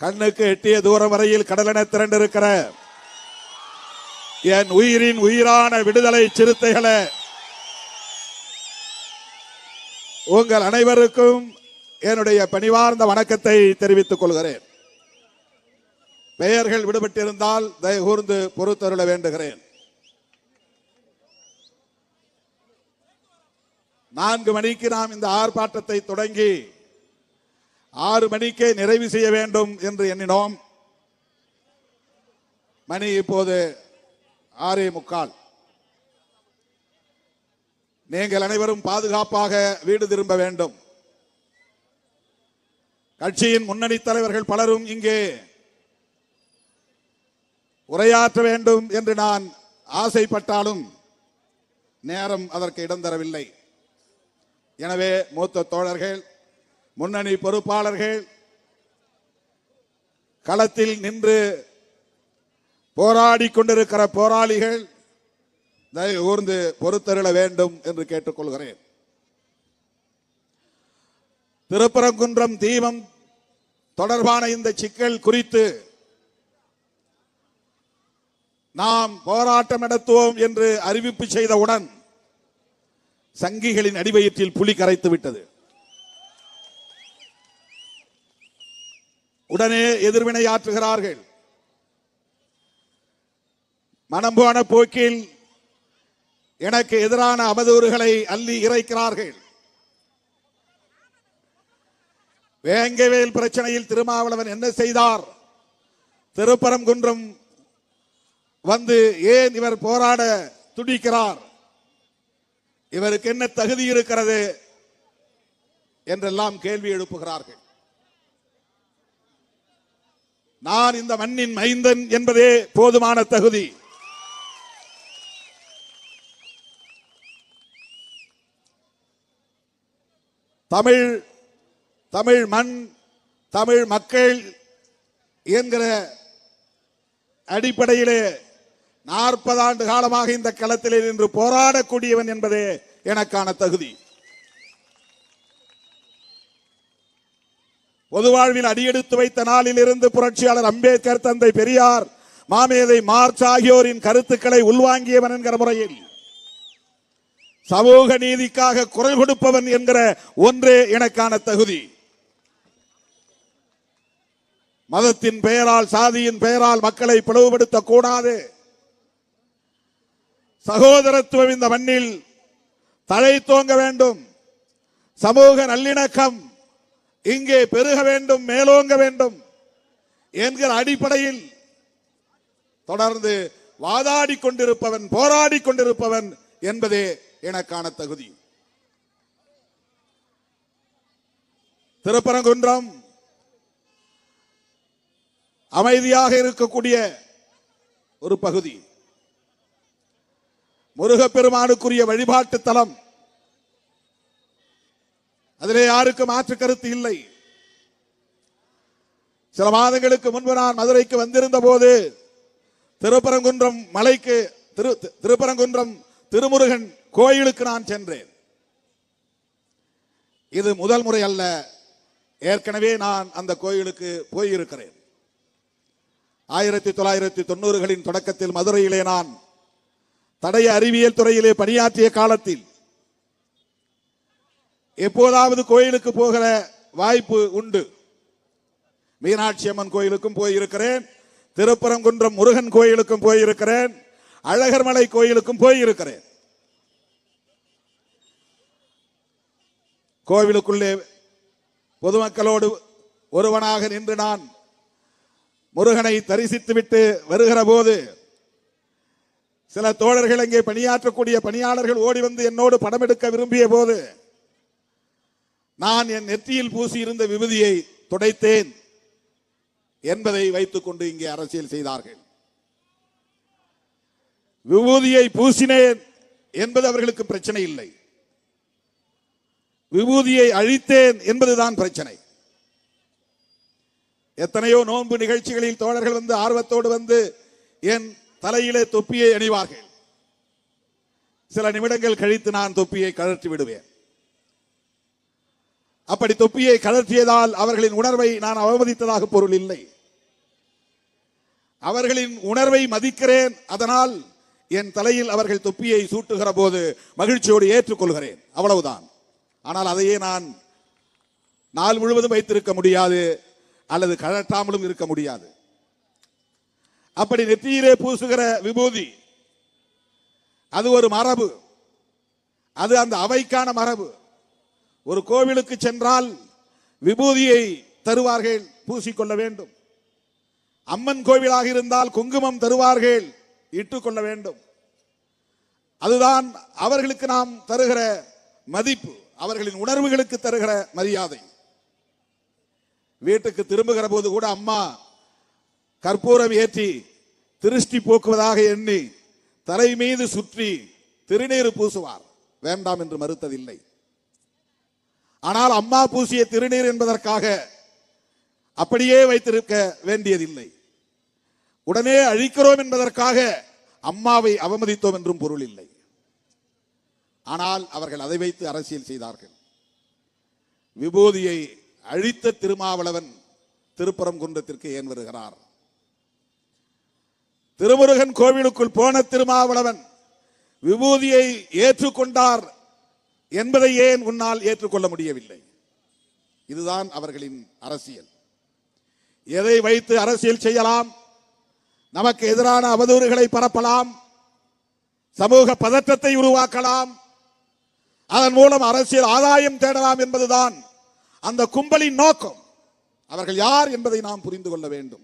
கண்ணுக்கு எட்டிய தூரம் வரையில் கடலென திரண்டிருக்கிற என் உயிரின் உயிரான விடுதலை சிறுத்தைகளே, உங்கள் அனைவருக்கும் என்னுடைய பணிவார்ந்த வணக்கத்தை தெரிவித்துக் கொள்கிறேன். பெயர்கள் விடுபட்டிருந்தால் தயவு கூர்ந்து பொறுத்தருள வேண்டுகிறேன். 4 மணிக்கு நாம் இந்த ஆர்ப்பாட்டத்தை தொடங்கி 6 மணிக்கே நிறைவு செய்ய வேண்டும் என்று எண்ணினோம். மணி இப்போது 6:45. நீங்கள் அனைவரும் பாதுகாப்பாக வீடு திரும்ப வேண்டும். கட்சியின் முன்னணி தலைவர்கள் பலரும் இங்கே உரையாற்ற வேண்டும் என்று நான் ஆசைப்பட்டாலும் நேரம் அதற்கு இடம் தரவில்லை. எனவே மூத்த தோழர்கள், முன்னணி பொறுப்பாளர்கள், களத்தில் நின்று போராடி கொண்டிருக்கிற போராளிகள் தயவு கூர்ந்து பொறுத்தருள வேண்டும் என்று கேட்டுக்கொள்கிறேன். திருப்பரங்குன்றம் தீபம் தொடர்பான இந்த சிக்கல் குறித்து நாம் போராட்டம் நடத்துவோம் என்று அறிவிப்பு செய்தவுடன் சங்கிகளின் அடிவயிற்றில் புலி கரைத்து விட்டது. உடனே எதிர்வினையாற்றுகிறார்கள். மனம் போன போக்கில் எனக்கு எதிரான அவதூறுகளை அள்ளி இறைக்கிறார்கள். வேங்கவேல் பிரச்சனையில் திருமாவளவன் என்ன செய்தார்? திருப்பரங்குன்றம் வந்து ஏன் இவர் போராட துடிக்கிறார்? இவருக்கு என்ன தகுதி இருக்கிறது என்றெல்லாம் கேள்வி எழுப்புகிறார்கள். நான் இந்த மண்ணின் மைந்தன் என்பதே போதுமான தகுதி. தமிழ் மண், தமிழ் மக்கள் என்கிற அடிப்படையிலே 40 ஆண்டு காலமாக இந்த களத்திலே நின்று போராடக்கூடியவன் என்பதே எனக்கான தகுதி. பொது வாழ்வில் அடியெடுத்து வைத்த நாளில் இருந்து புரட்சியாளர் அம்பேத்கர், தந்தை பெரியார், மாமேதை மார்க்ஸ் ஆகியோரின் கருத்துக்களை உள்வாங்கியவன் என்கிற முறையில் சமூக நீதிக்காக குரல் கொடுப்பவன் என்கிற ஒன்றே எனக்கான தகுதி. மதத்தின் பெயரால், சாதியின் பெயரால் மக்களை பிளவுபடுத்தக் கூடாது. சகோதரத்துவம் இந்த மண்ணில் தலை தோங்க வேண்டும். சமூக நல்லிணக்கம் இங்கே பெருக வேண்டும், மேலோங்க வேண்டும் என்கிற அடிப்படையில் தொடர்ந்து வாதாடி கொண்டிருப்பவன், போராடி கொண்டிருப்பவன் என்பதே எனக்கான தகுதி. திருப்பரங்குன்றம் அமைதியாக இருக்கக்கூடிய ஒரு பகுதி. முருகப்பெருமானுக்குரிய வழிபாட்டு தலம். அதிலே யாருக்கு மாற்று கருத்து இல்லை. சில மாதங்களுக்கு முன்பு நான் மதுரைக்கு வந்திருந்த போது திருப்பரங்குன்றம் மலைக்கு, திருப்பரங்குன்றம் திருமுருகன் கோயிலுக்கு நான் சென்றேன். இது முதல் முறை அல்ல, ஏற்கனவே நான் அந்த கோயிலுக்கு போயிருக்கிறேன். 1990களின் தொடக்கத்தில் மதுரையிலே நான் தடய அறிவியல் துறையிலே பணியாற்றிய காலத்தில் எப்போதாவது கோயிலுக்கு போகிற வாய்ப்பு உண்டு. மீனாட்சி அம்மன் கோயிலுக்கும் போயிருக்கிறேன், திருப்பரங்குன்றம் முருகன் கோயிலுக்கும் போயிருக்கிறேன், அழகர்மலை கோயிலுக்கும் போயிருக்கிறேன். கோவிலுக்குள்ளே பொதுமக்களோடு ஒருவனாக நின்று நான் முருகனை தரிசித்துவிட்டு வருகிற போது சில தோழர்கள் அங்கே பணியாற்றக்கூடிய பணியாளர்கள் ஓடி வந்து என்னோடு படம் எடுக்க விரும்பிய போது நான் என் நெற்றியில் பூசி இருந்த விபூதியை துடைத்தேன் என்பதை வைத்துக் கொண்டு இங்கே அரசியல் செய்தார்கள். விபூதியை பூசினேன் என்பது அவர்களுக்கு பிரச்சனை இல்லை, விபூதியை அழித்தேன் என்பதுதான் பிரச்சனை. எத்தனையோ நோன்பு நிகழ்ச்சிகளில் தோழர்கள் வந்து ஆர்வத்தோடு வந்து என் தலையிலே தொப்பியை அணிவார்கள். சில நிமிடங்கள் கழித்து நான் தொப்பியை கழற்றி விடுவேன். அப்படி தொப்பியை கழற்றியதால் அவர்களின் உணர்வை நான் அவமதித்ததாக பொருள் இல்லை. அவர்களின் உணர்வை மதிக்கிறேன். அதனால் என் தலையில் அவர்கள் தொப்பியை சூட்டுகிற போது மகிழ்ச்சியோடு ஏற்றுக்கொள்கிறேன், அவ்வளவுதான். ஆனால் அதையே நான் நாள் முழுவதும் வைத்திருக்க முடியாது, அல்லது கழட்டாமலும் இருக்க முடியாது. அப்படி நெற்றியிலே பூசுகிற விபூதி அது ஒரு மரபு, அது அந்த அவைக்கான மரபு. ஒரு கோவிலுக்கு சென்றால் விபூதியை தருவார்கள், பூசிக்கொள்ள வேண்டும். அம்மன் கோவிலாக இருந்தால் குங்குமம் தருவார்கள், இட்டுக்கொள்ள வேண்டும். அதுதான் அவர்களுக்கு நாம் தருகிற மதிப்பு, அவர்களின் உணர்வுகளுக்கு தருகிற மரியாதை. வீட்டுக்கு திரும்புகிற போது கூட அம்மா கற்பூரம் ஏற்றி திருஷ்டி போக்குவதாக எண்ணி தலை மீது சுற்றி திருநீறு பூசுவார், வேண்டாம் என்று மறுத்ததில்லை. ஆனால் அம்மா பூசிய திருநீர் என்பதற்காக அப்படியே வைத்திருக்க வேண்டியதில்லை. உடனே அழிக்கிறோம் என்பதற்காக அம்மாவை அவமதித்தோம் என்றும் பொருள் இல்லை. ஆனால் அவர்கள் அதை வைத்து அரசியல் செய்தார்கள். விபூதியை அழித்த திருமாவளவன் திருப்பரங்குன்றத்திற்கு ஏன் வருகிறார்? திருமுருகன் கோவிலுக்குள் போன திருமாவளவன் விபூதியை ஏற்றுக்கொண்டார் என்பதை ஏன் உன்னால் ஏற்றுக்கொள்ள முடியவில்லை? இதுதான் அவர்களின் அரசியல். எதை வைத்து அரசியல் செய்யலாம்? நமக்கு எதிரான அவதூறுகளை பரப்பலாம், சமூக பதற்றத்தை உருவாக்கலாம், அதன் மூலம் அரசியல் ஆதாயம் தேடலாம் என்பதுதான் அந்த கும்பலின் நோக்கம். அவர்கள் யார் என்பதை நாம் புரிந்து கொள்ள வேண்டும்.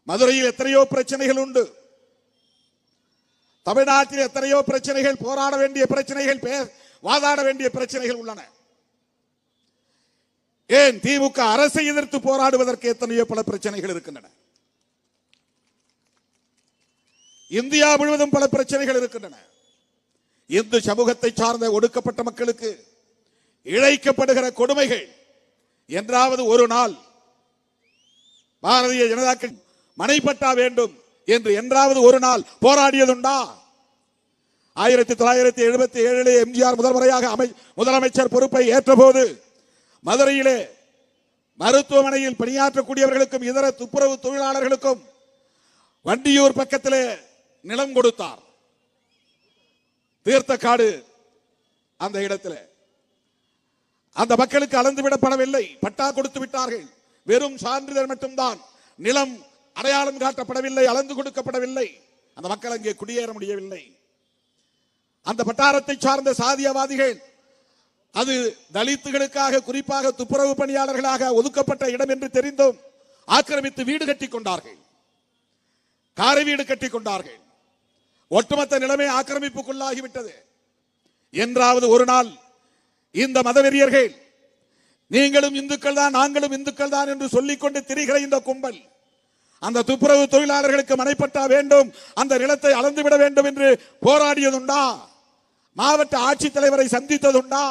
மதுரையில் எத்தனையோ பிரச்சனைகள் உண்டு, தமிழ்நாட்டில் எத்தனையோ பிரச்சனைகள், போராட வேண்டிய பிரச்சனைகள், வாதாட வேண்டிய பிரச்சனைகள் உள்ளன. ஏன் திமுக அரசை எதிர்த்து போராடுவதற்கு எத்தனையோ பல பிரச்சனைகள் இருக்கின்றன. இந்தியா முழுவதும் பல பிரச்சனைகள் இருக்கின்றன. இந்து சமூகத்தை சார்ந்த ஒடுக்கப்பட்ட மக்களுக்கு இழைக்கப்படுகிற கொடுமைகள் என்றாவது ஒரு நாள் பாரதிய ஜனதா கட்சி மனைப்பட்டா வேண்டும் என்று என்றாவது ஒரு நாள் போராடியதுண்டா? 1977 எம்ஜிஆர் முதல் முறையாக முதலமைச்சர் பொறுப்பை ஏற்ற போது மதுரையிலே மருத்துவமனையில் பணியாற்றக்கூடியவர்களுக்கும் இதர துப்புரவு தொழிலாளர்களுக்கும் வண்டியூர் பக்கத்திலே நிலம் கொடுத்தார். தீர்த்தக்காடு அந்த இடத்திலே அந்த மக்களுக்கு அளந்துவிடப்படவில்லை, பட்டா கொடுத்து விட்டார்கள். வெறும் சான்றிதழ் மட்டும்தான், நிலம் அடையாளம் காட்டப்படவில்லை, அளந்து கொடுக்கப்படவில்லை. அந்த மக்கள் அங்கே குடியேற முடியவில்லை. அந்த வட்டாரத்தை சார்ந்த சாதியவாதிகள் அது தலித்துகளுக்காக, குறிப்பாக துப்புரவு பணியாளர்களாக ஒதுக்கப்பட்ட இடம் என்று தெரிந்தும் ஆக்கிரமித்து வீடு கட்டி கொண்டார்கள், காரை வீடு கட்டி கொண்டார்கள். ஒட்டுமொத்த நிலைமை ஆக்கிரமிப்புக்குள்ளாகிவிட்டது. என்றாவது ஒரு நாள் இந்த மதவெறியர்கள், நீங்களும் இந்துக்கள் தான், நாங்களும் இந்துக்கள் தான் என்று சொல்லிக்கொண்டு திரிகிற இந்த கும்பல் அந்த துப்புரவு தொழிலாளர்களுக்கு மனைப்பட்டா வேண்டும், அந்த நிலத்தை அளந்துவிட வேண்டும் என்று போராடியதுண்டா? மாவட்ட ஆட்சித்தலைவரை சந்தித்ததுண்டா?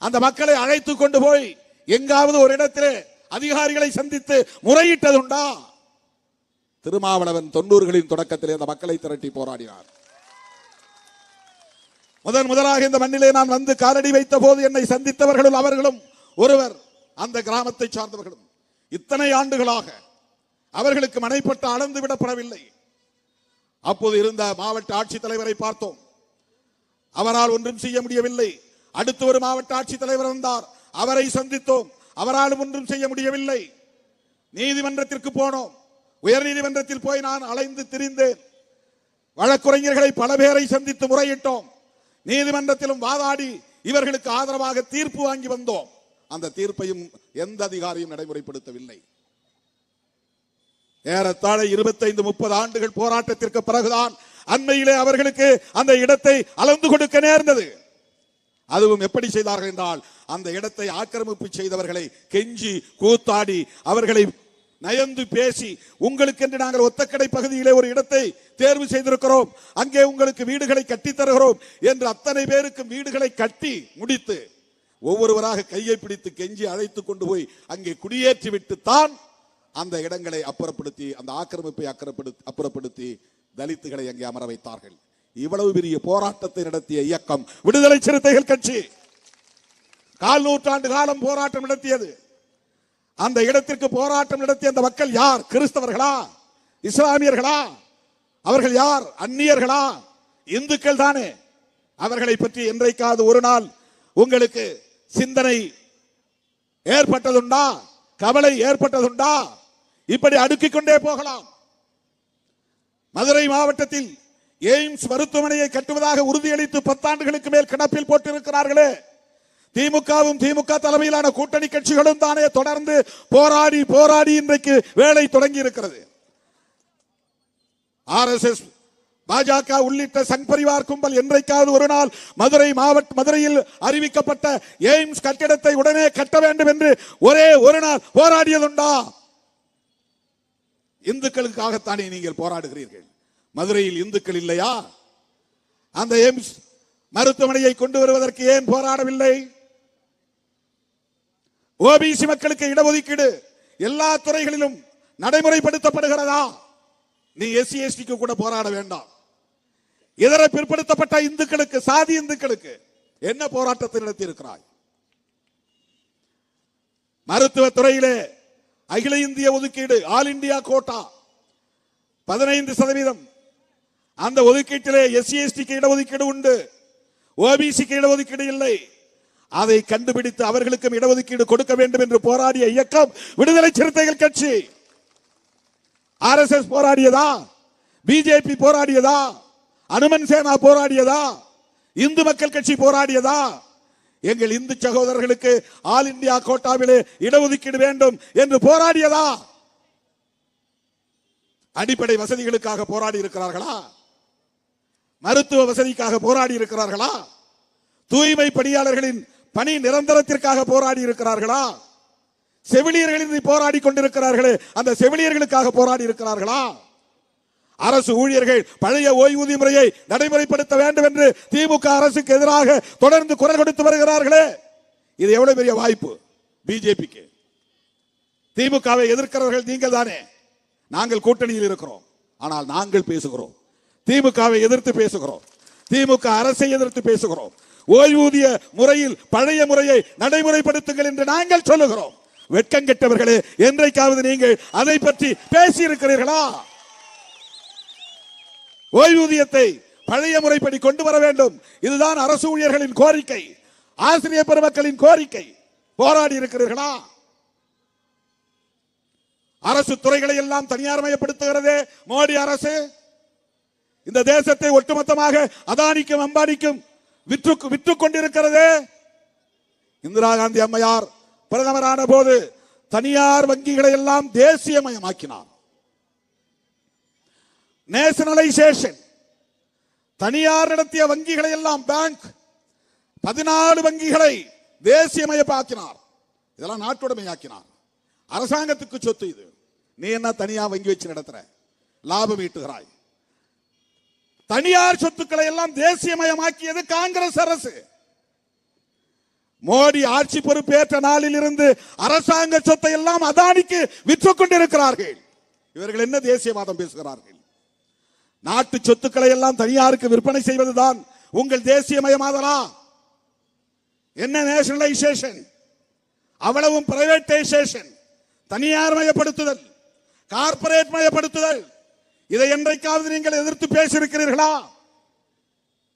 அந்த மக்களை அழைத்து கொண்டு போய் எங்காவது ஒரு இடத்திலே அதிகாரிகளை சந்தித்து முறையிட்டதுண்டா? திருமாவளவன் 90களின் தொடக்கத்திலே அந்த மக்களை திரட்டி போராடினார். முதலாக இந்த மண்ணிலே நான் வந்து காலடி வைத்த போது என்னை சந்தித்தவர்களும் அவர்களும் ஒருவர், அந்த கிராமத்தை சார்ந்தவர்களும். இத்தனை ஆண்டுகளாக அவர்களுக்கு மனைப்பட்ட அளந்து விடப்படவில்லை. அப்போது இருந்த மாவட்ட ஆட்சித்தலைவரை பார்த்தோம், அவரால் ஒன்றும் செய்ய முடியவில்லை. அடுத்து ஒரு மாவட்ட ஆட்சித்தலைவர் வந்தார், அவரை சந்தித்தோம், அவரால் ஒன்றும் செய்ய முடியவில்லை. நீதிமன்றத்திற்கு போனோம், உயர் நீதிமன்றத்தில் போய் நான் அலைந்து திரிந்தேன். வழக்குரைஞர்களை பல பேரை சந்தித்து முறையிட்டோம், நீதிமன்றத்திலும் வாதாடி இவர்களுக்கு ஆதரவாக தீர்ப்பு வாங்கி வந்தோம். அந்த தீர்ப்பையும் எந்த அதிகாரியும் நடைமுறைப்படுத்தவில்லை. ஏறத்தாழ 25-30 ஆண்டுகள் போராட்டத்திற்கு பிறகுதான் அண்மையிலே அவர்களுக்கு அந்த இடத்தை அளந்து கொடுக்க நேர்ந்தது. அதுவும் எப்படி செய்தார்கள் என்றால், அந்த இடத்தை ஆக்கிரமிப்பு செய்தவர்களை கெஞ்சி கூத்தாடி அவர்களை நயந்து பேசி, உங்களுக்கு என்று நாங்கள் ஒத்தக்கடை பகுதியிலே ஒரு இடத்தை தேர்வு செய்திருக்கிறோம், அங்கே உங்களுக்கு வீடுகளை கட்டி தருகிறோம் என்று அத்தனை பேருக்கும் வீடுகளை கட்டி முடித்து ஒவ்வொருவராக கையை பிடித்து கெஞ்சி அழைத்து கொண்டு போய் அங்கே குடியேற்றி விட்டு தான் அந்த இடங்களை அப்புறப்படுத்தி, அந்த ஆக்கிரமிப்பை அப்புறப்படுத்தி தலித்துகளை அங்கே அமர வைத்தார்கள். இவ்வளவு பெரிய போராட்டத்தை நடத்திய இயக்கம் விடுதலை சிறுத்தைகள் கட்சி. 4 நூற்றாண்டு காலம் போராட்டம் நடத்தியது. அந்த இடத்திற்கு போராட்டம் நடத்திய அந்த மக்கள் யார்? கிறிஸ்தவர்களா, இஸ்லாமியர்களா? அவர்கள் யார்? அந்நியர்களா? இந்துக்கள் தானே. அவர்களை பற்றி என்றைக்காவது ஒரு நாள் உங்களுக்கு சிந்தனை ஏற்பட்டதுண்டா? கவலை ஏற்பட்டதுண்டா? இப்படி அடுக்கிக் கொண்டே போகலாம். மதுரை மாவட்டத்தில் எய்ம்ஸ் மருத்துவமனையை கட்டுவதாக உறுதியளித்து 10 ஆண்டுகளுக்கு மேல் கிடப்பில் போட்டிருக்கிறார்களே, திமுகவும் திமுக தலைமையிலான கூட்டணி கட்சிகளும் தானே தொடர்ந்து போராடி போராடி இன்றைக்கு வேலை தொடங்கி இருக்கிறது. RSS, பாஜக உள்ளிட்ட சங் பரிவார் கும்பல் என்றைக்காவது ஒரு நாள் மதுரையில் அறிவிக்கப்பட்ட எய்ம்ஸ் கட்டிடத்தை உடனே கட்ட வேண்டும் என்று ஒரே ஒரு நாள் போராடியதுண்டா? இந்துக்களுக்காகத்தானே நீங்கள் போராடுகிறீர்கள். மதுரையில் இந்துக்கள் இல்லையா? அந்த எய்ம்ஸ் மருத்துவமனையை கொண்டு வருவதற்கு ஏன் போராடவில்லை? ஓபிசி மக்களுக்கு இடஒதுக்கீடு எல்லா துறைகளிலும் நடைமுறைப்படுத்தப்படுகிறதா? நீ SC STக்கு கூட போராட வேண்டாம். இதர பிற்படுத்தப்பட்ட இந்துக்களுக்கு, சாதி இந்துக்களுக்கு என்ன போராட்டத்தை நடத்தி இருக்கிறாய்? மருத்துவ துறையிலே அகில இந்திய ஒதுக்கீடு, ஆல் இந்தியா கோட்டா 15%. அந்த ஒதுக்கீட்டிலே SC STக்கு இடஒதுக்கீடு உண்டு, ஓபிசிக்கு இடஒதுக்கீடு இல்லை. அதை கண்டுபிடித்து அவர்களுக்கும் இடஒதுக்கீடு கொடுக்க வேண்டும் என்று போராடிய இயக்கம் விடுதலை சிறுத்தைகள் கட்சி. RSS போராடியதா? பிஜேபி போராடியதா? அனுமன் சேனா போராடியதா? இந்து மக்கள் கட்சி போராடியதா? எங்கள் இந்து சகோதரர்களுக்கு ஆல் இந்தியா கோட்டாவிலே இடஒதுக்கீடு வேண்டும் என்று போராடியதா? அடிப்படை வசதிகளுக்காக போராடி இருக்கிறார்களா? மருத்துவ வசதிக்காக போராடி இருக்கிறார்களா? தூய்மை பணியாளர்களின் பணி நிரந்தரத்திற்காக போராடி இருக்கிறார்களா? செவிலியர்களின் போராடி கொண்டிருக்கிறார்களே, அந்த செவிலியர்களுக்காக போராடி இருக்கிறார்களா? அரசு ஊழியர்கள் பழைய ஓய்வூதிய முறையை நடைமுறைப்படுத்த வேண்டும் என்று திமுக அரசுக்கு எதிராக தொடர்ந்து குரல் கொடுத்து வருகிறார்களே, இது எவ்வளவு பெரிய வாய்ப்பு பிஜேபிக்கு. திமுகவை எதிர்க்கிறவர்கள் நீங்கள் தானே. நாங்கள் கூட்டணியில் இருக்கிறோம், ஆனால் நாங்கள் பேசுகிறோம். திமுகவை எதிர்த்து பேசுகிறோம், திமுக அரசை எதிர்த்து பேசுகிறோம். ஓய்வூதிய முறையில் பழைய முறையை நடைமுறைப்படுத்துங்கள் என்று நாங்கள் சொல்லுகிறோம். வெட்கம் கெட்டவர்களே, என்றைக்காவது நீங்கள் அதை பற்றி பேசி இருக்கிறீர்களா? ஓய்வூதியத்தை பழைய முறைப்படி கொண்டு வர வேண்டும், இதுதான் அரசு ஊழியர்களின் கோரிக்கை, ஆசிரியர் பெருமக்களின் கோரிக்கை. போராடி இருக்கிறீர்களா? அரசு துறைகளை எல்லாம் தனியார்மயப்படுத்துகிறதே மோடி அரசு. இந்த தேசத்தை ஒட்டுமொத்தமாக அதானிக்கும் அம்பானிக்கும் விற்று கொண்டிருக்கிறது. இந்திரா காந்தி அம்மையார் பிரதமரான போது தனியார் வங்கிகளை எல்லாம் தேசியமயமாக்கினார். நேஷனலைசேஷன். தனியார் நடத்திய வங்கிகளை எல்லாம், பேங்க் 14 வங்கிகளை தேசியமயமாக்கினார். இதெல்லாம் நாட்டுடைமையாக்கினார். அரசாங்கத்துக்கு சொத்து இது. நீ என்ன தனியா வங்கி வச்சு நடத்துற, லாபம் ஈட்டுகிறாய். தனியார் சொத்துக்களை எல்லாம் தேசியமயமாக்கியது காங்கிரஸ் அரசு. மோடி ஆட்சி பொறுப்பேற்ற நாளில் இருந்து அரசாங்க சொத்தை எல்லாம் அதானிக்கு விற்றுக் கொண்டிருக்கிறார்கள். இவர்கள் என்ன தேசியவாதம் பேசுகிறார்கள்? நாட்டு சொத்துக்களை எல்லாம் தனியாருக்கு விற்பனை செய்வதுதான் உங்கள் தேசியமயமாதலா? என்ன நேஷனலைசேஷன்? அவ்வளவும் பிரைவேட்டைசேஷன், தனியார் மயப்படுத்துதல், கார்பரேட் மயப்படுத்துதல். இதை என்றைக்காவது நீங்கள் எதிர்த்து பேசியிருக்கிறீர்களா?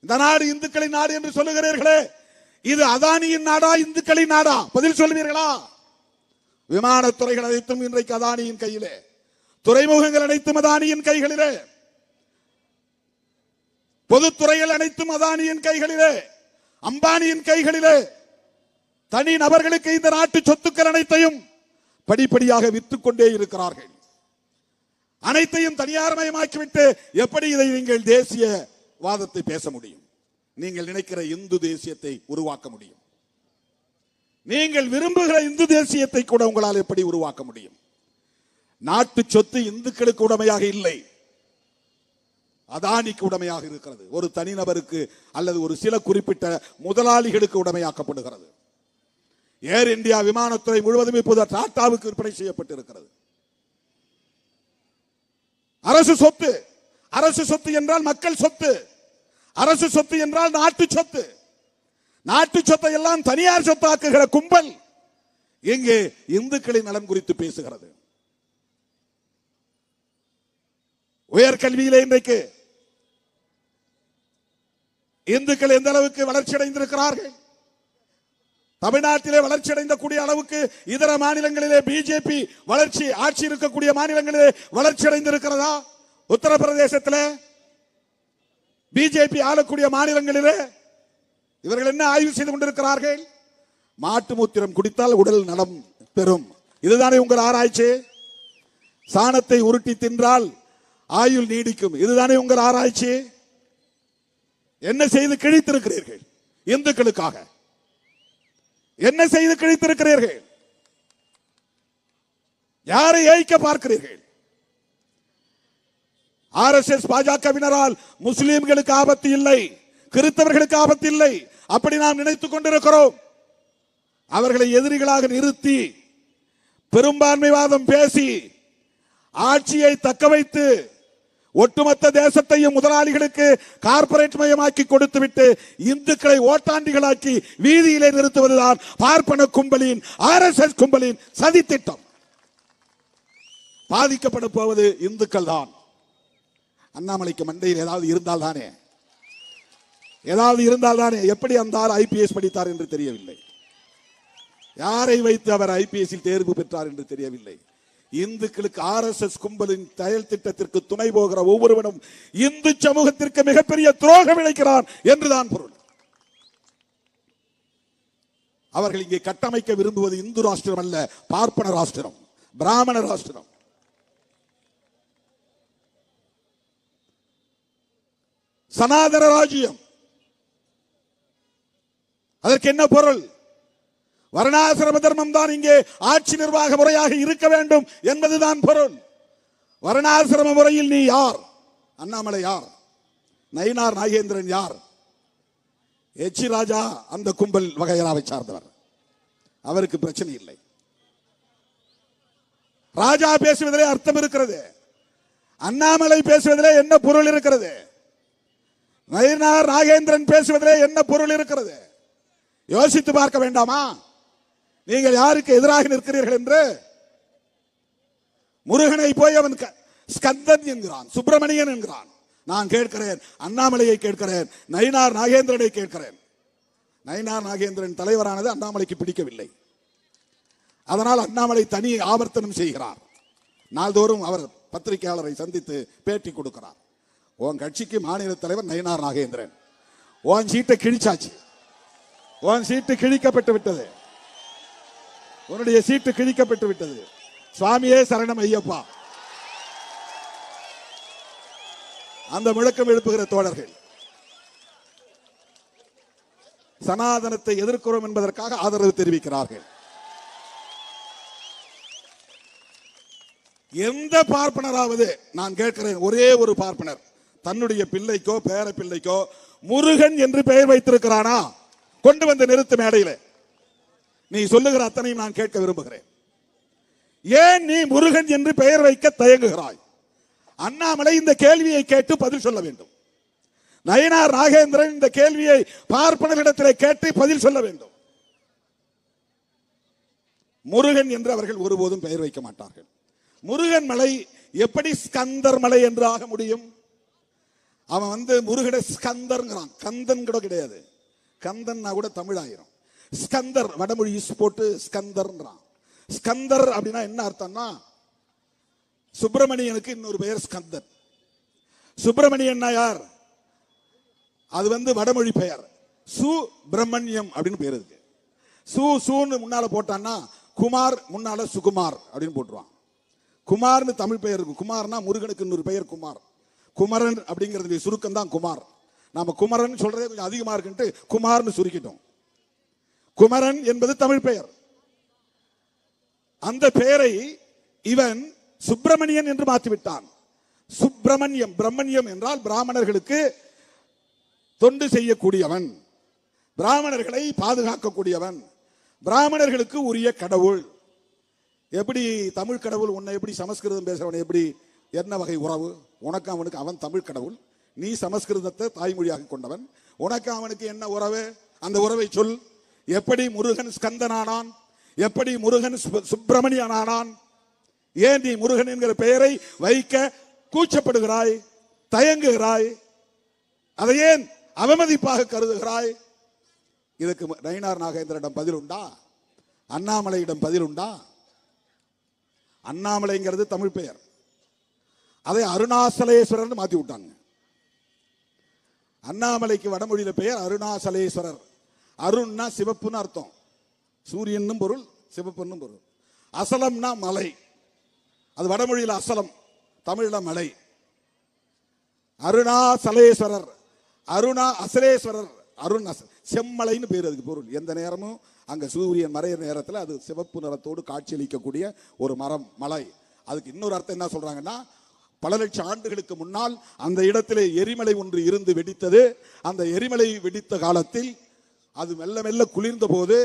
இந்த நாடு இந்துக்களின் நாடு என்று சொல்லுகிறீர்களே, இது அதானியின் நாடா இந்துக்களின் நாடா? பதில் சொல்வீர்களா? விமானத்துறைகள் அனைத்தும் இன்றைக்கு அதானியின் கையிலே, துறைமுகங்கள் அனைத்தும் அதானியின் கைகளிலே, பொதுத்துறைகள் அனைத்தும் அதானியின் கைகளிலே, அம்பானியின் கைகளிலே. தனி நபர்களுக்கு இந்த நாட்டு சொத்துக்கள் அனைத்தையும் படிப்படியாக விற்றுக் கொண்டே இருக்கிறார்கள். அனைத்தையும் தனியார்மயமாக்கிவிட்டு எப்படி இதை நீங்கள் தேசிய வாதத்தை பேச முடியும்? நீங்கள் நினைக்கிற இந்து தேசியத்தை உருவாக்க முடியும்? நீங்கள் விரும்புகிற இந்து தேசியத்தை கூட உங்களால் எப்படி உருவாக்க முடியும்? நாட்டு சொத்து இந்துக்களுக்கு உடைமையாக இல்லை, அதானிக்கு உடைமையாக இருக்கிறது. ஒரு தனிநபருக்கு அல்லது ஒரு சில குறிப்பிட்ட முதலாளிகளுக்கு உடைமையாக்கப்படுகிறது. ஏர் இந்தியா விமானத்துறை முழுவதும் இப்போது டாட்டாவுக்கு விற்பனை செய்யப்பட்டிருக்கிறது. அரசு சொத்து. அரசு சொத்து என்றால் மக்கள் சொத்து. அரசு சொத்து என்றால் நாட்டு சொத்து. நாட்டு சொத்தை எல்லாம் தனியார் சொத்தாக்குகிற கும்பல் எங்கே இந்துக்களின் நலன் குறித்து பேசுகிறது? உயர்கல்வியிலே இன்றைக்கு இந்துக்கள் எந்த அளவுக்கு வளர்ச்சி அடைந்திருக்கிறார்கள்? தமிழ்நாட்டிலே வளர்ச்சி அடைந்த கூடிய அளவுக்கு இதர மாநிலங்களிலே பிஜேபி வளர்ச்சி ஆட்சி இருக்கக்கூடிய மாநிலங்களிலே வளர்ச்சி அடைந்திருக்கிறதா? உத்தரப்பிரதேசத்தில் பிஜேபி ஆளக்கூடிய மாநிலங்களிலே இவர்கள் என்ன ஆய்வு செய்து கொண்டிருக்கிறார்கள்? மாட்டு மூத்திரம் குடித்தால் உடல் நலம் பெறும். இதுதானே உங்கள் ஆராய்ச்சி. சாணத்தை உருட்டி தின்றால் ஆயுள் நீடிக்கும். இதுதானே உங்கள் ஆராய்ச்சி. என்ன செய்து கிழித்திருக்கிறீர்கள்? இந்துக்களுக்காக என்ன செய்து கிழித்திருக்கிறீர்கள்? யாரை ஏய்க்க பார்க்கிறீர்கள்? RSS பாஜகவினரால் முஸ்லிம்களுக்கு ஆபத்து இல்லை, கிறிஸ்தவர்களுக்கு ஆபத்து இல்லை, அப்படி நாம் நினைத்துக் கொண்டிருக்கிறோம். அவர்களை எதிரிகளாக நிறுத்தி பெரும்பான்மைவாதம் பேசி ஆட்சியை தக்க வைத்து ஒட்டுமொத்த தேசத்தையும் முதலாளிகளுக்கு கார்ப்பரேட் மயமாக்கி கொடுத்துவிட்டு இந்துக்களை ஓட்டாண்டிகளாக்கி வீதியிலே நிறுத்துவதுதான் பார்ப்பன கும்பலின் RSS கும்பலின் சதித்திட்டம். பாதிக்கப்பட போவது இந்துக்கள் தான். அண்ணாமலைக்கு மண்டையில் ஏதாவது இருந்தால் தானே எப்படி அந்த IPS படித்தார் என்று தெரியவில்லை. யாரை வைத்து அவர் IPS தேர்வு பெற்றார் என்று தெரியவில்லை. இந்துக்களுக்கு RSS கும்பலின் செயல் திட்டத்திற்கு துணை போகிற ஒவ்வொருவனும் இந்து சமூகத்திற்கு மிகப்பெரிய துரோகம் இழைக்கிறான் என்றுதான் பொருள். அவர்கள் இங்கே கட்டமைக்க விரும்புவது இந்து ராஷ்டிரம் அல்ல, பார்ப்பன ராஷ்டிரம், பிராமண ராஷ்டிரம். சனாதன ராஜ்யம். அதற்கு என்ன பொருள்? வர்ணாசிரம தர்மம் தான் இங்கே ஆட்சி நிர்வாக முறையாக இருக்க வேண்டும் என்பதுதான் பொருள். வர்ணாசிரம முறையில் நீ யார்? அண்ணாமலை யார்? நயினார் நாகேந்திரன் யார்? எச்சி ராஜா அந்த கும்பல் வகையராவை சார்ந்தவர். அவருக்கு பிரச்சனை இல்லை. ராஜா பேசுவதிலே அர்த்தம் இருக்கிறது. அண்ணாமலை பேசுவதிலே என்ன பொருள் இருக்கிறது? நயினார் நாகேந்திரன் பேசுவதிலே என்ன பொருள் இருக்கிறது? யோசித்து பார்க்க வேண்டாமா? நீங்கள் யாருக்கு எதிராக நிற்கிறீர்கள் என்று. முருகனை போய் அவன் ஸ்கந்தன் என்கிறான், சுப்பிரமணியன் என்கிறான். நான் கேட்கிறேன், அண்ணாமலையை கேட்கிறேன், நயினார் நாகேந்திரனை கேட்கிறேன். நயினார் நாகேந்திரன் தலைவரானது அண்ணாமலைக்கு பிடிக்கவில்லை. அதனால் அண்ணாமலை தனி ஆவர்த்தனம் செய்கிறார். நாள்தோறும் அவர் பத்திரிகையாளரை சந்தித்து பேட்டி கொடுக்கிறார். உன் கட்சிக்கு மாநில தலைவர் நயினார் நாகேந்திரன், உன் சீட்டை கிழிச்சாச்சு, உன் சீட்டு கிழிக்கப்பட்டு விட்டது, உன்னுடைய சீட்டு கிழிக்கப்பட்டு விட்டது, சுவாமியே சரணம் ஐயப்பா. அந்த முழக்கம் எழுப்புகிற தோழர்கள் சனாதனத்தை எதிர்க்கிறோம் என்பதற்காக ஆதரவு தெரிவிக்கிறார்கள். எந்த பார்ப்பனராவது, நான் கேட்கிறேன், ஒரே ஒரு பார்ப்பனர் தன்னுடைய பிள்ளைக்கோ பேர பிள்ளைக்கோ முருகன் என்று பெயர் வைத்திருக்கிறானா? கொண்டு வந்து நிறுத்து மேடையில். நீ சொல்லுகிற அத்தனையும் நான் கேட்க விரும்புகிறேன். ஏன் நீ முருகன் என்று பெயர் வைக்க தயங்குகிறாய்? அண்ணாமலை இந்த கேள்வியை கேட்டு பதில் சொல்ல வேண்டும். நயினார் நாகேந்திரன் இந்த கேள்வியை பார்ப்பனரிடத்தில் கேட்டு பதில் சொல்ல வேண்டும். முருகன் என்று அவர்கள் ஒருபோதும் பெயர் வைக்க மாட்டார்கள். முருகன் மலை எப்படி ஸ்கந்தர் மலை என்று ஆக முடியும்? அவன் முருகனை ஸ்கந்தர்ங்கிறான், கந்தன் கூட கிடையாது. கந்தன்னா கூட தமிழ் ஆயிரும். ஸ்கந்தர் வடமொழி போட்டு ஸ்கந்தர்ன்றான். ஸ்கந்தர் அப்படின்னா என்ன அர்த்தம்னா, சுப்பிரமணியனுக்கு இன்னொரு பெயர் ஸ்கந்தர். சுப்பிரமணியன் யார்? அது வடமொழி பெயர். சுப்பிரமணியம் அப்படின்னு பேர் இருக்கு. சூன்னு முன்னால போட்டான்னா குமார், முன்னால சுகுமார் அப்படின்னு போட்டுருவான். குமார்னு தமிழ் பெயர் இருக்கு. குமார்னா முருகனுக்கு இன்னொரு பெயர் குமார். குமரன் அப்படிங்கிறது சுருக்கம் தான் குமார். நாம குமரன் சொல்றதே கொஞ்சம் அதிகமா இருக்குன்ட்டு குமார்னு சுருக்கிட்டோம். குமரன் என்பது தமிழ் பெயர். அந்த பெயரை இவன் சுப்பிரமணியன் என்று மாற்றிவிட்டான். சுப்பிரமணியம், பிரம்மண்யம் என்றால் பிராமணர்களுக்கு தொண்டு செய்யக்கூடியவன், பிராமணர்களை பாதுகாக்கக்கூடியவன், பிராமணர்களுக்கு உரிய கடவுள். எப்படி தமிழ் கடவுள் உன்னை எப்படி சமஸ்கிருதம் பேசுறவன் எப்படி என்ன வகை உறவு? உனக்கு அவனுக்கு அவன் தமிழ் கடவுள், நீ சமஸ்கிருதத்தை தாய்மொழியாக கொண்டவன், உனக்கு அவனுக்கு என்ன உறவு? அந்த உறவை சொல். எப்படி முருகன் ஸ்கந்தனானான்? எப்படி முருகன் சுப்பிரமணியனானான்? ஏன் நீ முருகன் என்கிற பெயரை வைக்க கூச்சப்படுகிறாய், தயங்குகிறாய், அதை ஏன் அவமதிப்பாக கருதுகிறாய்? இதுக்கு நயினார் நாகேந்திரனிடம் பதில் உண்டா? அண்ணாமலையிடம் பதில் உண்டா? அண்ணாமலைங்கிறது தமிழ் பெயர், அதை அருணாசலேஸ்வரர் மாத்தி விட்டாங்க. அண்ணாமலைக்கு வடமொழியில பெயர் அருணாசலேஸ்வரர். அருண்னா சிவப்புன்னு அர்த்தம், சூரியன் பொருள், சிவப்புன்னு பொருள். அசலம்னா மலை, அது வடமொழியில் அசலம், தமிழ்ல மலை. அருணாசலேஸ்வரர், அருணா அசலேஸ்வரர், அருண் செம்மலைன்னு பேர் அதுக்கு பொருள். எந்த நேரமும் அங்க சூரியன் மறைய நேரத்தில் அது சிவப்பு நிறத்தோடு காட்சியளிக்கக்கூடிய ஒரு மரம், மலை. அதுக்கு இன்னொரு அர்த்தம் என்ன சொல்றாங்கன்னா, பல லட்சம் ஆண்டுகளுக்கு முன்னால் அந்த இடத்திலே எரிமலை ஒன்று இருந்து வெடித்தது. அந்த எரிமலை வெடித்த காலத்தில் அது மெல்ல மெல்ல குளிர்ந்த போது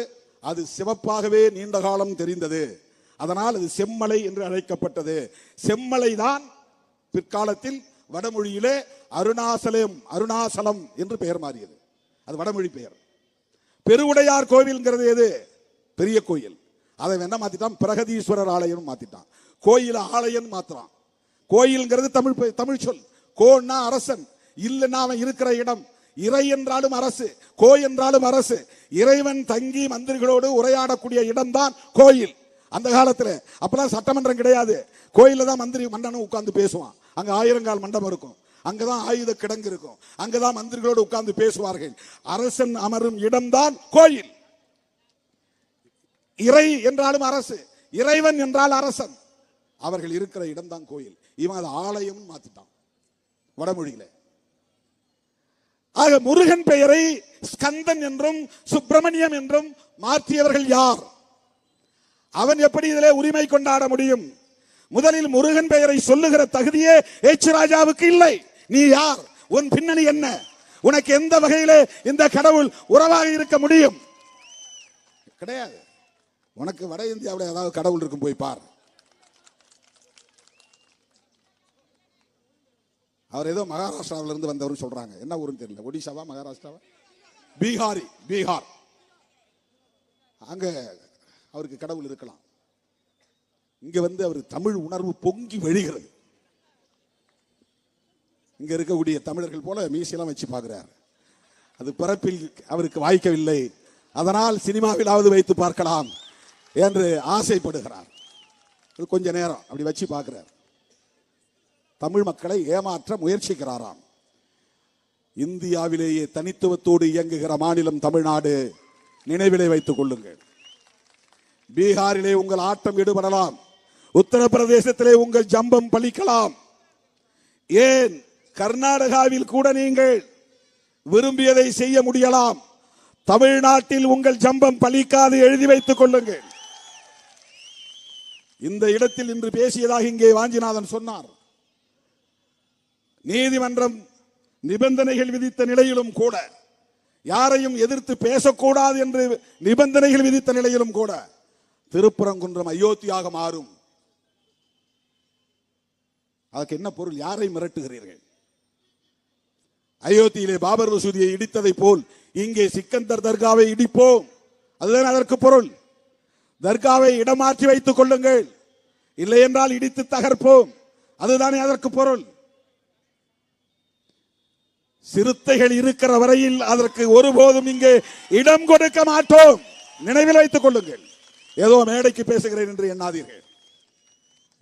அது சிவப்பாகவே நீண்ட காலம் தெரிந்தது. அதனால் அது செம்மலை என்று அழைக்கப்பட்டது. செம்மலை தான் பிற்காலத்தில் வடமொழியிலே அருணாசலம் என்று பெயர் மாறியது. அது வடமொழி பெயர். பெருவுடையார் கோவில்ங்கிறது எது? பெரிய கோயில். அதை என்ன மாத்திட்டான்? பிரகதீஸ்வரர் ஆலயம் மாத்திட்டான். கோயில் ஆலயம் மாத்திரான். கோயில்ங்கிறது தமிழ் சொல். கோன்னா அரசன், இல்லைன்னா அவன் இருக்கிற இடம். இறை என்றாலும் அரசு, கோ என்றாலும் அரசு. இறைவன் தங்கி மந்திரிகளோடு உரையாடக்கூடிய இடம் தான் கோயில். அந்த காலத்துல அப்பதான் சட்டமன்றம் கிடையாது. கோயில தான் மந்திரி மன்னனும் உட்கார்ந்து பேசுவான். அங்க 1000 கால் மண்டபம் இருக்கும், அங்கதான் ஆயுத கிடங்கு இருக்கும், அங்கதான் மந்திரிகளோடு உட்கார்ந்து பேசுவார்கள். அரசன் அமரும் இடம்தான் கோயில். இறை என்றாலும் அரசு, இறைவன் என்றால் அரசன். அவர்கள் இருக்கிற இடம் தான் கோயில். இவன் அது ஆலயம் மாத்திட்டான் வடமொழியில. ஆக முருகன் பெயரை ஸ்கந்தன் என்றும் சுப்பிரமணியம் என்றும் மாற்றியவர்கள் யார்? அவன் எப்படி இதிலே உரிமை கொண்டாட முடியும்? முதலில் முருகன் பெயரை சொல்லுகிற தகுதியே எச் ராஜாவுக்கு இல்லை. நீ யார்? உன் பின்னணி என்ன? உனக்கு எந்த வகையிலே இந்த கடவுள் உறவாக இருக்க முடியும்? கிடையாது. உனக்கு வட இந்தியாவில் ஏதாவது கடவுள் இருக்கும், போய் பார். அவர் ஏதோ மகாராஷ்டிராவில இருந்து வந்தவர் சொல்றாங்க. என்ன ஊருன்னு தெரியல, ஒடிசாவா மகாராஷ்டிராவா, பீகார். அங்க அவருக்கு கடவுள் இருக்கலாம். இங்க வந்து அவர் தமிழ் உணர்வு பொங்கி வழிகிறது. இங்க இருக்கக்கூடிய தமிழர்கள் போல மீசையெல்லாம் வச்சு பார்க்கிறார். அது பிறப்பில் அவருக்கு வாய்க்கவில்லை, அதனால் சினிமாவிலாவது வைத்து பார்க்கலாம் என்று ஆசைப்படுகிறார். அது கொஞ்ச நேரம் அப்படி வச்சு பார்க்கிறார். தமிழ் மக்களை ஏமாற்ற முயற்சிக்கிறாராம். இந்தியாவிலேயே தனித்துவத்தோடு இயங்குகிற மாநிலம் தமிழ்நாடு, நினைவிலே வைத்துக் கொள்ளுங்கள். பீகாரிலே உங்கள் ஆட்டம் ஈடுபடலாம், உத்தரப்பிரதேசத்திலே உங்கள் ஜம்பம் பலிக்கலாம், ஏன் கர்நாடகாவில் கூட நீங்கள் விரும்பியதை செய்ய முடியலாம். தமிழ்நாட்டில் உங்கள் ஜம்பம் பலிக்காது, எழுதி வைத்துக் கொள்ளுங்கள். இந்த இடத்தில் இன்று பேசியதாக இங்கே வாஞ்சிநாதன் சொன்னார். நீதிமன்றம் நிபந்தனைகள் விதித்த நிலையிலும் கூட, யாரையும் எதிர்த்து பேசக்கூடாது என்று நிபந்தனைகள் விதித்த நிலையிலும் கூட திருப்பரங்குன்றம் அயோத்தியாக மாறும். அதுக்கு என்ன பொருள்? யாரை மிரட்டுகிறீர்கள்? அயோத்தியிலே பாபர் மசூதியை இடித்ததை போல் இங்கே சிக்கந்தர் தர்காவை இடிப்போம், அதுதான் அதற்கு பொருள். தர்காவை இடமாற்றி வைத்துக் கொள்ளுங்கள், இல்லை என்றால் இடித்து தகர்ப்போம், அதுதானே அதற்கு பொருள். சிறுத்தைகள் இருக்கிற வரையில் அதற்கு ஒருபோதும் இங்கே இடம் கொடுக்க மாட்டோம், நினைவில் வைத்துக் கொள்ளுங்கள். ஏதோ மேடைக்கு பேசுகிறேன் என்று எண்ணாதீர்கள்.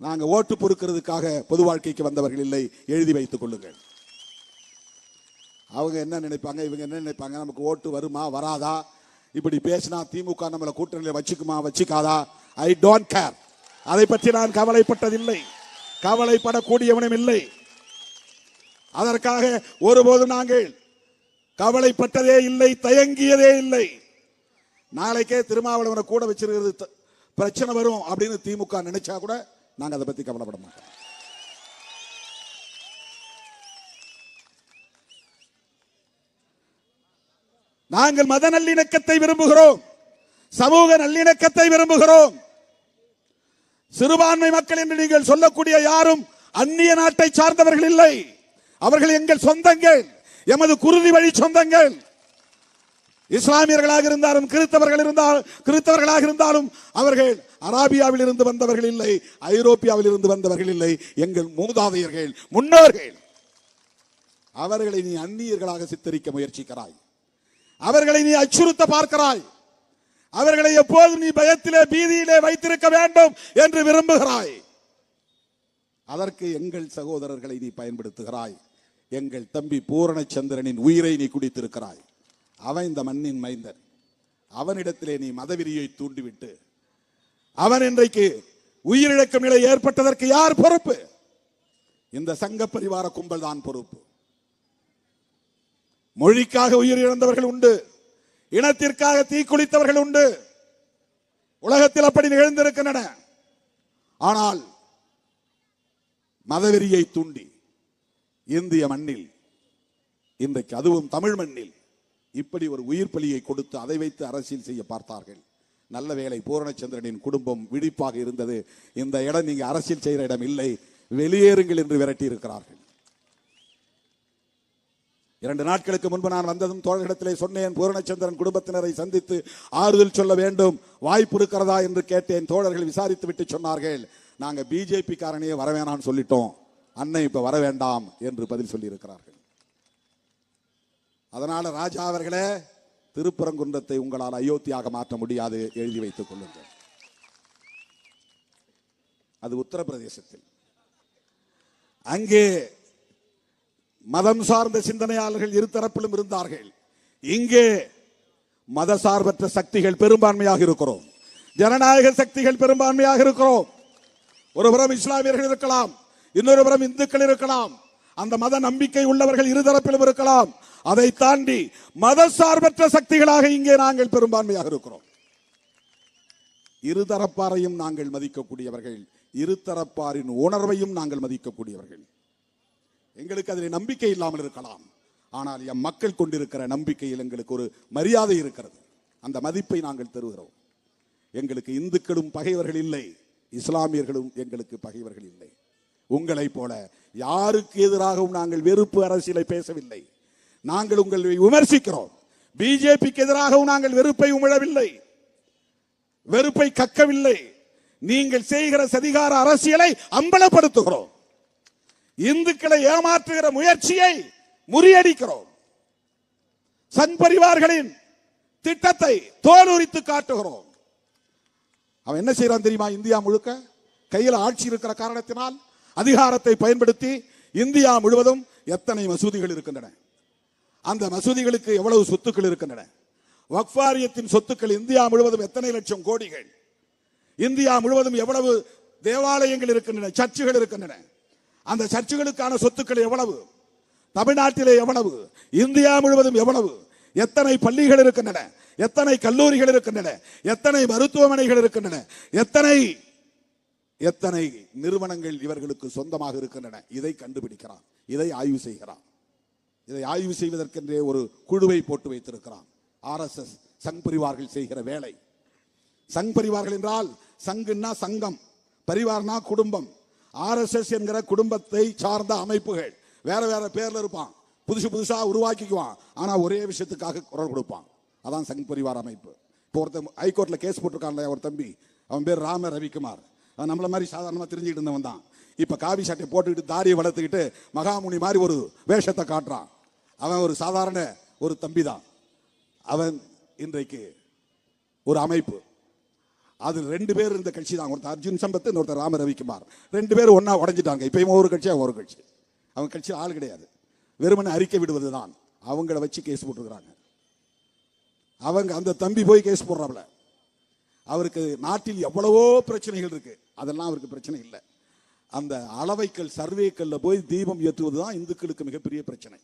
நாங்க ஓட்டு பொறுக்கிறதுக்காக பொது வாழ்க்கைக்கு வந்தவர்கள் இல்லை, எழுதி வைத்துக் கொள்ளுங்கள். அவங்க என்ன நினைப்பாங்க, இவங்க என்ன நினைப்பாங்க, நமக்கு ஓட்டு வருமா வராதா, இப்படி பேசினா திமுக நம்மளை கூட்டணியில வச்சுக்குமா வச்சுக்காதா, ஐ டோன்ட் கேர். அதை பற்றி நான் கவலைப்பட்டதில்லை, கவலைப்படக்கூடியவனும் இல்லை. அதற்காக ஒருபோதும் நாங்கள் கவலைப்பட்டதே இல்லை, தயங்கியதே இல்லை. நாளைக்கே திருமாவளவனை கூட வச்சிருக்கிறது பிரச்சனை வரும் அப்படின்னு திமுக நினைச்சா கூட நாங்க அதை பத்தி கவலைப்பட மாட்டோம். நாங்கள் மத நல்லிணக்கத்தை விரும்புகிறோம், சமூக நல்லிணக்கத்தை விரும்புகிறோம். சிறுபான்மை மக்கள் என்று நீங்கள் சொல்லக்கூடிய யாரும் அந்நிய நாட்டை சார்ந்தவர்கள் இல்லை, அவர்கள் எங்கள் சொந்தங்கள், எமது குருதி வழி சொந்தங்கள். இஸ்லாமியர்களாக இருந்தாலும் கிறிஸ்தவர்களாக இருந்தாலும் அவர்கள் அராபியாவில் இருந்து வந்தவர்கள் இல்லை, ஐரோப்பியாவில் இருந்து வந்தவர்கள் இல்லை. எங்கள் மூதாதையர்கள், முன்னோர்கள். அவர்களை நீ அந்நியர்களாக சித்தரிக்க முயற்சிக்கிறாய். அவர்களை நீ அச்சுறுத்த பார்க்கிறாய். அவர்களை எப்போதும் நீ பயத்திலே, பீதியிலே வைத்திருக்க வேண்டும் என்று விரும்புகிறாய். அதற்கு எங்கள் சகோதரர்களை நீ பயன்படுத்துகிறாய். எங்கள் தம்பி பூரணச்சந்திரனின் உயிரை நீ குடித்திருக்கிறாய். அவன் இந்த மண்ணின் மைந்தன். அவனிடத்திலே நீ மதவெறியை தூண்டிவிட்டு அவன் இன்றைக்கு உயிரிழக்கும் நிலை ஏற்பட்டதற்கு யார் பொறுப்பு? இந்த சங்க பரிவார கும்பல் தான் பொறுப்பு. மொழிக்காக உயிர் இழந்தவர்கள் உண்டு, இனத்திற்காக தீக்குளித்தவர்கள் உண்டு. உலகத்தில் அப்படி நிகழ்ந்திருக்கின்றன. ஆனால் மதவெறியை தூண்டி இந்திய மண்ணில் இன்றைக்கு, அதுவும் தமிழ் மண்ணில் இப்படி ஒரு உயிர் பலியை கொடுத்து அதை வைத்து அரசியல் செய்ய பார்த்தார்கள். நல்ல வேளை பூரணச்சந்திரனின் குடும்பம் விழிப்பாக இருந்தது. இந்த இடம் நீங்க அரசியல் செய்கிற இடம் இல்லை, வெளியேறுங்கள் என்று விரட்டி இருக்கிறார்கள். 2 நாட்களுக்கு முன்பு நான் வந்ததும் தோழர்களிடத்திலே சொன்னேன், பூரணச்சந்திரன் குடும்பத்தினரை சந்தித்து ஆறுதல் சொல்ல வேண்டும், வாய்ப்பு இருக்கிறதா என்று கேட்டேன். தோழர்கள் விசாரித்து விட்டு சொன்னார்கள், நாங்க பிஜேபி காரனையே வரவேணான்னு சொல்லிட்டோம், அண்ணன் இப்ப வர வேண்டாம் என்று பதில் சொல்லி இருக்கிறார்கள். அதனால ராஜா அவர்களே, திருப்பரங்குன்றத்தை உங்களால் அயோத்தியாக மாற்ற முடியாது, எழுதி வைத்துக் கொள்ளுங்கள். அது உத்தரப்பிரதேசத்தில். அங்கே மதம் சார்ந்த சிந்தனையாளர்கள் இருதரப்பிலும் இருந்தார்கள். இங்கே மதசார்பற்ற சக்திகள் பெரும்பான்மையாக இருக்கிறோம், ஜனநாயக சக்திகள் பெரும்பான்மையாக இருக்கிறோம். ஒருபுறம் இஸ்லாமியர்கள் இருக்கலாம், இன்னொரு புறம் இந்துக்கள் இருக்கலாம், அந்த மத நம்பிக்கை உள்ளவர்கள் இருதரப்பிலும் இருக்கலாம். அதை தாண்டி மதசார்பற்ற சக்திகளாக இங்கே நாங்கள் பெரும்பான்மையாக இருக்கிறோம். இருதரப்பாரையும் நாங்கள் மதிக்கக்கூடியவர்கள், இருதரப்பாரின் உணர்வையும் நாங்கள் மதிக்கக்கூடியவர்கள். எங்களுக்கு அதில் நம்பிக்கை இல்லாமல் இருக்கலாம், ஆனால் எம் மக்கள் கொண்டிருக்கிற நம்பிக்கையில் எங்களுக்கு ஒரு மரியாதை இருக்கிறது. அந்த மதிப்பை நாங்கள் தருகிறோம். எங்களுக்கு இந்துக்களும் பகைவர்கள் இல்லை, இஸ்லாமியர்களும் எங்களுக்கு பகைவர்கள் இல்லை. உங்களைப் போல யாருக்கு எதிராகவும் நாங்கள் வெறுப்பு அரசியலை பேசவில்லை. நாங்கள் உங்களை விமர்சிக்கிறோம். பிஜேபிக்கு எதிராகவும் நாங்கள் வெறுப்பை உமிழவில்லை, வெறுப்பை கக்கவில்லை. நீங்கள் செய்கிற சதிகார அரசியலை அம்பலப்படுத்துகிறோம். இந்துக்களை ஏமாற்றுகிற முயற்சியை முறியடிக்கிறோம். சங் பரிவார்களின் திட்டத்தை தோலுரித்து காட்டுகிறோம். அவன் என்ன செய்யறான் தெரியுமா? இந்தியா முழுக்க கையில் ஆட்சி இருக்கிற காரணத்தினால் அதிகாரத்தை பயன்படுத்தி இந்தியா முழுவதும் எத்தனை மசூதிகள் இருக்கின்றன, அந்த மசூதிகளுக்கு எவ்வளவு சொத்துக்கள் இருக்கின்றன, வக்ஃப் வாரியத்தின் சொத்துக்கள் இந்தியா முழுவதும் எத்தனை லட்சம் கோடிகள், இந்தியா முழுவதும் எவ்வளவு தேவாலயங்கள் இருக்கின்றன, சர்ச்சுகள் இருக்கின்றன, அந்த சர்ச்சுகளுக்கான சொத்துக்கள் எவ்வளவு, தமிழ்நாட்டிலே எவ்வளவு, இந்தியா முழுவதும் எவ்வளவு, எத்தனை பள்ளிகள் இருக்கின்றன, எத்தனை கல்லூரிகள் இருக்கின்றன, எத்தனை மருத்துவமனைகள் இருக்கின்றன, எத்தனை நிறுவனங்கள் இவர்களுக்கு சொந்தமாக இருக்கின்றன. இதை கண்டுபிடிக்கிறான், இதை ஆய்வு செய்கிறான். இதை ஆய்வு செய்வதற்கென்றே ஒரு குழுவை போட்டு வைத்திருக்கிறான். RSS சங் பரிவார்கள் செய்கிற வேலை. சங் பரிவார்கள் என்றால் சங்குன்னா சங்கம், பரிவார்னா குடும்பம். RSS என்கிற குடும்பத்தை சார்ந்த அமைப்புகள் வேற வேற பேர்ல இருப்பான், புதுசா உருவாக்கிக்குவான், ஆனா ஒரே விஷயத்துக்காக குரல் கொடுப்பான். அதான் சங் பரிவார் அமைப்பு. இப்போ ஒருத்தர் ஹைகோர்ட்ல கேஸ் போட்டிருக்கான்ல ஒரு தம்பி, அவன் பேர் ராம ரவிக்குமார். அவன் நம்மள மாதிரி சாதாரணமா தெரிஞ்சுக்கிட்டு இருந்தவன் தான். இப்ப காவி சட்டை போட்டுக்கிட்டு தாடியை வளர்த்துக்கிட்டு மகாமுனி மாதிரி ஒரு வேஷத்தை காட்டுறான். அவன் ஒரு சாதாரண ஒரு தம்பி தான். அவன் இன்றைக்கு ஒரு அமைப்பு, அது 2 பேர் இந்த கட்சி தான். ஒருத்தர் அர்ஜுன் சம்பத், ஒருத்தர் ராம ரவிக்குமார். 2 பேரும் ஒன்னா உடஞ்சிட்டாங்க. இப்பயும் ஒரு கட்சி, ஒரு கட்சி. அவங்க கட்சி ஆள் கிடையாது, வெறுமனை அறிக்கை விடுவதுதான். அவங்கள வச்சு கேஸ் போட்டுருக்காங்க. அவங்க அந்த தம்பி போய் கேஸ் போடுறாப்ல. அவருக்கு நாட்டில் எவ்வளவோ பிரச்சனைகள் இருக்கு, அதெல்லாம் அவருக்கு பிரச்சனை இல்லை. அந்த அளவைக்கல் சர்வேக்கல்ல போய் தீபம் ஏற்றுவதுதான் இந்துக்களுக்கு மிகப்பெரிய பிரச்சனை.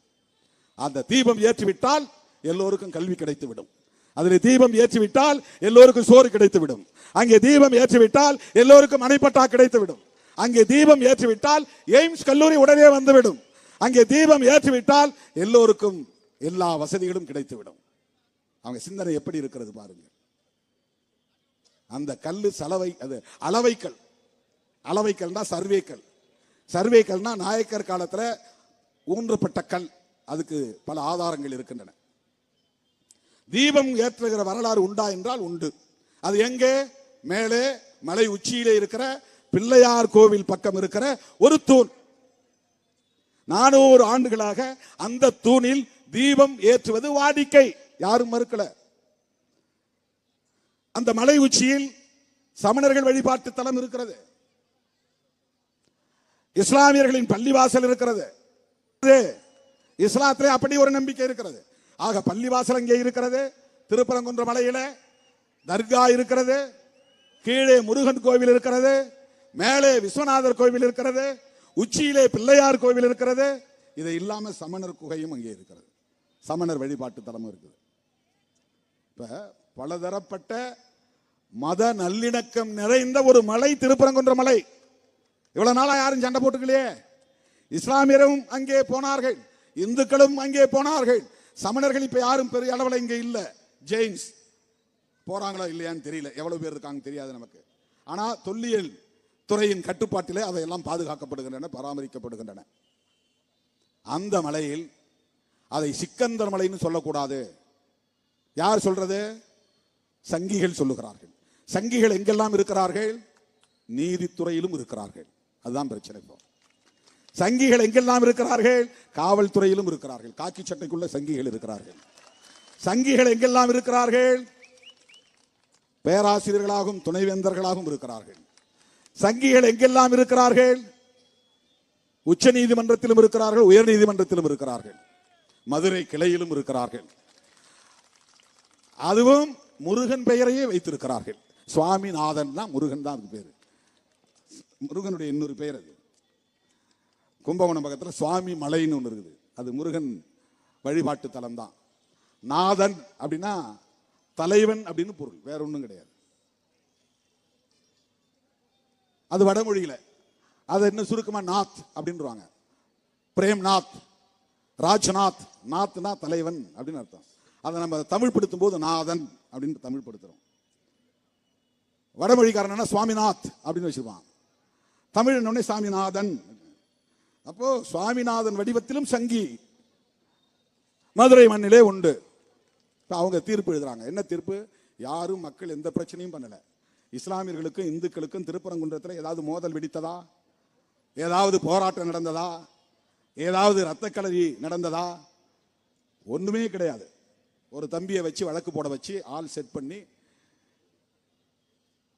அந்த தீபம் ஏற்றிவிட்டால் எல்லோருக்கும் கல்வி கிடைத்து விடும். அதில் தீபம் ஏற்றிவிட்டால் எல்லோருக்கும் சோறு கிடைத்து விடும். அங்கே தீபம் ஏற்றிவிட்டால் எல்லோருக்கும் மனைப்பட்டா கிடைத்து விடும். அங்கே தீபம் ஏற்றிவிட்டால் எய்ம்ஸ் கல்லூரி உடனே வந்துவிடும். அங்கே தீபம் ஏற்றிவிட்டால் எல்லோருக்கும் எல்லா வசதிகளும் கிடைத்து விடும். அவங்க சிந்தனை எப்படி இருக்கிறது பாருங்க. அந்த கல்லு சலவை, அது அளவைக்கல். அளவைக்கல்னா சர்வேக்கல். சர்வேக்கல்னா நாயக்கர் காலத்தில் ஊன்றப்பட்ட கல். அதுக்கு பல ஆதாரங்கள் இருக்கின்றன. தீபம் ஏற்றுகிற வரலாறு உண்டா என்றால் உண்டு. அது எங்கே? மேலே மலை உச்சியிலே இருக்கிற பிள்ளையார் கோவில் பக்கம் இருக்கிற ஒரு தூண். 400 ஆண்டுகளாக அந்த தூணில் தீபம் ஏற்றுவது வாடிக்கை, யாரும் மறுக்கல. அந்த மலை உச்சியில் சமணர்கள் வழிபாட்டு தலம் இருக்கிறது, இஸ்லாமியர்களின் பள்ளிவாசல் இருக்கிறது. இஸ்லாத்திலே அப்படி ஒரு நம்பிக்கை இருக்கிறது. ஆக பள்ளிவாசல் அங்கே இருக்கிறது, திருப்பரங்குன்ற மலையில தர்கா இருக்கிறது, கீழே முருகன் கோவில் இருக்கிறது, மேலே விஸ்வநாதர் கோவில் இருக்கிறது, உச்சியிலே பிள்ளையார் கோவில் இருக்கிறது. இதை இல்லாம சமணர் குகையும் அங்கே இருக்கிறது, சமணர் வழிபாட்டு தலமும் இருக்குது. இப்ப பலதரப்பட்ட மத நல்லிணக்கம் நிறைந்த ஒரு மலை திருப்பரங்குன்ற மலை. இவ்வளவு நாளா யாரும் சண்டை போட்டுக்கலையே. இஸ்லாமியரும் அங்கே போனார்கள், இந்துக்களும் அங்கே போனார்கள், சமணர்கள் இப்ப யாரும் பெரிய அளவில் இங்கே இல்ல. ஜெயின்ஸ் போறாங்களா இல்லையான்னு தெரியல, எவ்வளவு பேர் இருக்காங்க தெரியாது நமக்கு. ஆனா தொல்லியல் துறையின் கட்டுப்பாட்டிலே அதையெல்லாம் பாதுகாக்கப்படுகின்றன, பராமரிக்கப்படுகின்றன. அந்த மலையில் அதை சிக்கந்தர் மலைன்னு சொல்லக்கூடாது. யார் சொல்றது? சங்கிகள் சொல்லுகிறார்கள். சங்கிகள் எங்கெல்லாம் இருக்கிறார்கள்? நீதித்துறையிலும் இருக்கிறார்கள். அதுதான் பிரச்சனை. சங்கிகள் எங்கெல்லாம் இருக்கிறார்கள்? காவல்துறையிலும் இருக்கிறார்கள். காக்கி சட்டைக்குள்ள சங்கிகள் இருக்கிறார்கள். சங்கிகள் எங்கெல்லாம் இருக்கிறார்கள்? பேராசிரியர்களாகவும் துணைவேந்தர்களாகவும் இருக்கிறார்கள். சங்கிகள் எங்கெல்லாம் இருக்கிறார்கள்? உச்ச நீதிமன்றத்திலும் இருக்கிறார்கள், உயர் நீதிமன்றத்திலும் இருக்கிறார்கள், மதுரை கிளையிலும் இருக்கிறார்கள். அதுவும் முருகன் பெயரையே வைத்திருக்கிறார்கள். சுவாமிநாதன் தான், முருகன் தான் பேரு. முருகனுடைய இன்னொரு பெயர் அது. கும்பகோணம் பக்கத்தில் சுவாமி மலைன்னு ஒன்று இருக்குது, அது முருகன் வழிபாட்டு தலம் தான். நாதன் அப்படின்னா தலைவன் அப்படின்னு பொருள், வேற ஒன்றும் கிடையாது. அது வடமொழியில அது என்ன சுருக்கமா நாத் அப்படின்றாங்க. பிரேம்நாத், ராஜ்நாத், நாத்னா தலைவன் அப்படின்னு அர்த்தம். அதை நம்ம தமிழ் படுத்தும் போது நாதன் அப்படின்னு தமிழ் படுத்துறோம். வடமொழிக்காரன் சுவாமிநாத் அப்படின்னு வச்சிருப்பான், தமிழ் என்னொன்னே சாமிநாதன். அப்போ சுவாமிநாதன் வடிவத்திலும் சங்கி மதுரை மண்ணிலே உண்டு. அவங்க தீர்ப்பு எழுதுறாங்க. என்ன தீர்ப்பு? யாரும் மக்கள் எந்த பிரச்சனையும் பண்ணல. இஸ்லாமியர்களுக்கும் இந்துக்களுக்கும் திருப்பரங்குன்றத்தில் ஏதாவது மோதல் வெடித்ததா? ஏதாவது போராட்டம் நடந்ததா? ஏதாவது ரத்த கலரி நடந்ததா? ஒண்ணுமே கிடையாது. ஒரு தம்பியை வச்சு வழக்கு போட வச்சு ஆள் செட் பண்ணி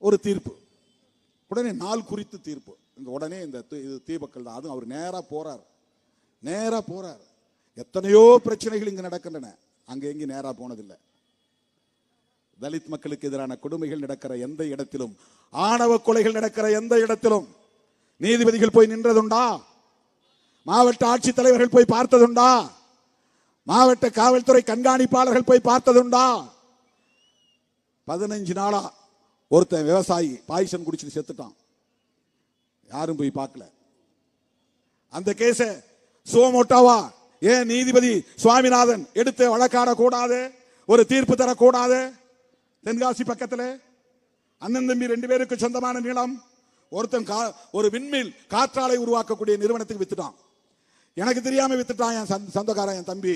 ஒரு தீர்ப்பு, உடனே நாள் குறித்து தீர்ப்பு. உடனே இந்த தீபக்கள் தான். அதுவும் அவர் நேரா போறார். எத்தனையோ பிரச்சனைகள் இங்கு நடக்கின்றன, அங்க எங்கேயும் நேரா போனதில்லை. தலித் மக்களுக்கு எதிரான கொடுமைகள் நடக்கிற எந்த இடத்திலும், ஆணவ கொலைகள் நடக்கிற எந்த இடத்திலும் நீதிபதிகள் போய் நின்றதுண்டா? மாவட்ட ஆட்சித்தலைவர்கள் போய் பார்த்ததுண்டா? மாவட்ட காவல்துறை கண்காணிப்பாளர்கள் போய் பார்த்ததுண்டா? 15 நாளா ஒருத்தன் விவசாயி பாய்சன் குடிச்சிட்டு செத்துட்டான், யாரும் போய் பார்க்கல. அந்த கேஸ சுவமோட்டாவா ஏன் நீதிபதி சுவாமிநாதன் எடுத்து வழக்காட கூடாது, ஒரு தீர்ப்பு தரக்கூடாது? தென்காசி பக்கத்தில் அண்ணன் தம்பி 2 பேருக்கு சொந்தமான நிலம் ஒருத்தன் ஒரு விண்மில் காற்றாலை உருவாக்கக்கூடிய நிறுவனத்துக்கு வித்துட்டான். எனக்கு தெரியாம வித்துட்டான் என் சொந்தக்காரன், என் தம்பி.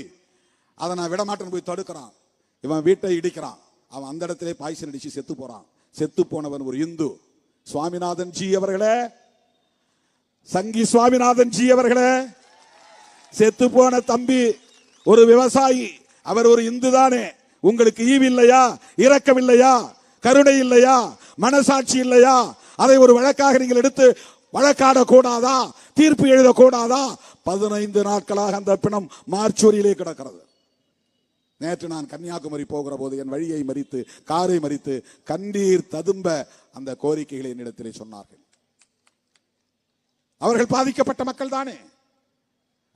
அதை நான் விடமாட்டேன்னு போய் தடுக்கிறான். இவன் வீட்டை இடிக்கிறான். அவன் அந்த இடத்திலே பாய்சன் அடிச்சு செத்து போறான். செத்து போனவன் ஒரு இந்து. சுவாமிநாதன் ஜி அவர்களே, சங்கி சுவாமிநாதன் ஜி அவர்களே, செத்து போன தம்பி ஒரு விவசாயி, அவர் ஒரு இந்து தானே. உங்களுக்கு ஈவு இல்லையா? இரக்கம் இல்லையா? கருணை இல்லையா? மனசாட்சி இல்லையா? அதை ஒரு வழக்காக நீங்கள் எடுத்து வழக்காட கூடாதா? தீர்ப்பு எழுத கூடாதா? 15 நாட்களாக அந்த பிணம் மார்ச்சூரியிலே கிடக்கிறது. நேற்று நான் கன்னியாகுமரி போகிற போது என் வழியை மறித்து, காரை மறித்து, கண்ணீர் ததும்ப அந்த கோரிக்கைகளை என்னிடத்திலே சொன்னார்கள். அவர்கள் பாதிக்கப்பட்ட மக்கள் தானே.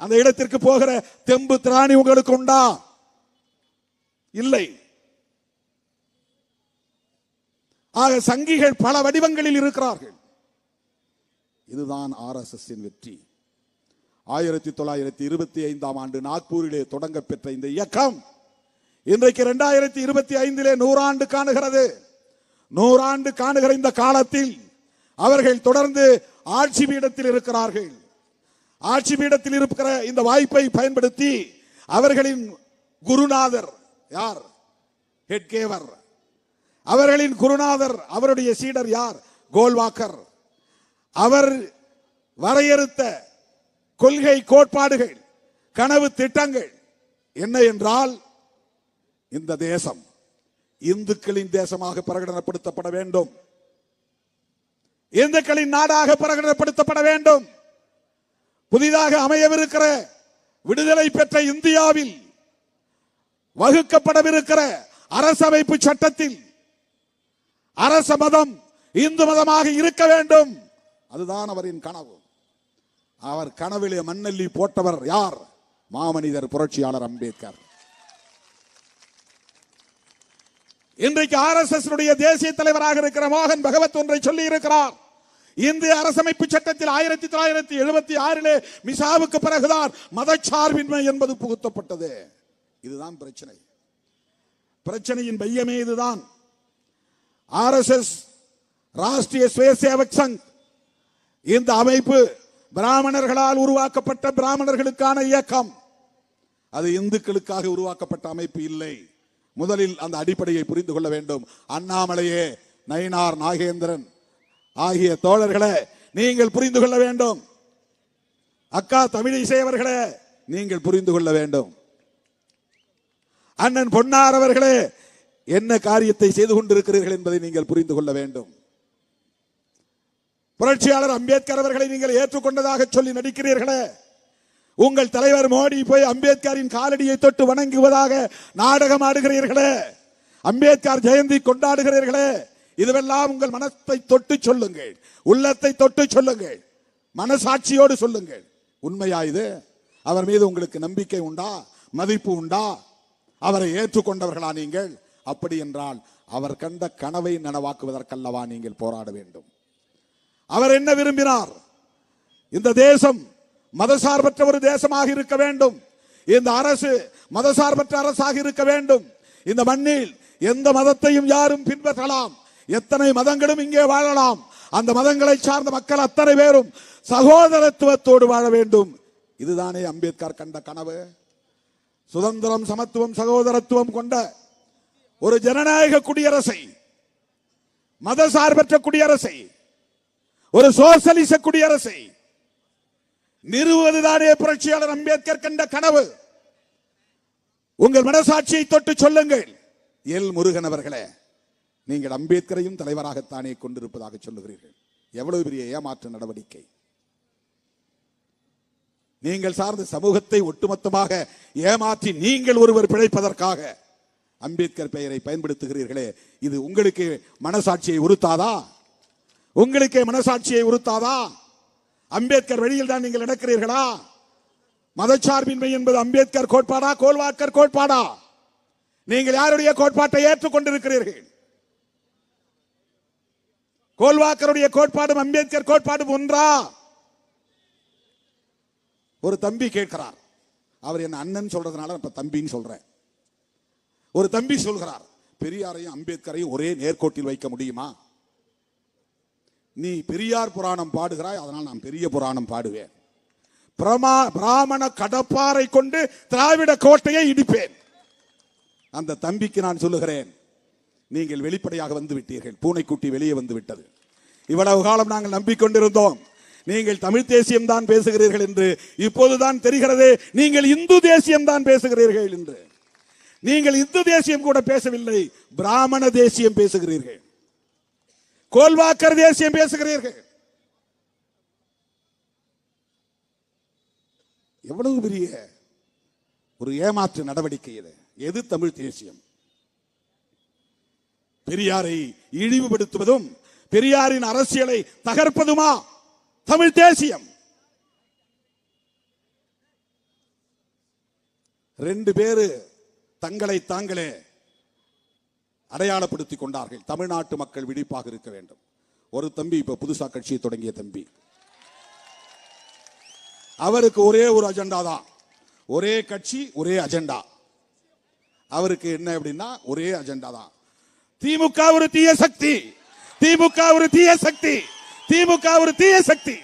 அந்த இடத்திற்கு போகிற தெம்பு திராணி உங்களுக்கு உண்டா? இல்லை. ஆக சங்கிகள் பல வடிவங்களில் இருக்கிறார்கள். இதுதான் RSS வெற்றி. 1925ஆம் ஆண்டு நாக்பூரிலே தொடங்க பெற்ற இந்த இயக்கம் இன்றைக்கு 2025 100 ஆண்டு காணுகிறது. 100 ஆண்டு காணுகிற இந்த காலத்தில் அவர்கள் தொடர்ந்து ஆட்சி பீடத்தில் இருக்கிறார்கள். ஆட்சி பீடத்தில் இருக்கிற இந்த வாய்ப்பை பயன்படுத்தி அவர்களின் குருநாதர் யார்? ஹெட்கேவர். அவர்களின் குருநாதர், அவருடைய சீடர் யார்? கோல்வாக்கர். அவர் வரையறுத்த கொள்கை கோட்பாடுகள், கனவு திட்டங்கள் என்ன என்றால், இந்த தேசம் இந்துக்களின் தேசமாக பிரகடனப்படுத்தப்பட வேண்டும், இந்துக்களின் நாடாக பிரகடனப்படுத்தப்பட வேண்டும். புதிதாக அமையவிருக்கிற விடுதலை பெற்ற இந்தியாவில் வகுக்கப்படவிருக்கிற அரசமைப்பு சட்டத்தில் அரச மதம் இந்து மதமாக இருக்க வேண்டும். அதுதான் அவரின் கனவு. அவர் கனவிலே மண்ணல்லி போட்டவர் யார்? மாமனிதர் புரட்சியாளர் அம்பேத்கர். இன்றைக்கு RSS தேசிய தலைவராக இருக்கிற மோகன் பகவத் ஒன்றை சொல்லி இருக்கிறார். இந்திய அரசமைப்பு சட்டத்தில் 1976 மிசாவுக்கு பிறகுதான் மதச்சார்பின்மை என்பது புகுத்தப்பட்டது. இதுதான் பிரச்சனை. பிரச்சனையின் மையமே இதுதான். RSS ராஷ்டிரிய சுயசேவக் சங் இந்த அமைப்பு பிராமணர்களால் உருவாக்கப்பட்ட பிராமணர்களுக்கான இயக்கம். அது இந்துக்களுக்காக உருவாக்கப்பட்ட அமைப்பு இல்லை. முதலில் அந்த அடிப்படையை புரிந்து கொள்ள வேண்டும். அண்ணாமலையே, நயினார் நாகேந்திரன் ஆகிய தோழர்களே, நீங்கள் புரிந்து கொள்ள வேண்டும். அக்கா தமிழிசை அவர்களே, நீங்கள் புரிந்து கொள்ள வேண்டும். அண்ணன் பொன்னார் அவர்களே, என்ன காரியத்தை செய்து கொண்டிருக்கிறீர்கள் என்பதை நீங்கள் புரிந்து கொள்ள வேண்டும். புரட்சியாளர் அம்பேத்கர் அவர்களை நீங்கள் ஏற்றுக்கொண்டதாக சொல்லி நடிக்கிறீர்களே, உங்கள் தலைவர் மோடி போய் அம்பேத்கரின் காலடியை தொட்டு வணங்குவதாக நாடகம் ஆடுகிறீர்களே, அம்பேத்கர் ஜெயந்தி கொண்டாடுகிறீர்களே, இதுவெல்லாம் உங்கள் மனத்தை தொட்டு சொல்லுங்கள், உள்ளத்தை தொட்டு சொல்லுங்கள், மனசாட்சியோடு சொல்லுங்கள். உண்மையா இது? அவர் மீது உங்களுக்கு நம்பிக்கை உண்டா? மதிப்பு உண்டா? அவரை ஏற்றுக்கொண்டவர்களா நீங்கள்? அப்படி என்றால் அவர் கண்ட கனவை நனவாக்குவதற்கல்லவா நீங்கள் போராட வேண்டும். அவர் என்ன விரும்பினார்? இந்த தேசம் மதசார்பற்ற ஒரு தேசமாக இருக்க வேண்டும். இந்த அரசு மதசார்பற்ற அரசாக இருக்க வேண்டும். இந்த மண்ணில் எந்த மதத்தையும் யாரும் பின்பற்றலாம், எத்தனை மதங்களும் இங்கே வாழலாம். அந்த மதங்களை சார்ந்த மக்கள் அத்தனை பேரும் சகோதரத்துவத்தோடு வாழ வேண்டும். இதுதானே அம்பேத்கர் கண்ட கனவு. சுதந்திரம், சமத்துவம், சகோதரத்துவம் கொண்ட ஒரு ஜனநாயக குடியரசை, மதசார்பற்ற குடியரசை, ஒரு சோசலிச குடியரசை நிறுவுவதுதானே புரட்சியாளர் அம்பேத்கர் கண்ட கனவு. உங்கள் மனசாட்சியை தொட்டு சொல்லுங்கள். எல் முருகன் அவர்களே, நீங்கள் அம்பேத்கரையும் தலைவராகத்தானே கொண்டிருப்பதாக சொல்லுகிறீர்கள். எவ்வளவு பெரிய ஏமாற்று நடவடிக்கை! நீங்கள் சார்ந்த சமூகத்தை ஒட்டுமொத்தமாக ஏமாற்றி நீங்கள் ஒருவர் பிழைப்பதற்காக அம்பேத்கர் பெயரை பயன்படுத்துகிறீர்களே, இது உங்களுக்கு மனசாட்சியை உறுத்தாதா? உங்களுக்கே மனசாட்சியை உறுத்தாதா? அம்பேத்கர் வழியில் தான் நீங்கள் நடக்கிறீர்களா? மதச்சார்பின்மை என்பது அம்பேத்கர் கோட்பாடா, கோல்வாக்கர் கோட்பாடா? நீங்கள் யாருடைய கோட்பாட்டை ஏற்றுக்கொண்டிருக்கிறீர்கள்? கோல்வாக்கருடைய கோட்பாடும் அம்பேத்கர் கோட்பாடும் ஒன்றா? ஒரு தம்பி கேட்கிறார். அவர் என்ன அண்ணன் சொல்றதுனால இப்ப தம்பின்னு சொல்றேன். ஒரு தம்பி சொல்கிறார், பெரியாரையும் அம்பேத்கரையும் ஒரே நேர்கோட்டில் வைக்க முடியுமா? நீ பெரியார் புராணம் பாடுகிறாய், அதனால் நான் பெரிய புராணம் பாடுவேன். பிராமண கடப்பாரை கொண்டு திராவிட கோட்டையை இடிப்பேன். அந்த தம்பிக்கு நான் சொல்லுகிறேன், நீங்கள் வெளிப்படையாக வந்து விட்டீர்கள். பூனைக்குட்டி வெளியே வந்து விட்டது. இவ்வளவு காலம் நாங்கள் நம்பிக்கொண்டிருந்தோம் நீங்கள் தமிழ் தேசியம் தான் பேசுகிறீர்கள் என்று. இப்போதுதான் தெரிகிறது நீங்கள் இந்து தேசியம் தான் பேசுகிறீர்கள் என்று. நீங்கள் இந்து தேசியம் கூட பேசவில்லை, பிராமண தேசியம் பேசுகிறீர்கள், கோல்வாக்கர் தேசியம் பேசுகிறீர்கள். எவ்வளவு பெரிய ஒரு ஏமாற்று நடவடிக்கை இது! எது தமிழ் தேசியம்? பெரியாரை இழிவுபடுத்துவதும் பெரியாரின் அரசியலை தகர்ப்பதுமா தமிழ் தேசியம்? ரெண்டு பேரு தங்களை தாங்களே அடையாளப்படுத்திக் கொண்டார்கள். தமிழ்நாட்டு மக்கள் விழிப்பாக இருக்க வேண்டும். ஒரு தம்பி இப்ப புதுசா கட்சியை தொடங்கிய தம்பி, அவருக்கு ஒரே ஒரு அஜெண்டா தான், ஒரே கட்சி ஒரே அஜெண்டா. அவருக்கு என்ன அப்படின்னா ஒரே அஜெண்டா தான். திமுக ஒரு தீய சக்தி, திமுக ஒரு தீய சக்தி, திமுக ஒரு தீய சக்தி.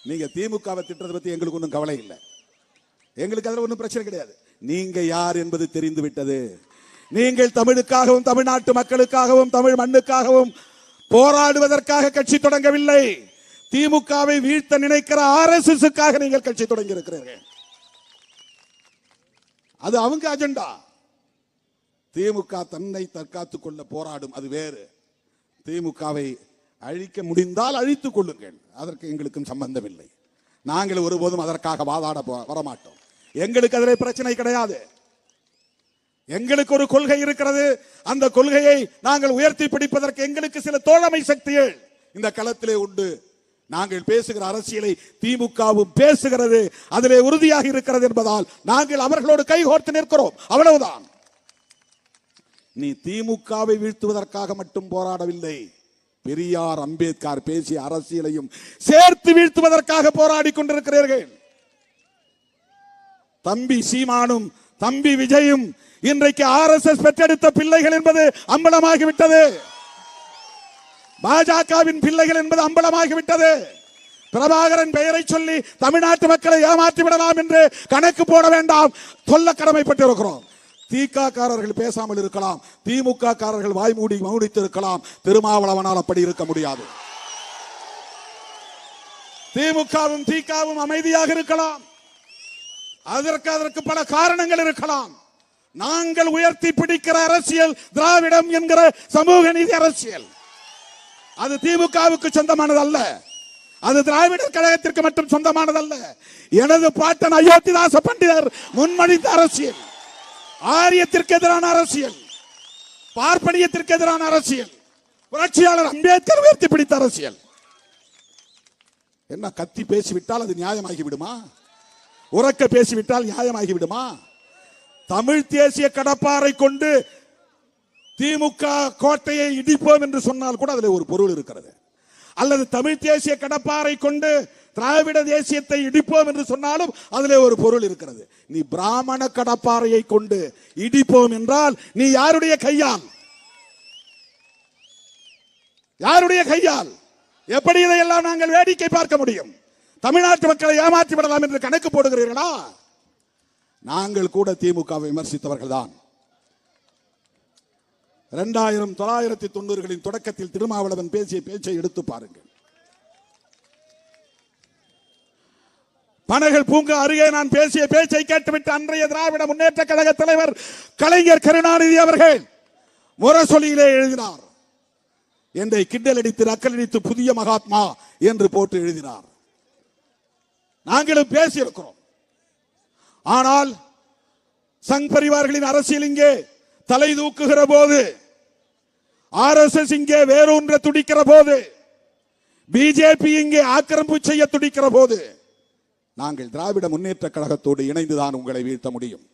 நீங்க திமுகவை திட்டத்தை பத்தி எங்களுக்கு ஒன்றும் கவலை இல்லை, எங்களுக்கு அதுல ஒன்றும் பிரச்சனை கிடையாது. நீங்க யார் என்பது தெரிந்து விட்டது. நீங்கள் தமிழுக்காகவும் தமிழ்நாட்டு மக்களுக்காகவும் தமிழ் மண்ணுக்காகவும் போராடுவதற்காக கட்சி தொடங்கவில்லை. திமுகவை வீழ்த்த நினைக்கிற RSSக்காக நீங்கள் கட்சி தொடங்கி இருக்கிறீர்கள். அது அவங்க அஜெண்டா. திமுக தன்னை தற்காத்துக் கொள்ள போராடும், அது வேறு. திமுகவை அழிக்க முடிந்தால் அழித்துக் கொள்ளுங்கள், அதற்கு எங்களுக்கும் சம்பந்தம் இல்லை. நாங்கள் ஒருபோதும் அதற்காக வாதாட வரமாட்டோம். எங்களுக்கு அதில் பிரச்சனை கிடையாது. எங்களுக்கு ஒரு கொள்கை இருக்கிறது. அந்த கொள்கையை நாங்கள் உயர்த்தி பிடிப்பதற்கு எங்களுக்கு சில தோழமை சக்திகள் இந்த களத்திலே உண்டு. நாங்கள் பேசுகிற அரசியலை திமுகவும் பேசுகிறது, அதிலே உறுதியாக இருக்கிறது என்பதால் நாங்கள் அவர்களோடு கைகோர்த்து நிற்கிறோம், அவ்வளவுதான். நீ திமுகவை வீழ்த்துவதற்காக மட்டும் போராடவில்லை, பெரியார் அம்பேத்கர் பேசிய அரசியலையும் சேர்த்து வீழ்த்துவதற்காக போராடி கொண்டிருக்கிறீர்கள். தம்பி சீமானும் தம்பி விஜயும் இன்றைக்கு RSS பெற்றெடுத்த பிள்ளைகள் என்பது அம்பலமாகிவிட்டது. பாஜகவின் பிள்ளைகள் என்பது அம்பலமாகிவிட்டது. பிரபாகரன் பெயரை சொல்லி தமிழ்நாட்டு மக்களை ஏமாற்றி விடலாம் என்று கணக்கு போட வேண்டாம், சொல்ல கடமைப்பட்டிருக்கிறோம். திகாரர்கள் பேசாமல் இருக்கலாம், திமுக காரர்கள் வாய்மூடி மௌனித்து இருக்கலாம். திருமாவளவனால் அப்படி இருக்க முடியாது. திமுகவும் திகாவும் அமைதியாக இருக்கலாம். அதற்கு பல காரணங்கள் இருக்கலாம். நாங்கள் உயர்த்தி பிடிக்கிற அரசியல் திராவிடம் என்கிற சமூக நீதி அரசியல். அது திமுகவுக்கு சொந்தமானது அல்ல, அது திராவிடர் கழகத்திற்கு மட்டும் சொந்தமானதல்ல. எனது பாட்டன் அயோத்திதாச பண்டிதர் முன்மொழிந்த அரசியல், ஆரியத்திற்கு எதிரான அரசியல், பார்ப்பனியத்திற்கு எதிரான அரசியல், புரட்சியாளர் அம்பேத்கர் உயர்த்தி பிடித்த அரசியல். என்ன கத்தி பேசிவிட்டால் அது நியாயமாகி விடுமா? உறக்க பேசிவிட்டால் நியாயமாகி விடுமா? தமிழ் தேசிய கடப்பாரை கொண்டு திமுக கோட்டையை இடிப்போம் என்று சொன்னால் கூட அதில் ஒரு பொருள் இருக்கிறது. அல்லது தமிழ் தேசிய கடப்பாரை கொண்டு திராவிட தேசியத்தை இடிப்போம் என்று சொன்னாலும் அதிலே ஒரு பொருள் இருக்கிறது. நீ பிராமண கடப்பாறையை கொண்டு இடிப்போம் என்றால் நீ யாருடைய கையால், யாருடைய கையால்? எப்படி இதையெல்லாம் நாங்கள் வேடிக்கை பார்க்க முடியும்? தமிழ்நாட்டு மக்களை ஏமாற்றி விடலாம் என்று கணக்கு போடுகிறீர்களா? நாங்கள் கூட திமுகவை விமர்சித்தவர்கள் தான். 1990களின் தொடக்கத்தில் திருமாவளவன் பேசிய பேச்சை எடுத்து பாருங்கள். பனகல் பூங்கா அருகே நான் பேசிய பேச்சை கேட்டுவிட்டு அன்றைய திராவிட முன்னேற்ற கழக தலைவர் கலைஞர் கருணாநிதி அவர்கள் முரசொலியிலே எழுதினார். என்னை கிண்டல் அடித்து நக்கலடித்து புதிய மகாத்மா என்று போட்டு எழுதினார். நாங்களும் பேசியிருக்கிறோம். ஆனால் சங் பரிவார்களின் அரசியல் இங்கே தலை தூக்குகிற போது, RSS இங்கே வேரூன்ற துடிக்கிற போது, பிஜேபி இங்கே ஆக்கிரமிப்பு செய்ய துடிக்கிற போது, நாங்கள் திராவிட முன்னேற்ற கழகத்தோடு இணைந்துதான் உங்களை வீழ்த்த முடியும்.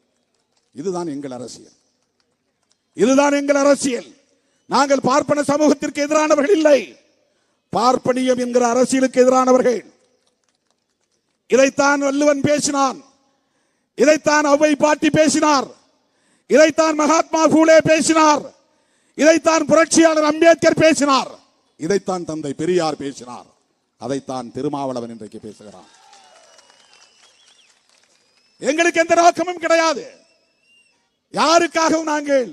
இதுதான் எங்கள் அரசியல், இதுதான் எங்கள் அரசியல். நாங்கள் பார்ப்பன சமூகத்திற்கு எதிரானவர்கள் இல்லை, பார்ப்பனியம் என்கிற அரசியலுக்கு எதிரானவர்கள். இதைத்தான் வள்ளுவன் பேசினான், இதைத்தான் ஔவை பாட்டி பேசினார், இதைத்தான் மகாத்மா பூலே பேசினார், இதைத்தான் புரட்சியாளர் அம்பேத்கர் பேசினார், இதைத்தான் தந்தை பெரியார் பேசினார், அதைத்தான் திருமாவளவன் இன்றைக்கு பேசுகிறார். எங்களுக்கு எந்த நோக்கமும் கிடையாது. யாருக்காகவும் நாங்கள்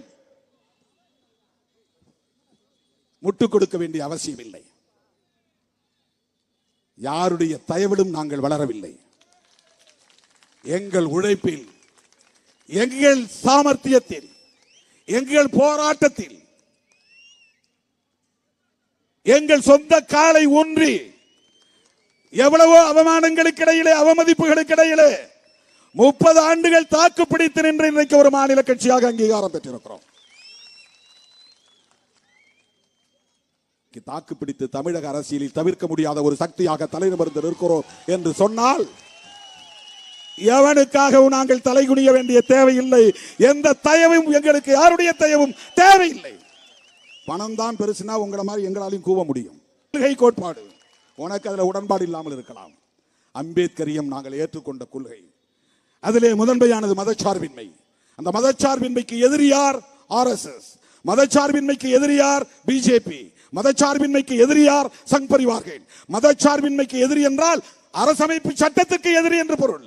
முட்டுக் கொடுக்க வேண்டிய அவசியம் இல்லை. யாருடைய தயவிலும் நாங்கள் வளரவில்லை. எங்கள் உழைப்பில், எங்கள் சாமர்த்தியத்தில், எங்கள் போராட்டத்தில், எங்கள் சொந்த காலை ஊன்றி எவ்வளவோ அவமானங்களுக்கு இடையிலே, அவமதிப்புகளுக்கு இடையிலே 30 ஆண்டுகள் தாக்கு பிடித்து நின்று இன்றைக்கு ஒரு மாநில கட்சியாக அங்கீகாரம் பெற்றிருக்கிறோம். தாக்கு பிடித்து தமிழக அரசியலில் தவிர்க்க முடியாத ஒரு சக்தியாக தலைநிமிர்ந்து இருக்கிறோம் என்று சொன்னால் எவனுக்காகவும் நாங்கள் தலைகுனிய வேண்டிய தேவையில்லை. எந்த தயவும் எங்களுக்கு, யாருடைய தயவும் தேவையில்லை. பணம் தான் பெருசுனா உங்களை மாதிரி எங்களாலையும் கூவ முடியும். கொள்கை கோட்பாடு உனக்கு அதுல உடன்பாடு இல்லாமல் இருக்கலாம். அம்பேத்கரியம் நாங்கள் ஏற்றுக்கொண்ட கொள்கை. அதிலே முதன்மையானது மதச்சார்பின்மை. அந்த மதச்சார்பின்மைக்கு எதிரியார் RSS, மதச்சார்பின்மைக்கு எதிரியார் பிஜேபி, மதச்சார்பின்மைக்கு எதிரியார் சங் பரிவார்கள். மதச்சார்பின்மைக்கு எதிரி என்றால் அரசமைப்பு சட்டத்துக்கு எதிரி என்று பொருள்.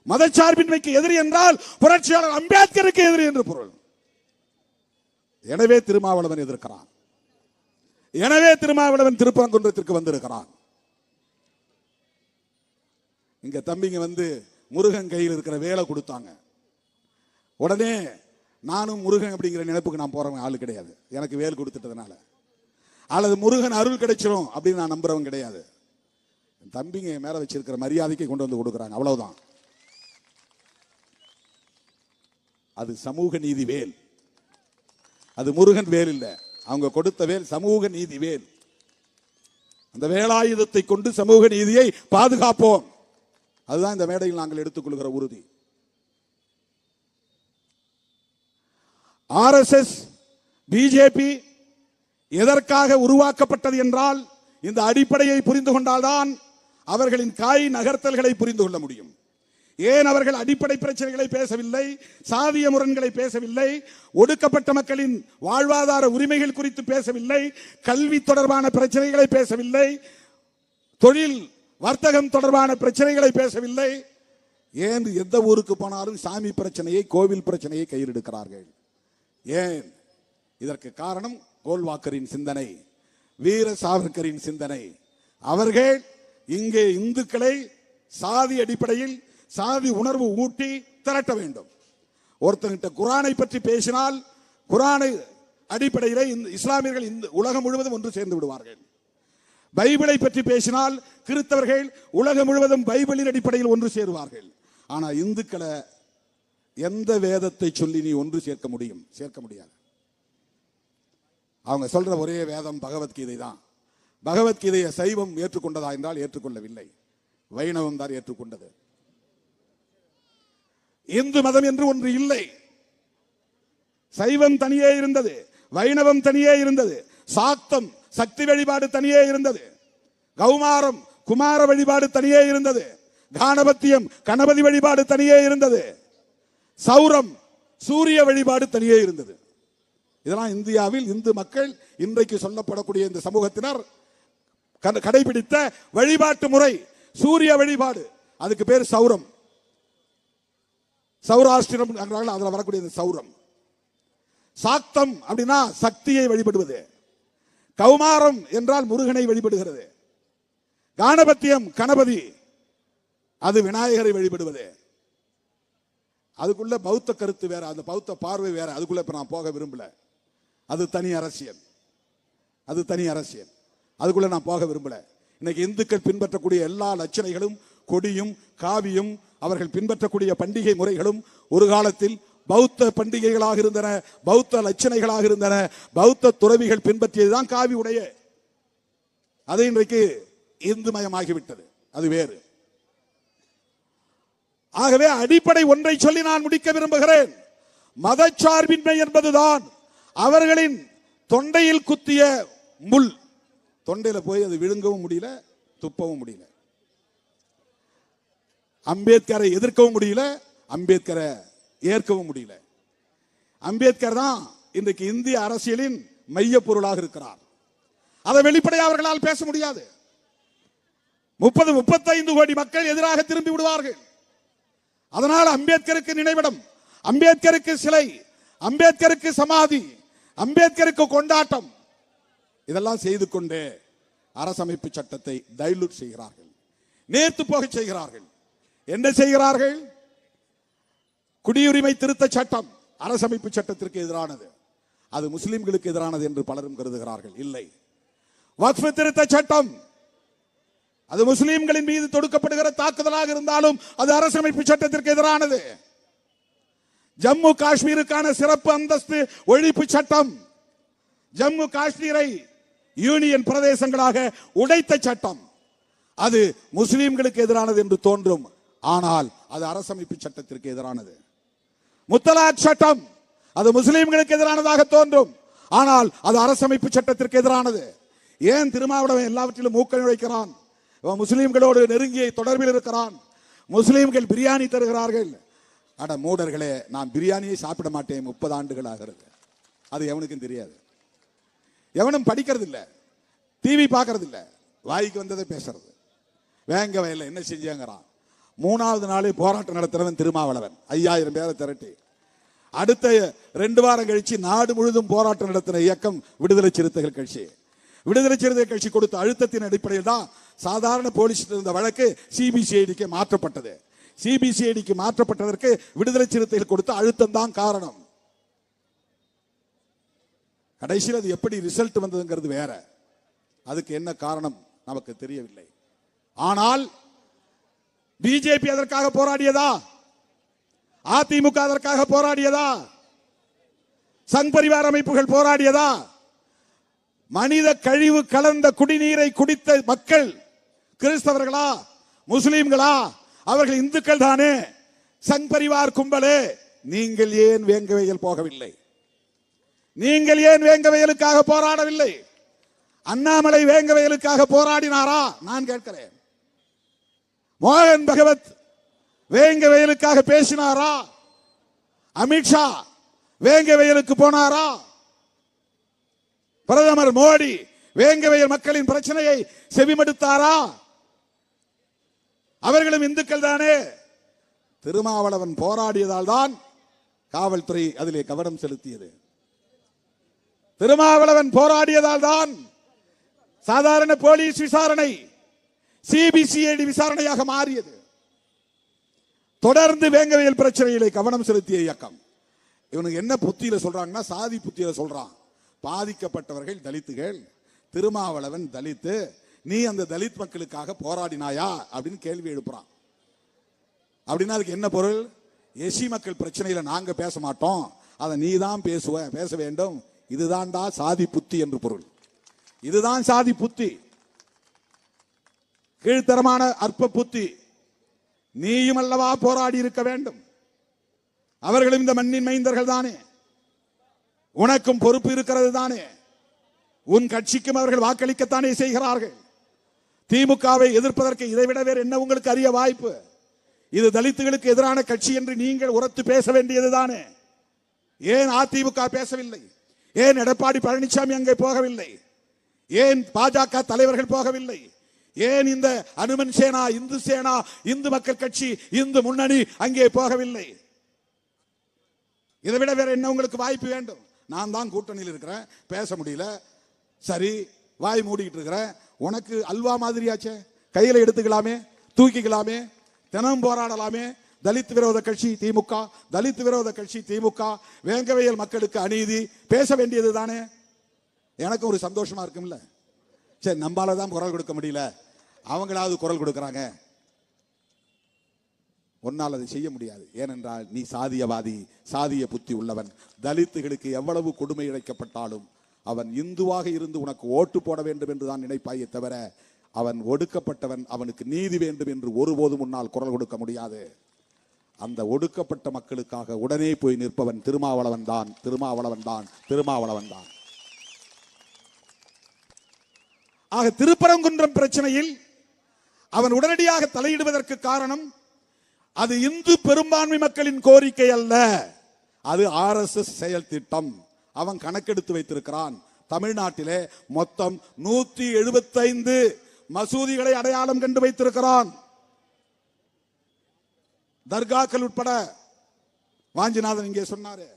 மதச்சார்பின்மைக்கு எதிரி என்றால் புரட்சியாளர் அம்பேத்கருக்கு எதிரி என்று பொருள். எனவே திருமாவளவன் எதிர்க்கிறான். எனவே திருமாவளவன் திருப்பரங்குன்றத்திற்கு வந்திருக்கிறான். இங்க தம்பிங்க வந்து முருகன் கையில் இருக்கிற வேலை கொடுத்தாங்க. உடனே நானும் முருகன் அப்படிங்கிற நினைப்புக்கு நான் போறவன் ஆளு கிடையாது. எனக்கு வேல் கொடுத்துட்டதுனால அல்லது முருகன் அருள் கிடைச்சிரும் அப்படின்னு நான் நம்புறவன் கிடையாது. தம்பிங்க மேல வச்சிருக்கிற மரியாதைக்கு கொண்டு வந்து கொடுக்குறாங்க, அவ்வளவுதான். அது சமூக நீதி வேல், அது முருகன் வேல் இல்ல. அவங்க கொடுத்த வேல் சமூக நீதி வேல். அந்த வேலாயுதத்தை கொண்டு சமூக நீதியை பாதுகாப்போம். அதுதான் இந்த மேடையில் நாங்கள் எடுத்துக்கொள்கிற உறுதி. RSS பிஜேபி எதற்காக உருவாக்கப்பட்டது என்றால் இந்த அடிப்படையை புரிந்து கொண்டால்தான் அவர்களின் காய் நகர்த்தல்களை புரிந்து கொள்ள முடியும். ஏன் அவர்கள் அடிப்படை பிரச்சனைகளை பேசவில்லை, சாதிய முரண்களை பேசவில்லை, ஒடுக்கப்பட்ட மக்களின் வாழ்வாதார உரிமைகள் குறித்து பேசவில்லை, கல்வி தொடர்பான பிரச்சனைகளை பேசவில்லை, தொழில் வர்த்தகம் தொடர்பான பிரச்சனைகளை பேசவில்லை. ஏன் எந்த ஊருக்கு போனாலும் சாமி பிரச்சனையை, கோவில் பிரச்சனையை கையில் எடுக்கிறார்கள். ஏன்? இதற்கு காரணம் கோல்வாக்கரின் சிந்தனை, வீர சாவர்கரின் சிந்தனை. அவர்கள் இங்கே இந்துக்களை சாதி அடிப்படையில் சாதி உணர்வு ஊட்டி திரட்ட வேண்டும். ஒருத்தங்கிட்ட குரானை பற்றி பேசினால் குரானை அடிப்படையில் இஸ்லாமியர்கள் உலகம் முழுவதும் ஒன்று சேர்ந்து விடுவார்கள். பைபிளை பற்றி பேசினால் கிறிஸ்தவர்கள் உலகம் முழுவதும் பைபிளின் அடிப்படையில் ஒன்று சேருவார்கள். ஆனா இந்துக்களை எந்த வேதத்தை சொல்லி நீ ஒன்று சேர்க்க முடியும்? சேர்க்க முடியாது. அவங்க சொல்ற ஒரே வேதம் பகவத்கீதை தான். பகவத்கீதையை சைவம் ஏற்றுக்கொண்டதா என்றால் ஏற்றுக்கொள்ளவில்லை, வைணவம் தான் ஏற்றுக்கொண்டது. இந்து மதம் என்று ஒன்று இல்லை. சைவம் தனியே இருந்தது, வைணவம் தனியே இருந்தது, சாக்தம் சக்தி வழிபாடு தனியே இருந்தது, கௌமாரம் குமார வழிபாடு தனியே இருந்தது, கானபத்தியம் கணபதி வழிபாடு தனியே இருந்தது, சௌரம் சூரிய வழிபாடு தனியே இருந்தது. இதெல்லாம் இந்தியாவில் இந்து மக்கள் இன்றைக்கு சொல்லப்படக்கூடிய இந்த சமூகத்தினர் கடைபிடித்த வழிபாட்டு முறை. சூரிய வழிபாடு, அதுக்கு பேர் சௌரம், சௌராஷ்டிரம் என்றால் அதில் வரக்கூடிய சௌரம். சாக்தம் அப்படின்னா சக்தியை வழிபடுவது, கௌமாரம் என்றால் முருகனை வழிபடுகிறது, கானபத்தியம் கணபதி அது விநாயகரை வழிபடுவது. அதுக்குள்ள பௌத்த கருத்து வேற, அந்த பௌத்த பார்வை வேற. அதுக்குள்ள இப்ப நான் போக விரும்பல. அது தனி அரசியல், அது தனி அரசியல். அதுக்குள்ள நான் போக விரும்பல. இன்னைக்கு இந்துக்கள் பின்பற்றக்கூடிய எல்லா லட்சணைகளும், கொடியும் காவியும், அவர்கள் பின்பற்றக்கூடிய பண்டிகை முறைகளும் ஒரு காலத்தில் பௌத்த பண்டிகைகளாக இருந்தன, பௌத்த லட்சணைகளாக இருந்தன. பௌத்த துறவிகள் பின்பற்றியதுதான் காவி உடைய. அது இன்றைக்கு இந்துமயமாகிவிட்டது, அது வேறு. ஆகவே அடிப்படை ஒன்றை சொல்லி நான் முடிக்க விரும்புகிறேன். மதச்சார்பின்மை என்பதுதான் அவர்களின் தொண்டையில் குத்திய முள். தொண்டையில போய் அது விழுங்கவும் முடியல, துப்பவும் முடியல. அம்பேத்கரை எதிர்க்கவும் முடியல, அம்பேத்கரை ஏற்கவும் முடியல. அம்பேத்கர் தான் இன்றைக்கு இந்திய அரசியலின் மைய பொருளாக இருக்கிறார். அதை வெளிப்படையாக அவர்களால் பேச முடியாது. 30-35 கோடி மக்கள் எதிராக திரும்பி விடுவார்கள். அதனால் அம்பேத்கருக்கு நினைவிடம், அம்பேத்கருக்கு சிலை, அம்பேத்கருக்கு சமாதி, அம்பேத்கருக்கு கொண்டாட்டம், இதெல்லாம் செய்து கொண்டே அரசமைப்பு சட்டத்தை டைலூட் செய்கிறார்கள், நேர்த்து போக செய்கிறார்கள். என்ன செய்கிறார்கள்? குடியுரிமை திருத்த சட்டம் அரசமைப்பு சட்டத்திற்கு எதிரானது, அது முஸ்லிம்களுக்கு எதிரானது என்று பலரும் கருதுகிறார்கள். இல்லை. வக்ஃப் திருத்த சட்டம் அது முஸ்லிம்களின் மீது தொடுக்கப்படுகிற தாக்குதலாக இருந்தாலும் அது அரசமைப்பு சட்டத்திற்கு எதிரானது. ஜம்மு காஷ்மீருக்கான சிறப்பு அந்தஸ்து ஒழிப்பு சட்டம், ஜம்மு காஷ்மீரை யூனியன் பிரதேசங்களாக உடைத்த சட்டம், அது முஸ்லிம்களுக்கு எதிரானது என்று தோன்றும். ஆனால் அது அரசமைப்பு சட்டத்திற்கு எதிரானது. முத்தலாக் சட்டம் அது முஸ்லிம்களுக்கு எதிரானதாக தோன்றும். ஆனால் அது அரசமைப்பு சட்டத்திற்கு எதிரானது. ஏன் திருமாவளவன் எல்லாவற்றிலும் மூக்க நுழைக்கிறான்? முஸ்லிம்களோடு நெருங்கிய தொடர்பில் இருக்கிறான். முஸ்லிம்கள் பிரியாணி தருகிறார்கள். அட மூடர்களே, நான் பிரியாணியை சாப்பிட மாட்டேன், 30 ஆண்டுகள் ஆகிறது. அது எவனுக்கும் தெரியாது. எவனும் படிக்கிறது இல்லை, டிவி பார்க்கறது இல்லை, வாய்க்கு வந்ததை பேசுறது. வேங்க வயல்ல என்ன செஞ்சாங்கிறான். 3வது நாளே போராட்டம் நடத்துறவன் திருமாவளவன். 5000 பேரை திரட்டி அடுத்த 2 வாரம் கழிச்சு நாடு முழுதும் போராட்டம் நடத்தின இயக்கம் விடுதலை சிறுத்தைகள் கட்சி. விடுதலை சிறுத்தைகள் கட்சி கொடுத்த அழுத்தத்தின் அடிப்படையில் தான் சாதாரண போலீஸ் இருந்த வழக்கு சிபிசிஐடிக்கு மாற்றப்பட்டது. சிபிசிஐடிக்கு மாற்றப்பட்டதற்கு விடுதலை சிறுத்தைகள் கொடுத்த அழுத்தம் தான் காரணம். கடைசியில் அது எப்படி ரிசல்ட் வந்ததுங்கிறது வேற. அதுக்கு என்ன காரணம் நமக்கு தெரியவில்லை. ஆனால் பிஜேபி அதற்காக போராடியதா? அதிமுக அதற்காக போராடியதா? சங் பரிவார அமைப்புகள் போராடியதா? மனித கழிவு கலந்த குடிநீரை குடித்த மக்கள் கிறிஸ்தவர்களா முஸ்லிம்களா? அவர்கள் இந்துக்கள் தானே. சங் பரிவார் கும்பலே, நீங்கள் ஏன் வேங்கவையில் போகவில்லை? நீங்கள் ஏன் வேங்கவயலுக்காக போராடவில்லை? அண்ணாமலை வேங்கவயலுக்காக போராடினாரா? நான் கேட்கிறேன். மோகன் பகவத் வேங்கவயலுக்காக பேசினாரா? அமித்ஷா வேங்கவயலுக்கு போனாரா? பிரதமர் மோடி வேங்கவயல் மக்களின் பிரச்சனையை செவிமடுத்தாரா? அவர்களும் இந்துக்கள் தானே. திருமாவளவன் போராடியதால் தான் காவல்துறை அதிலே கவனம் செலுத்தியது. திருமாவளவன் போராடியதால் தான் சாதாரண போலீஸ் விசாரணை சிபிசிஐடி விசாரணையாக மாறியது. தொடர்ந்து வேங்கவயல் பிரச்சனையிலே கவனம் செலுத்திய இயக்கம். இவனுக்கு என்ன புத்தியில சொல்றாங்கன்னா, சாதி புத்தியில சொல்றான். பாதிக்கப்பட்டவர்கள் தலித்துகள், திருமாவளவன் தலித்து, நீ அந்த தலித் மக்களுக்காக போராடினாயா அப்படின்னு கேள்வி எழுப்புறான். அப்படின்னா அதுக்கு என்ன பொருள்? எஸ்சி மக்கள் பிரச்சனையில நாங்க பேச மாட்டோம், அதை நீ தான் பேச வேண்டும். இதுதான்டா சாதி புத்தி என்று பொருள். இதுதான் சாதி புத்தி, கீழ்த்தரமான அற்ப புத்தி. நீயும் அல்லவா போராடி இருக்க வேண்டும். அவர்களும் இந்த மண்ணின் மைந்தர்கள் தானே. உனக்கும் பொறுப்பு இருக்கிறது தானே. உன் கட்சிக்கும் அவர்கள் வாக்களிக்கத்தானே செய்கிறார்கள். திமுகவை எதிர்ப்பதற்கு இதைவிட வேறு என்ன உங்களுக்கு அரிய வாய்ப்பு? இது தலித்துகளுக்கு எதிரான கட்சி என்று நீங்கள் உரத்து பேச வேண்டியது தானே. ஏன் அதிமுக பேசவில்லை? ஏன் எடப்பாடி பழனிசாமி அங்கே போகவில்லை? ஏன் பாஜக தலைவர்கள் போகவில்லை? ஏன் இந்த அனுமன் சேனா, இந்து சேனா, இந்து மக்கள் கட்சி, இந்து முன்னணி அங்கே போகவில்லை? இதை விட வேற என்ன உங்களுக்கு வாய்ப்பு வேண்டும்? நான் தான் கூட்டணியில் இருக்கிறேன், பேச முடியல, சரி வாய் மூடிக்கிட்டு இருக்கிறேன். உனக்கு அல்வா மாதிரியாச்சே, கையில எடுத்துக்கலாமே, தூக்கிக்கலாமே, தினம் போராடலாமே. தலித் விரோத கட்சி திமுக, தலித் விரோத கட்சி திமுக, வேங்கவயல் மக்களுக்கு அநீதி பேச வேண்டியது தானே. எனக்கு ஒரு சந்தோஷமா இருக்கும்ல. சரி, நம்மளால தான் குரல் கொடுக்க முடியல, அவங்களாவது குரல் கொடுக்கறாங்க. உன்னால் அதை செய்ய முடியாது. ஏனென்றால் நீ சாதியவாதி, சாதிய புத்தி உள்ளவன். தலித்துகளுக்கு எவ்வளவு கொடுமை இழைக்கப்பட்டாலும் அவன் இந்துவாக இருந்து உனக்கு ஓட்டு போட வேண்டும் என்று தான் நினைப்பாயே தவிர, அவன் ஒடுக்கப்பட்டவன், அவனுக்கு நீதி வேண்டும் என்று ஒருபோதும் முன்னால் குரல் கொடுக்க முடியாது. அந்த ஒடுக்கப்பட்ட மக்களுக்காக உடனே போய் நிற்பவன் திருமாவளவன் தான், திருமாவளவன் தான், திருமாவளவன் தான். ஆக திருப்பரங்குன்றம் பிரச்சனையில் அவன் உடனடியாக தலையிடுவதற்கு காரணம், அது இந்து பெரும்பான்மை மக்களின் கோரிக்கை அல்ல, அது RSS செயல் திட்டம். அவன் கணக்கெடுத்து வைத்திருக்கிறான். தமிழ்நாட்டிலே மொத்தம் 175 மசூதிகளை அடையாளம் கண்டு வைத்திருக்கிறான். தர்காக்கள் உட்பட. வாஞ்சிநாதன் இங்கே சொன்னாரு,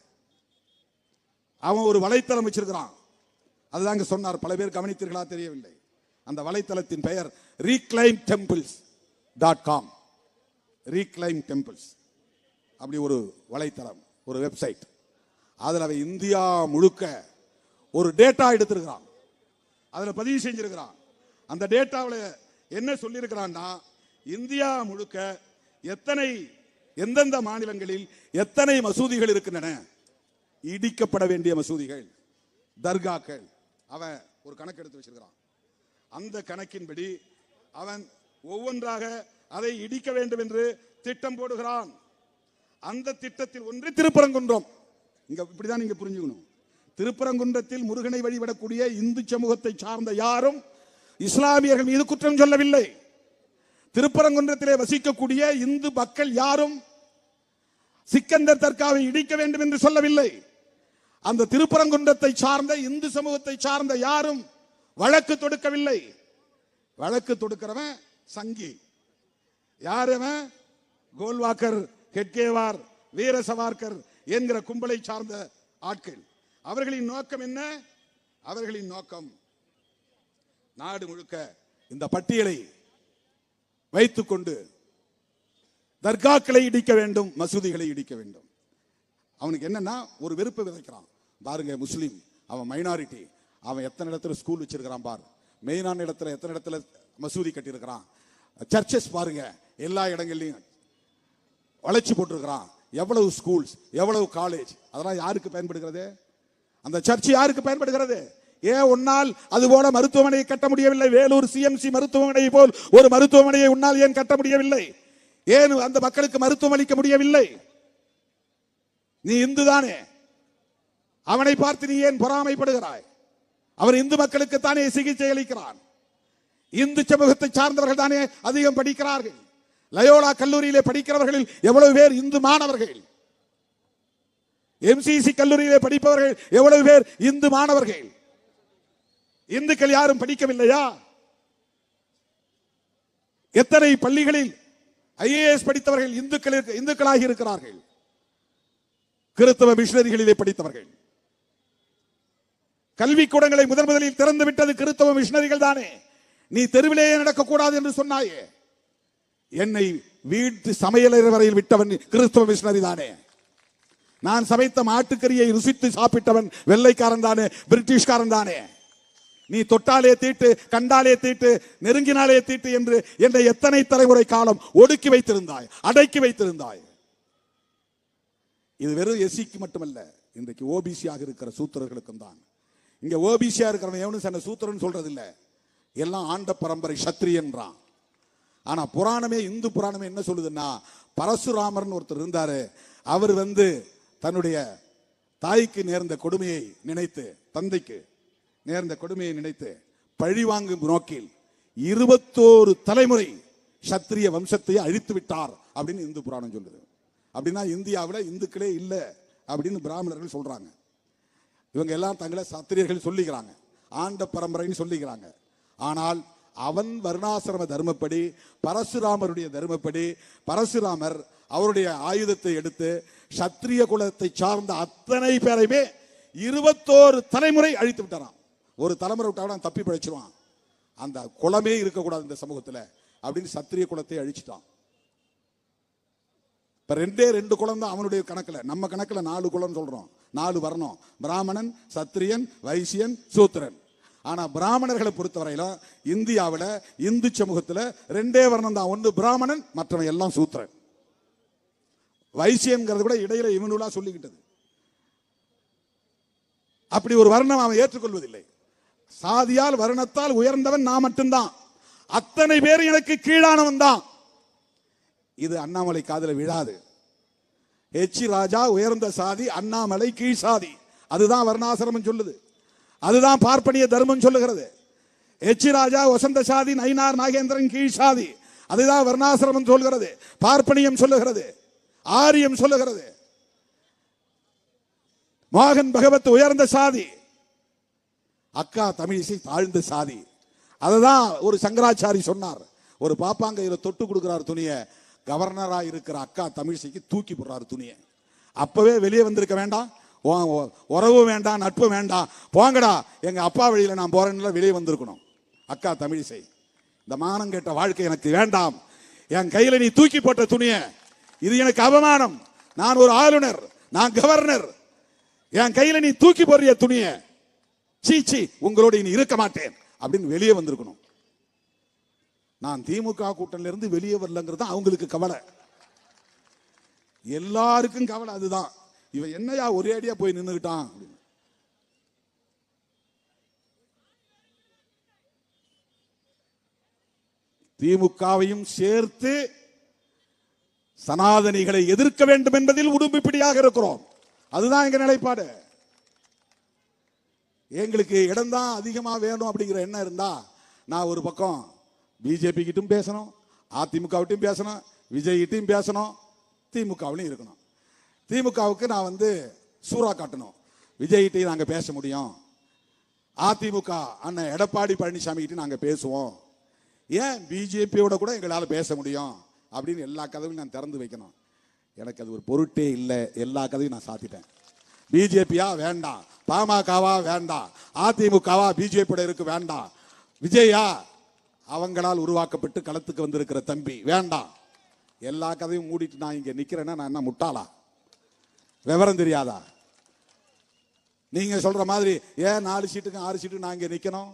அவன் ஒரு வலைத்தளம் வச்சிருக்கிறான். அதுதாங்க சொன்னார். பல பேர் கவனித்தீர்களா தெரியவில்லை. அந்த வலைத்தளத்தின் பெயர் reclaimtemples.com. reclaim temples அப்படி ஒரு வலைத்தளம், ஒரு வெப்சைட். அதில் அவன் இந்தியா முழுக்க ஒரு டேட்டா எடுத்திருக்கிறான், அதில் பதிவு செஞ்சிருக்கிறான். அந்த டேட்டாவில் என்ன சொல்லியிருக்கிறான்னா, இந்தியா முழுக்க எந்தெந்த மாநிலங்களில் எத்தனை மசூதிகள் இருக்கின்றன, இடிக்கப்பட வேண்டிய மசூதிகள், தர்காக்கள், அவன் ஒரு கணக்கு எடுத்து வச்சிருக்கிறான். அந்த கணக்கின்படி அவன் ஒவ்வொன்றாக அதை இடிக்க வேண்டும் என்று திட்டம் போடுகிறான். அந்த திட்டத்தில் ஒன்று திருப்பரங்குன்றம். இங்க இப்படிதான் நீங்க புரிஞ்சுக்கணும். திருப்பரங்குன்றத்தில் முருகனை வழிபடக்கூடிய இந்து சமூகத்தை சார்ந்த யாரும் இஸ்லாமியர்கள் மீது குற்றம் சொல்லவில்லை. திருப்பரங்குன்றத்திலே வசிக்கக்கூடிய இந்து மக்கள் யாரும் சிக்கந்தர் தர்காவை இடிக்க வேண்டும் என்று சொல்லவில்லை. அந்த திருப்பரங்குன்றத்தை சார்ந்த இந்து சமூகத்தை சார்ந்த யாரும் வழக்கு தொடுக்கவில்லை. வழக்கு தொடுக்கிறவன் சங்கி. யார் அவன்? கோல்வாக்கர், ஹெட்கேவார், வீர சவார்கர் என்கிற கும்பலை சார்ந்த ஆட்கள். அவர்களின் நோக்கம் என்ன? அவர்களின் நோக்கம் நாடு முழுக்க இந்த பட்டியலை வைத்துக் கொண்டு தர்காக்களை இடிக்க வேண்டும், மசூதிகளை இடிக்க வேண்டும். அவனுக்கு என்னன்னா ஒரு வெறுப்பை விதைக்கிறான். பாருங்க, முஸ்லீம், அவன் மைனாரிட்டி, அவன் எத்தனை இடத்துல ஸ்கூல் வச்சிருக்கிறான் பார், மெயினான இடத்துல எத்தனை இடத்துல மசூதி கட்டியிருக்கிறான், சர்ச்சஸ் பாருங்க எல்லா இடங்கள்லையும் வளைச்சு போட்டிருக்கிறான், எவ்வளவு ஸ்கூல்ஸ், எவ்வளவு காலேஜ், அதெல்லாம் யாருக்கு பயன்படுகிறது? அந்த சர்ச் யாருக்கு பயன்படுகிறது? ஏன் உன்னால் அது போல மருத்துவமனையை கட்ட முடியவில்லை? வேலூர் சிஎம்சி மருத்துவமனையை போல் ஒரு மருத்துவமனையை உன்னால் ஏன் கட்ட முடியவில்லை? ஏன் அந்த மக்களுக்கு மருத்துவம் அளிக்க முடியவில்லை? நீ இந்து தானே, அவனை பார்த்து நீ ஏன் பொறாமைப்படுகிறாய்? அவர் இந்து மக்களுக்கு தானே சிகிச்சை அளிக்கிறான். இந்து சமூகத்தை சார்ந்தவர்கள் தானே அதிகம் படிக்கிறார்கள். லயோலா கல்லூரியிலே படிக்கிறவர்களில் எவ்வளவு பேர் இந்து மாணவர்கள்? எம்சிசி கல்லூரியிலே படிப்பவர்கள் எவ்வளவு பேர் இந்து மாணவர்கள்? இந்துக்கள் யாரும் படிக்கவில்லையா? எத்தனை பள்ளிகளில் ஐஏஎஸ் படித்தவர்கள் இந்துக்களாகி இருக்கிறார்கள்? கிறிஸ்தவ மிஷனரிகளிலே படித்தவர்கள். கல்விக்கூடங்களை முதலில் திறந்து விட்டது கிறிஸ்தவ மிஷனரிகள் தானே. நீ தெருவிலேயே நடக்கக்கூடாது என்று சொன்னாயே. என்னை வீட்டு சமையலறை வரையில் விட்டவன் கிறிஸ்தவ மிஷனரி தானே. நான் சமைத்த மாட்டுக்கறியை ருசித்து சாப்பிட்டவன் வெள்ளைக்காரன் தானே, பிரிட்டிஷ்காரன் தானே. நீ தொட்டாலே தீட்டு, கண்டாலே தீட்டு, நெருங்கினாலே தீட்டு என்று என்னை எத்தனை தலைமுறை காலம் ஒடுக்கி வைத்திருந்தாய், அடக்கி வைத்திருந்தாய். இது வெறும் எஸ்சிக்கு மட்டுமல்ல, இன்றைக்கு ஓபிசியாக இருக்கிற சூத்திரர்களுக்கும் தான். இங்க ஓபிசியா இருக்கிறவன் எவனும் சென்ன சூத்திரன் சொல்றது இல்ல, எல்லாம் ஆண்ட பரம்பரை சத்திரியன்றான். ஆனா புராணமே, இந்து புராணமே என்ன சொல்லுதுன்னா, பரசுராமர்னு ஒருத்தர் இருந்தாரு. அவர் தன்னுடைய தாய்க்கு நேர்ந்த கொடுமையை நினைத்து, தந்தைக்கு நேர்ந்த கொடுமையை நினைத்து பழி வாங்கும் நோக்கில் 21 தலைமுறை சத்திரிய வம்சத்தை அழித்து விட்டார் அப்படின்னு இந்து புராணம் சொல்லுது. அப்படின்னா இந்தியாவில் இந்துக்களே இல்லை அப்படின்னு பிராமணர்கள் சொல்றாங்க. இவங்க எல்லாம் தங்களை சத்திரியர்கள் சொல்லிக்கிறாங்க, ஆண்ட பரம்பரைன்னு சொல்லிக்கிறாங்க. ஆனால் அவன் வர்ணாசிரம தர்மப்படி, பரசுராமருடைய தர்மப்படி, பரசுராமர் அவருடைய ஆயுதத்தை எடுத்து சத்திரிய குலத்தை சார்ந்த அத்தனை பேரையுமே 21 தலைமுறை அழித்து விட்டாராம். ஒரு தலைமுறை விட்டாலும் தப்பி பிழைச்சிருவான், அந்த குலமே இருக்கக்கூடாது இந்த சமூகத்தில் அப்படின்னு சத்திரிய குலத்தை அழிச்சிட்டான். இப்ப 2 குலம் தான் அவனுடைய கணக்குல. நம்ம கணக்குல 4 குலம் சொல்றோம், 4 வர்ணம், பிராமணன், சத்திரியன், வைசியன், சூத்திரன். ஆனா பிராமணர்களை பொறுத்தவரையிலும் இந்தியாவில் இந்து சமூகத்தில் 2 வர்ணம் தான், ஒன்று பிராமணன், மற்றவன் எல்லாம் சூத்திரன். வைசியன்கிறது கூட இடையில இவனுலா சொல்லிக்கிட்டது. அப்படி ஒரு வர்ணம் அவன் ஏற்றுக்கொள்வதில்லை. சாதியால் வர்ணத்தால் உயர்ந்தவன் நான் மட்டும்தான், அத்தனை பேர் எனக்கு கீழானவன் தான். இது அண்ணாமலை காதுல விழாது. எச்சி ராஜா உயர்ந்த சாதி, அண்ணாமலை கீழ் சாதி. அதுதான் வர்ணாசிரமம் சொல்லுது, அதுதான் பார்ப்பனிய தர்மம் சொல்லுகிறது. எச்சி ராஜா வசந்த சாதி, நயினார் நாகேந்திரன் கீழ் சாதி. அதுதான் வர்ணாசிரமம் சொல்கிறது, பார்ப்பனியம் சொல்லுகிறது, ஆரியம் சொல்லுகிறது. மோகன் பகவத் உயர்ந்த சாதி, அக்கா தமிழிசை தாழ்ந்த சாதி. அதுதான் ஒரு சங்கராச்சாரி சொன்னார். ஒரு பாப்பாங்கையில தொட்டு கொடுக்கிறார் துணிய, கவர்னரா இருக்கிற அக்கா தமிழிசைக்கு தூக்கி போடுறாரு துணிய. அப்பவே வெளியே வந்திருக்க வேண்டாம், உறவு வேண்டாம், நட்பு வேண்டாம், போங்கடா எங்க அப்பா வழியில நான் போறேன்னு வெளியே வந்திருக்கணும் அக்கா தமிழிசை. இந்த மானம் கேட்ட வாழ்க்கை எனக்கு வேண்டாம், என் கையில நீ தூக்கி போட்ட துணிய, இது எனக்கு அவமானம், நான் ஒரு ஆளுநர், நான் கவர்னர், என் கையில நீ தூக்கி போடுறிய துணிய, சீச்சி உங்களோட இனி இருக்க மாட்டேன் அப்படின்னு வெளியே வந்திருக்கணும். நான் திமுக கூட்டணியில இருந்து வெளியே வரலங்கிறது அவங்களுக்கு கவலை, எல்லாருக்கும் கவலை அதுதான். இவன் என்னையா ஒரே அடியா போய் நின்னுக்கிட்டான். திமுகவையும் சேர்த்து சனாதனிகளை எதிர்க்க வேண்டும் என்பதில் உடும்பிப்படியாக இருக்கிறோம். அதுதான் எங்க நிலைப்பாடு. எங்களுக்கு இடம் தான் அதிகமா வேணும் அப்படிங்கிற எண்ணம் இருந்தா, நான் ஒரு பக்கம் பிஜேபி கிட்டும் பேசணும், அதிமுகவிட்டும் பேசணும், விஜய் கிட்டும் பேசணும், திமுகவிலும் இருக்கணும். திமுகவுக்கு நான் சூறா காட்டணும், விஜய் கிட்டையும் நாங்க பேச முடியும், அதிமுக அண்ணன் எடப்பாடி பழனிசாமி கிட்ட நாங்க பேசுவோம், ஏன் பிஜேபியோட கூட எங்களால் பேச முடியும் அப்படின்னு எல்லா கதவையும் நான் திறந்து வைக்கணும். எனக்கு அது ஒரு பொருட்டே இல்லை. எல்லா கதையும் நான் சாத்திட்டேன். பிஜேபியா வேண்டாம், பாமகவா வேண்டாம், அதிமுகவா பிஜேபியோட இருக்கு வேண்டாம், விஜயா அவங்களால் உருவாக்கப்பட்டு களத்துக்கு வந்திருக்கிற தம்பி வேண்டாம். எல்லா கதையும் மூடிட்டு நான் இங்க நிக்கிறேன்னா நான் என்ன முட்டாளா? விவரம் தெரியாதா? நீங்க சொல்ற மாதிரி ஏன் 4 சீட்டுக்கு 6 சீட்டுக்கு நான் இங்க நிக்கணும்?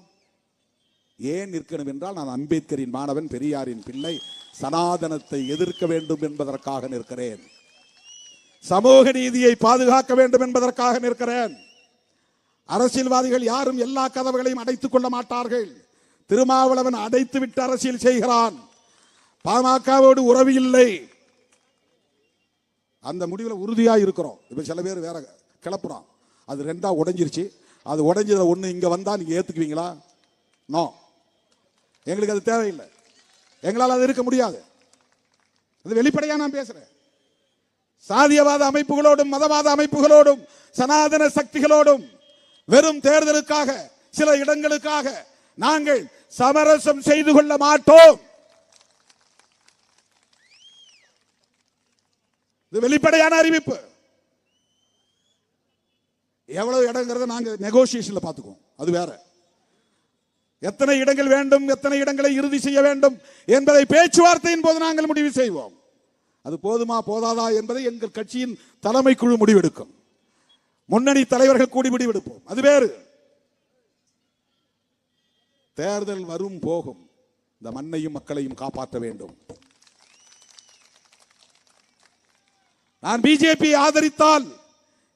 ஏன் நிற்கணும் என்றால் நான் அம்பேத்கரின் மாணவன், பெரியாரின் பிள்ளை, சனாதனத்தை எதிர்க்க வேண்டும் என்பதற்காக நிற்கிறேன். சமூக நீதியை பாதுகாக்க வேண்டும் என்பதற்காக நிற்கிறேன். அரசியல்வாதிகள் யாரும் எல்லா கதவுகளையும் அடைத்துக் கொள்ள மாட்டார்கள். திருமாவளவன் அடைத்து விட்டு அரசியல் செய்கிறான். பாமகவோடு உறவு இல்லை. அந்த முடிவில் உறுதியா இருக்கிறோம். இப்ப சில பேர் வேற கிளப்புறான். அது 2ஆ உடைஞ்சிருச்சு. அது உடைஞ்சதுல ஒண்ணு இங்க வந்தா நீங்க ஏத்துக்குவீங்களா? நோ, எங்களுக்கு அது தேவையில்லை. எங்களால் அது இருக்க முடியாது. அது வெளிப்படையா நான் பேசுறேன். சாதியவாத அமைப்புகளோடும் மதவாத அமைப்புகளோடும் சனாதன சக்திகளோடும் வெறும் தேர்தலுக்காக சில இடங்களுக்காக நாங்கள் சமரசம் செய்து கொள்ள மாட்டோம். இது வெளிப்படையான அறிவிப்பு. எவ்வளவு இடங்கிறத நாங்க நெகோசியேஷன்ல பாத்துக்குவோம். அது வேற. எத்தனை இடங்கள் வேண்டும், எத்தனை இடங்களை இறுதி செய்ய வேண்டும் என்பதை பேச்சுவார்த்தையின் போது நாங்கள் முடிவு செய்வோம். அது போதுமா போதாதா என்பதை எங்கள் கட்சியின் தலைமை குழு முடிவெடுக்கும். முன்னணி தலைவர்கள் கூடி முடிவெடுப்போம். அது வேறு. தேர்தல் வரும் போகும். இந்த மண்ணையும் மக்களையும் காப்பாற்ற வேண்டும். நான் பிஜேபி ஆதரித்தால்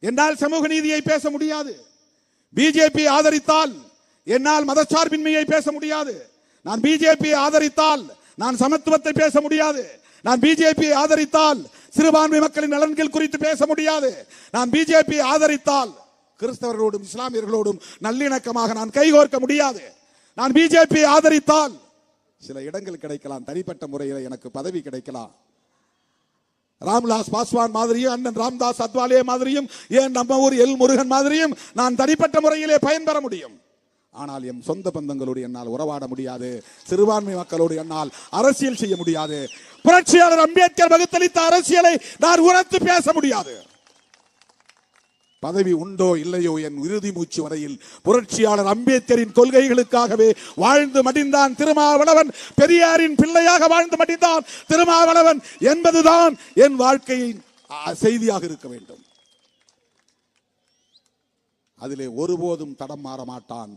என்னால் சமூக நீதியை பேச முடியாது. பிஜேபி ஆதரித்தால் என்னால் மதச்சார்பின்மையை பேச முடியாது. நான் பிஜேபி ஆதரித்தால் நான் சமத்துவத்தை பேச முடியாது. நான் பிஜேபி ஆதரித்தால் சிறுபான்மை மக்களின் நலன்கள் குறித்து பேச முடியாது. நான் பிஜேபி ஆதரித்தால் கிறிஸ்தவர்களோடும் இஸ்லாமியர்களோடும் நல்லிணக்கமாக நான் கைகோர்க்க முடியாது. நான் பிஜேபி ஆதரித்தால் சில இடங்கள் கிடைக்கலாம், தனிப்பட்ட முறையில் எனக்கு பதவி கிடைக்கலாம். ராம்விலாஸ் பாஸ்வான் மாதிரியும் அண்ணன் ராம்தாஸ் அத்வாலே மாதிரியும் ஏன் நம்ம ஊர் எல் முருகன் மாதிரியும் நான் தனிப்பட்ட முறையிலே பயன்பெற முடியும். ஆனால் என் சொந்த பந்தங்களோடு என்னால் உறவாட முடியாது. சிறுபான்மை மக்களோடு என்னால் அரசியல் செய்ய முடியாது. புரட்சியாளர் அம்பேத்கர் வகுத்தளித்த அரசியலை நான் உரத்து பேச முடியாது. பதவி உண்டோ இல்லையோ என் இறுதி மூச்சு வரையில் புரட்சியாளர் அம்பேத்கரின் கொள்கைகளுக்காகவே வாழ்ந்து மடிந்தான் திருமாவளவன். பெரியாரின் பிள்ளையாக வாழ்ந்து மடிந்தான் திருமாவளவன் என்பதுதான் என் வாழ்க்கையின் செய்தியாக இருக்க வேண்டும். அதிலே ஒருபோதும் தடம் மாற மாட்டான்,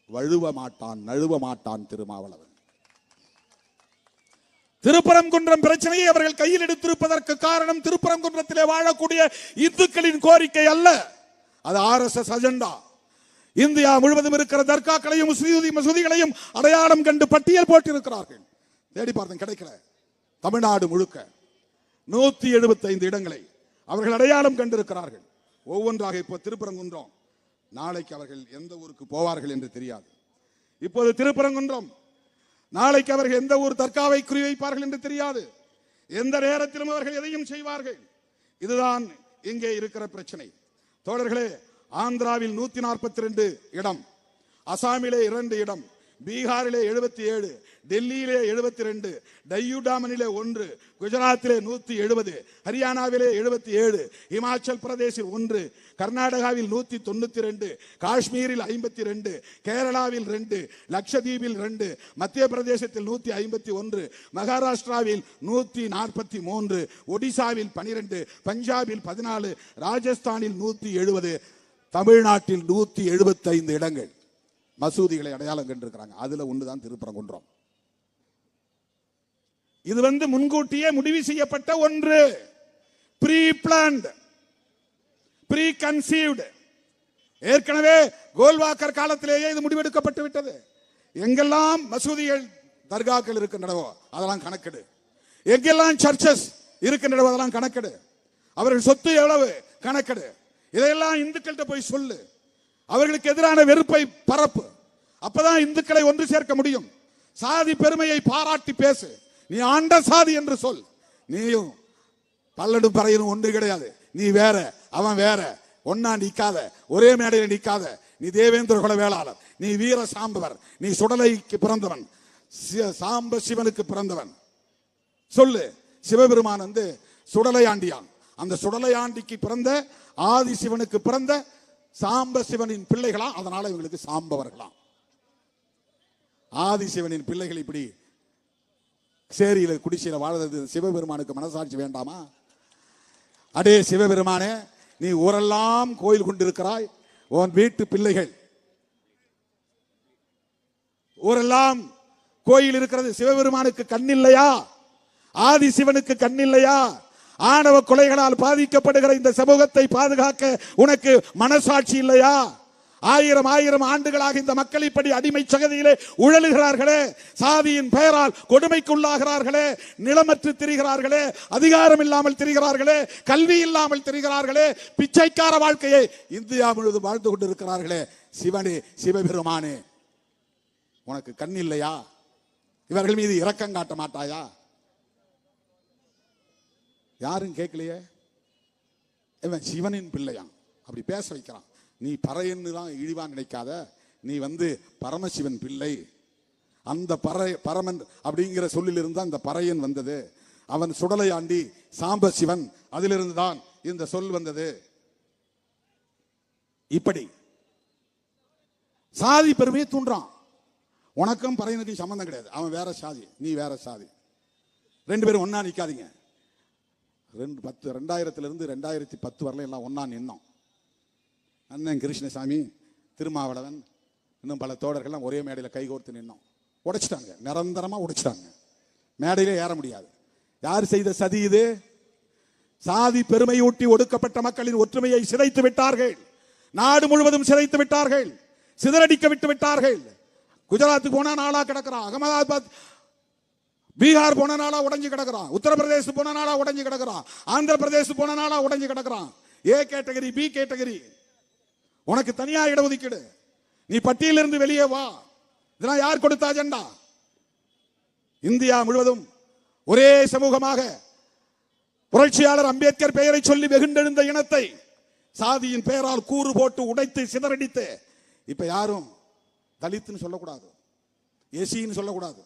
வழுவ மாட்டான், நழுவ மாட்டான் திருமாவளவன். திருப்பரங்குன்றம் பிரச்சனையை அவர்கள் கையில் எடுத்திருப்பதற்கு காரணம் திருப்பரங்குன்றத்திலே வாழக்கூடிய இந்துக்களின் கோரிக்கை அல்ல. அது RSS அஜெண்டா. இந்தியா முழுவதும் இருக்கிற தர்காக்களையும் மசூதிகளையும் அடையாளம் கண்டு பட்டியல் போட்டிருக்கிறார்கள். தேடி பார்த்தேன், கிடைக்கல. தமிழ்நாடு முழுக்க 175 இடங்களை அவர்கள் அடையாளம் கண்டிருக்கிறார்கள். ஒவ்வொன்றாக இப்போ திருப்பரங்குன்றம், நாளைக்கு அவர்கள் எந்த ஊருக்கு போவார்கள் என்று தெரியாது. இப்போது திருப்பரங்குன்றம், நாளைக்கு அவர்கள் எந்த ஊர் தர்காவை குறிவைப்பார்கள் என்று தெரியாது. எந்த நேரத்திலும் அவர்கள் எதையும் செய்வார்கள். இதுதான் இங்கே இருக்கிற பிரச்சனை. தோழர்களே, ஆந்திராவில் 142 இடம், அசாமிலே 2 இடம், பீகாரிலே 77, டெல்லியிலே 72, டையூடாமனிலே 1, குஜராத்திலே 170, ஹரியானாவிலே 77, இமாச்சல் பிரதேசில் 1, கர்நாடகாவில் 192, காஷ்மீரில் 52, கேரளாவில் 2, லட்சதீபில் 2, மத்திய பிரதேசத்தில் 151, மகாராஷ்டிராவில் 143, ஒடிசாவில் 12, பஞ்சாபில் 14, ராஜஸ்தானில் 170, தமிழ்நாட்டில் 175 இடங்கள் மசூதிகளை அடையாளம் கண்டிருக்கிறாங்க. அதுல ஒண்ணுதான் திருப்பரங்குன்றம். இது முன்கூட்டியே முடிவு செய்யப்பட்ட ஒன்று. Pre planned, pre conceived. ஏற்கனவே கோல்வாக்கர் காலத்திலேயே இது முடிவெடுக்கப்பட்டு விட்டது. எங்கெல்லாம் மசூதிகள் தர்காக்கள் இருக்கின்றனவோ அதெல்லாம் கணக்கெடு. எங்கெல்லாம் சர்ச்சஸ் இருக்கின்றனவோ அதெல்லாம் கணக்கெடு. அவர்கள் சொத்து எவ்வளவு கணக்கெடு. இதையெல்லாம் இந்துக்கள்கிட்ட போய் சொல்லு. அவர்களுக்கு எதிரான வெறுப்பை பரப்பு. அப்பதான் இந்துக்களை ஒன்று சேர்க்க முடியும். சாதி பெருமையை பாராட்டி பேசு. நீ ஆண்ட சாதி என்று சொல். நீயும் பல்லடும் பறையனும் ஒன்று கிடையாது. நீ வேற, அவன் வேற. ஒன்னா நிக்காத, ஒரே மேடையில் நிக்காத. நீ தேவேந்திர குல வேளாளர், நீ வீர சாம்பவர், நீ சுடலைக்கு பிறந்தவன், சாம்ப சிவனுக்கு பிறந்தவன். சொல்லு. சிவபெருமான் சுடலையாண்டியான். அந்த சுடலையாண்டிக்கு பிறந்த ஆதி சிவனுக்கு பிறந்த சாம்ப சிவனின் பிள்ளைகளா, அதனால இவங்களுக்கு சாம்பவர்களாம். ஆதி சிவனின் பிள்ளைகள் இப்படி சேரியில குடிசையில வாழ்றது சிவபெருமானுக்கு மனசாட்சி வேண்டாமா? அடே சிவபெருமானே, நீ ஊரெல்லாம் கோயில் கொண்டிருக்கிறாய், உன் வீட்டு பிள்ளைகள் ஊரெல்லாம் கோயில் இருக்கிறது, சிவபெருமானுக்கு கண் இல்லையா? ஆதி சிவனுக்கு கண் இல்லையா? ஆணவ கொலைகளால் பாதிக்கப்படுகிற இந்த சமூகத்தை பாதுகாக்க உனக்கு மனசாட்சி இல்லையா? ஆயிரம் ஆயிரம் ஆண்டுகளாக இந்த மக்கள் இப்படி அடிமை சகதியிலே உழலுகிறார்களே, சாதியின் பெயரால் கொடுமைக்குள்ளாகிறார்களே, நிலமற்று திரிகிறார்களே, அதிகாரம் இல்லாமல் திரிகிறார்களே, கல்வி இல்லாமல் திரிகிறார்களே, பிச்சைக்கார வாழ்க்கையை இந்தியா முழுவதும் வாழ்ந்து கொண்டிருக்கிறார்களே. சிவனே, சிவபெருமானே, உனக்கு கண் இல்லையா? இவர்கள் மீது இரக்கம் காட்ட மாட்டாயா? யாரும் கேட்கலையே. இவன் சிவனின் பிள்ளையான், அப்படி பேச வைக்கிறான். நீ பறையன்னு தான் இழிவா நினைக்காத, நீ பரமசிவன் பிள்ளை. அந்த பரமன் அப்படிங்கிற சொல்லிலிருந்து அந்த பறையன் வந்தது. அவன் சுடலையாண்டி சாம்ப சிவன், அதிலிருந்து தான் இந்த சொல் வந்தது. இப்படி சாதி பெருமையை தூண்டுறான். உனக்கும் பறையனுக்கும் சம்பந்தம் கிடையாது. அவன் வேற சாதி, நீ வேற சாதி, ரெண்டு பேரும் ஒன்னா நிக்காதீங்க. 2000 2010 வரல எல்லாம் ஒன்னா நின்னோம். அண்ணன் கிருஷ்ணசாமி, திருமாவளவன், இன்னும் பல தோழர்கள்லாம் ஒரே மேடையில் கைகோர்த்து நின்னோம். உடைச்சிட்டாங்க, நிரந்தரமா உடைச்சிட்டாங்க. மேடையிலே ஏற முடியாது. யார் செய்த சதி இது? சாதி பெருமையூட்டி ஒடுக்கப்பட்ட மக்களின் ஒற்றுமையை சிதைத்து விட்டார்கள். நாடு முழுவதும் சிதைத்து விட்டார்கள், சிதறடிக்க விட்டு விட்டார்கள். குஜராத்துக்கு போனா நாளா கிடக்கிறான், அகமதாபாத் பீகார் போன நாளா உடைஞ்சு கிடக்கிறான், உத்தரப்பிரதேச போன நாளா உடைஞ்சு கிடக்கிறான், ஆந்திர பிரதேச போன நாளா உடைஞ்சு கிடக்கிறான். ஏ கேட்டகரி, பி கேட்டகரி, உனக்கு தனியா இடஒதுக்கீடு, நீ பட்டியலிருந்து வெளியே வா. இதெல்லாம் யார் கொடுத்த அஜெண்டா? இந்தியா முழுவதும் ஒரே சமூகமாக புரட்சியாளர் அம்பேத்கர் பெயரை சொல்லி வெகுண்டெழுந்த இனத்தை சாதியின் பெயரால் கூறு போட்டு உடைத்து சிதறடித்து, இப்ப யாரும் தலித்துன்னு சொல்லக்கூடாது, எசின்னு சொல்லக்கூடாது.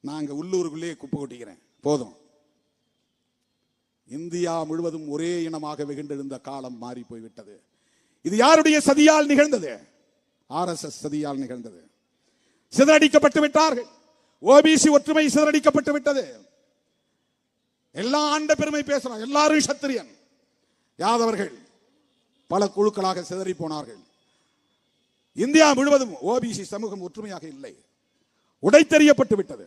நாங்க உள்ளூருக்குள்ளே குப்பை கொட்டிக்கிறேன் போதும். இந்தியா முழுவதும் ஒரே இனமாக வெகுண்டெழுந்த காலம் மாறி போய்விட்டது. இது யாருடைய சதியால் நிகழ்ந்தது? RSS சதியால் நிகழ்ந்தது. சிதறடிக்கப்பட்டு விட்டார்கள். ஓபிசி ஒற்றுமை சிதறடிக்கப்பட்டு விட்டது. எல்லா ஆண்ட பெருமை பேசுறான், எல்லாரும் சத்திரியன். யாதவர்கள் பல குழுக்களாக சிதறி போனார்கள். இந்தியா முழுவதும் ஓபிசி சமூகம் ஒற்றுமையாக இல்லை, உடைத்தெறியப்பட்டு விட்டது.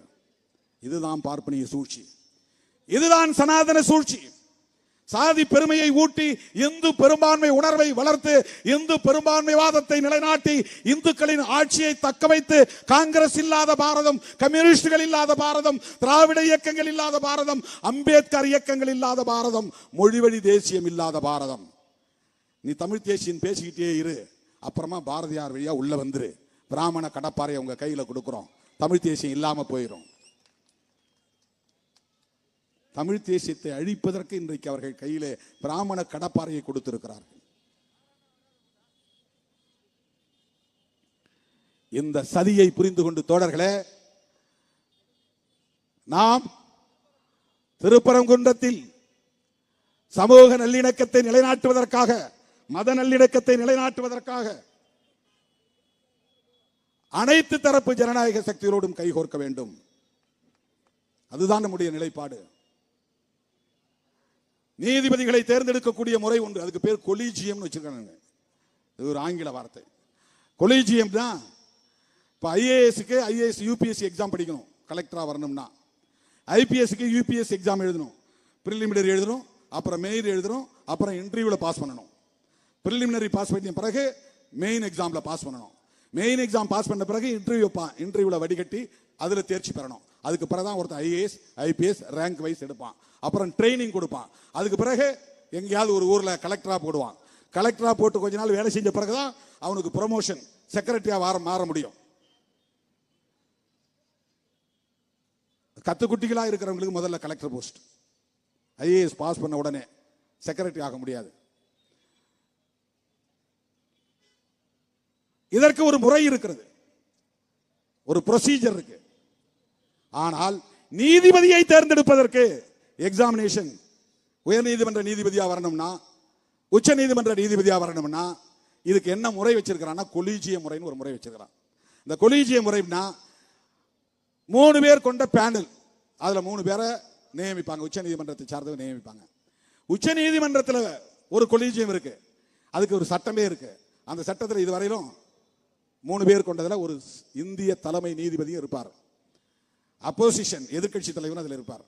இதுதான் பார்ப்பனிய சூழ்ச்சி, இதுதான் சனாதன சூழ்ச்சி. சாதி பெருமையை ஊட்டி இந்து பெரும்பான்மை உணர்வை வளர்த்து இந்து பெரும்பான்மைவாதத்தை நிலைநாட்டி இந்துக்களின் ஆட்சியை தக்க வைத்து காங்கிரஸ் இல்லாத பாரதம், கம்யூனிஸ்டுகள் இல்லாத பாரதம், திராவிட இயக்கங்கள் இல்லாத பாரதம், அம்பேத்கர் இயக்கங்கள் இல்லாத பாரதம், மொழிவழி தேசியம் இல்லாத பாரதம். நீ தமிழ் தேசியம் பேசிக்கிட்டே இரு, அப்புறமா பாரதியார் வழியா உள்ள வந்துரு. பிராமண கடப்பாறை உங்க கையில கொடுக்கிறோம், தமிழ் தேசியம் இல்லாம போயிடும். தமிழ் தேசியத்தை அழிப்பதற்கு இன்றைக்கு அவர்கள் கையிலே பிராமண கடப்பாறையை கொடுத்திருக்கிறார்கள். இந்த சதியை புரிந்து கொண்டு தோழர்களே, நாம் திருப்பரங்குன்றத்தில் சமூக நல்லிணக்கத்தை நிலைநாட்டுவதற்காக, மத நல்லிணக்கத்தை நிலைநாட்டுவதற்காக அனைத்து தரப்பு ஜனநாயக சக்திகளோடும் கைகோர்க்க வேண்டும். அதுதான் நம்முடைய நிலைப்பாடு. நீதிபதிகளை தேர்ந்தெடுக்கக்கூடிய முறை உண்டு, அதுக்கு பேர் கொலீஜியம் வச்சிருக்காங்க. இது ஒரு ஆங்கில வார்த்தை. கொலீஜியம் தான். இப்போ ஐஏஎஸ்க்கு ஐஏஎஸ் யூபிஎஸ்சி எக்ஸாம் படிக்கணும், கலெக்டரா வரணும்னா. ஐபிஎஸ்க்கு யூபிஎஸ் எக்ஸாம் எழுதணும், பிரிலிமினரி எழுதணும், அப்புறம் மெயின் எழுதணும், அப்புறம் இன்டர்வியூல பாஸ் பண்ணணும். பிரிலிமினரி பாஸ் பண்ண பிறகு மெயின் எக்ஸாம்ல பாஸ் பண்ணணும். மெயின் எக்ஸாம் பாஸ் பண்ண பிறகு இன்டர்வியூல வடிகட்டி அதுல தேர்ச்சி பெறணும். அதுக்கு பிறகுதான் ஒருத்தர் ஐஏஎஸ் ஐபிஎஸ் ரேங்க் வைஸ் எடுப்பான். அப்புறம் ட்ரைனிங் கொடுப்பான். அதுக்கு பிறகு எங்கேயாவது ஒரு ஊர்ல கலெக்டரா போடுவான். கலெக்டரா போட்டு கொஞ்ச நாள் வேலை செஞ்ச பிறகுதான் அவனுக்கு ப்ரமோஷன், செக்ரட்டரியா மாற முடியும். கத்துக்குட்டிகளா இருக்கிறவங்களுக்கு முதல்ல கலெக்டர் போஸ்ட். ஐஏஎஸ் பாஸ் பண்ண உடனே செக்ரட்டரி ஆக முடியாது. இதற்கு ஒரு முறை இருக்கிறது, ஒரு ப்ரொசீஜர் இருக்கு. ஆனால் நீதிபதியை தேர்ந்தெடுப்பதற்கு எக்ஸாமினேஷன் உயர் நீதிமன்ற நீதிபதியா வரணும்னா, உச்ச நீதிமன்ற நீதிபதியா வரணும்னா இதுக்கு என்ன முறை வச்சிருக்கிறான்னா கொலீஜிய முறைன்னு ஒரு முறை வச்சிருக்கிறான். இந்த கொலீஜிய முறைனா 3 பேர் கொண்ட பேனல், அதுல 3 பேரை நியமிப்பாங்க. உச்ச நீதிமன்றத்தை சார்ந்தவர் நியமிப்பாங்க. உச்ச நீதிமன்றத்தில் ஒரு கொலீஜியம் இருக்கு, அதுக்கு ஒரு சட்டமே இருக்கு. அந்த சட்டத்தில் இதுவரையிலும் 3 பேர் கொண்டதுல ஒரு இந்திய தலைமை நீதிபதியும் இருப்பார், அப்போசிஷன் எதிர்கட்சி தலைவரும் அதில் இருப்பார்,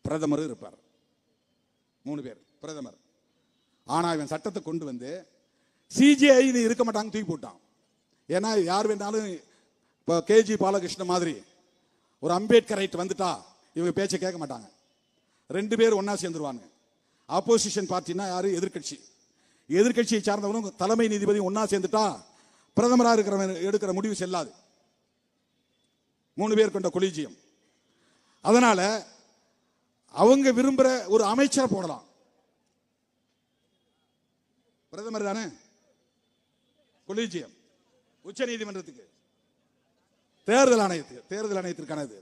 பிரதமரும் இருப்பார். 3 பேர் பிரதமர். ஆனா இவன் சட்டத்தை கொண்டு வந்து சிஜிஐ இருக்க மாட்டாங்க, தூக்கி போட்டான். ஏன்னா யார் வேணாலும் இப்போ கேஜி பாலகிருஷ்ணன் மாதிரி ஒரு அம்பேத்கர் ரைட் வந்துட்டா இவங்க பேச்சை கேட்க மாட்டாங்க. 2 பேர் ஒன்னா சேர்ந்துருவாங்க. ஆப்போசிஷன் பார்ட்டினா யாரு? எதிர்கட்சி. எதிர்கட்சியை சார்ந்தவனும் தலைமை நீதிபதி ஒன்னா சேர்ந்துட்டா பிரதமராக இருக்கிறவன் எடுக்கிற முடிவு செல்லாது. 3 பேர் கொண்ட கொலீஜியம். அதனால அவங்க விரும்புற ஒரு அமைச்சரை போடலாம். பிரதமர் தானே கொலீஜியம். உச்ச நீதிமன்றத்துக்கு தேர்தல் ஆணையத்திற்கானது.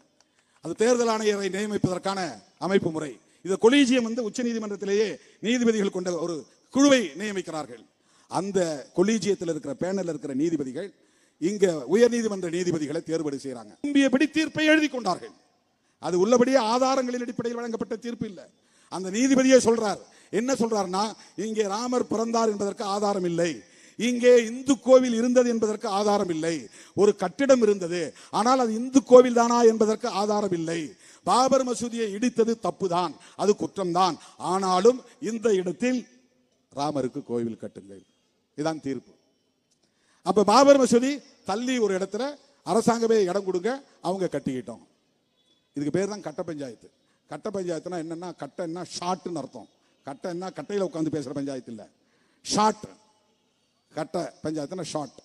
அது தேர்தல் ஆணையரை நியமிப்பதற்கான அமைப்பு முறை. இந்த கொலீஜியம் வந்து உச்ச நீதிமன்றத்திலேயே நீதிபதிகள் கொண்ட ஒரு குழுவை நியமிக்கிறார்கள். அந்த கொலீஜியத்தில் இருக்கிற பேனல் இருக்கிற நீதிபதிகள் இங்க உயர் நீதிமன்ற நீதிபதிகளை தேர்வு செய்யறாங்க. விரும்பியபடி தீர்ப்பை எழுதி கொண்டார்கள். அது உள்ளபடியே ஆதாரங்களின் அடிப்படையில் வழங்கப்பட்ட தீர்ப்பு இல்லை. அந்த நீதிபதியே சொல்றார். என்ன சொல்றாருன்னா, இங்கே ராமர் பிறந்தார் என்பதற்கு ஆதாரம் இல்லை, இங்கே இந்து கோவில் இருந்தது என்பதற்கு ஆதாரம் இல்லை, ஒரு கட்டிடம் இருந்தது ஆனால் அது இந்து கோவில் தானா என்பதற்கு ஆதாரம் இல்லை, பாபர் மசூதியை இடித்தது தப்புதான், அது குற்றம்தான், ஆனாலும் இந்த இடத்தில் ராமருக்கு கோவில் கட்டுங்கள். இதான் தீர்ப்பு. அப்ப பாபர் மசூதி தள்ளி ஒரு இடத்துல அரசாங்கமே இடம் கொடுங்க, அவங்க கட்டிக்கிட்டோம். இதுக்கு பேர் தான் கட்ட பஞ்சாயத்து. கட்ட பஞ்சாயத்துனா என்னன்னா, கட்டன்னா ஷார்ட்னு அர்த்தம். கட்டன்னா கட்டையில் உட்காந்து பேசுற பஞ்சாயத்து இல்லை, ஷார்ட். கட்ட பஞ்சாயத்துனா ஷார்ட்.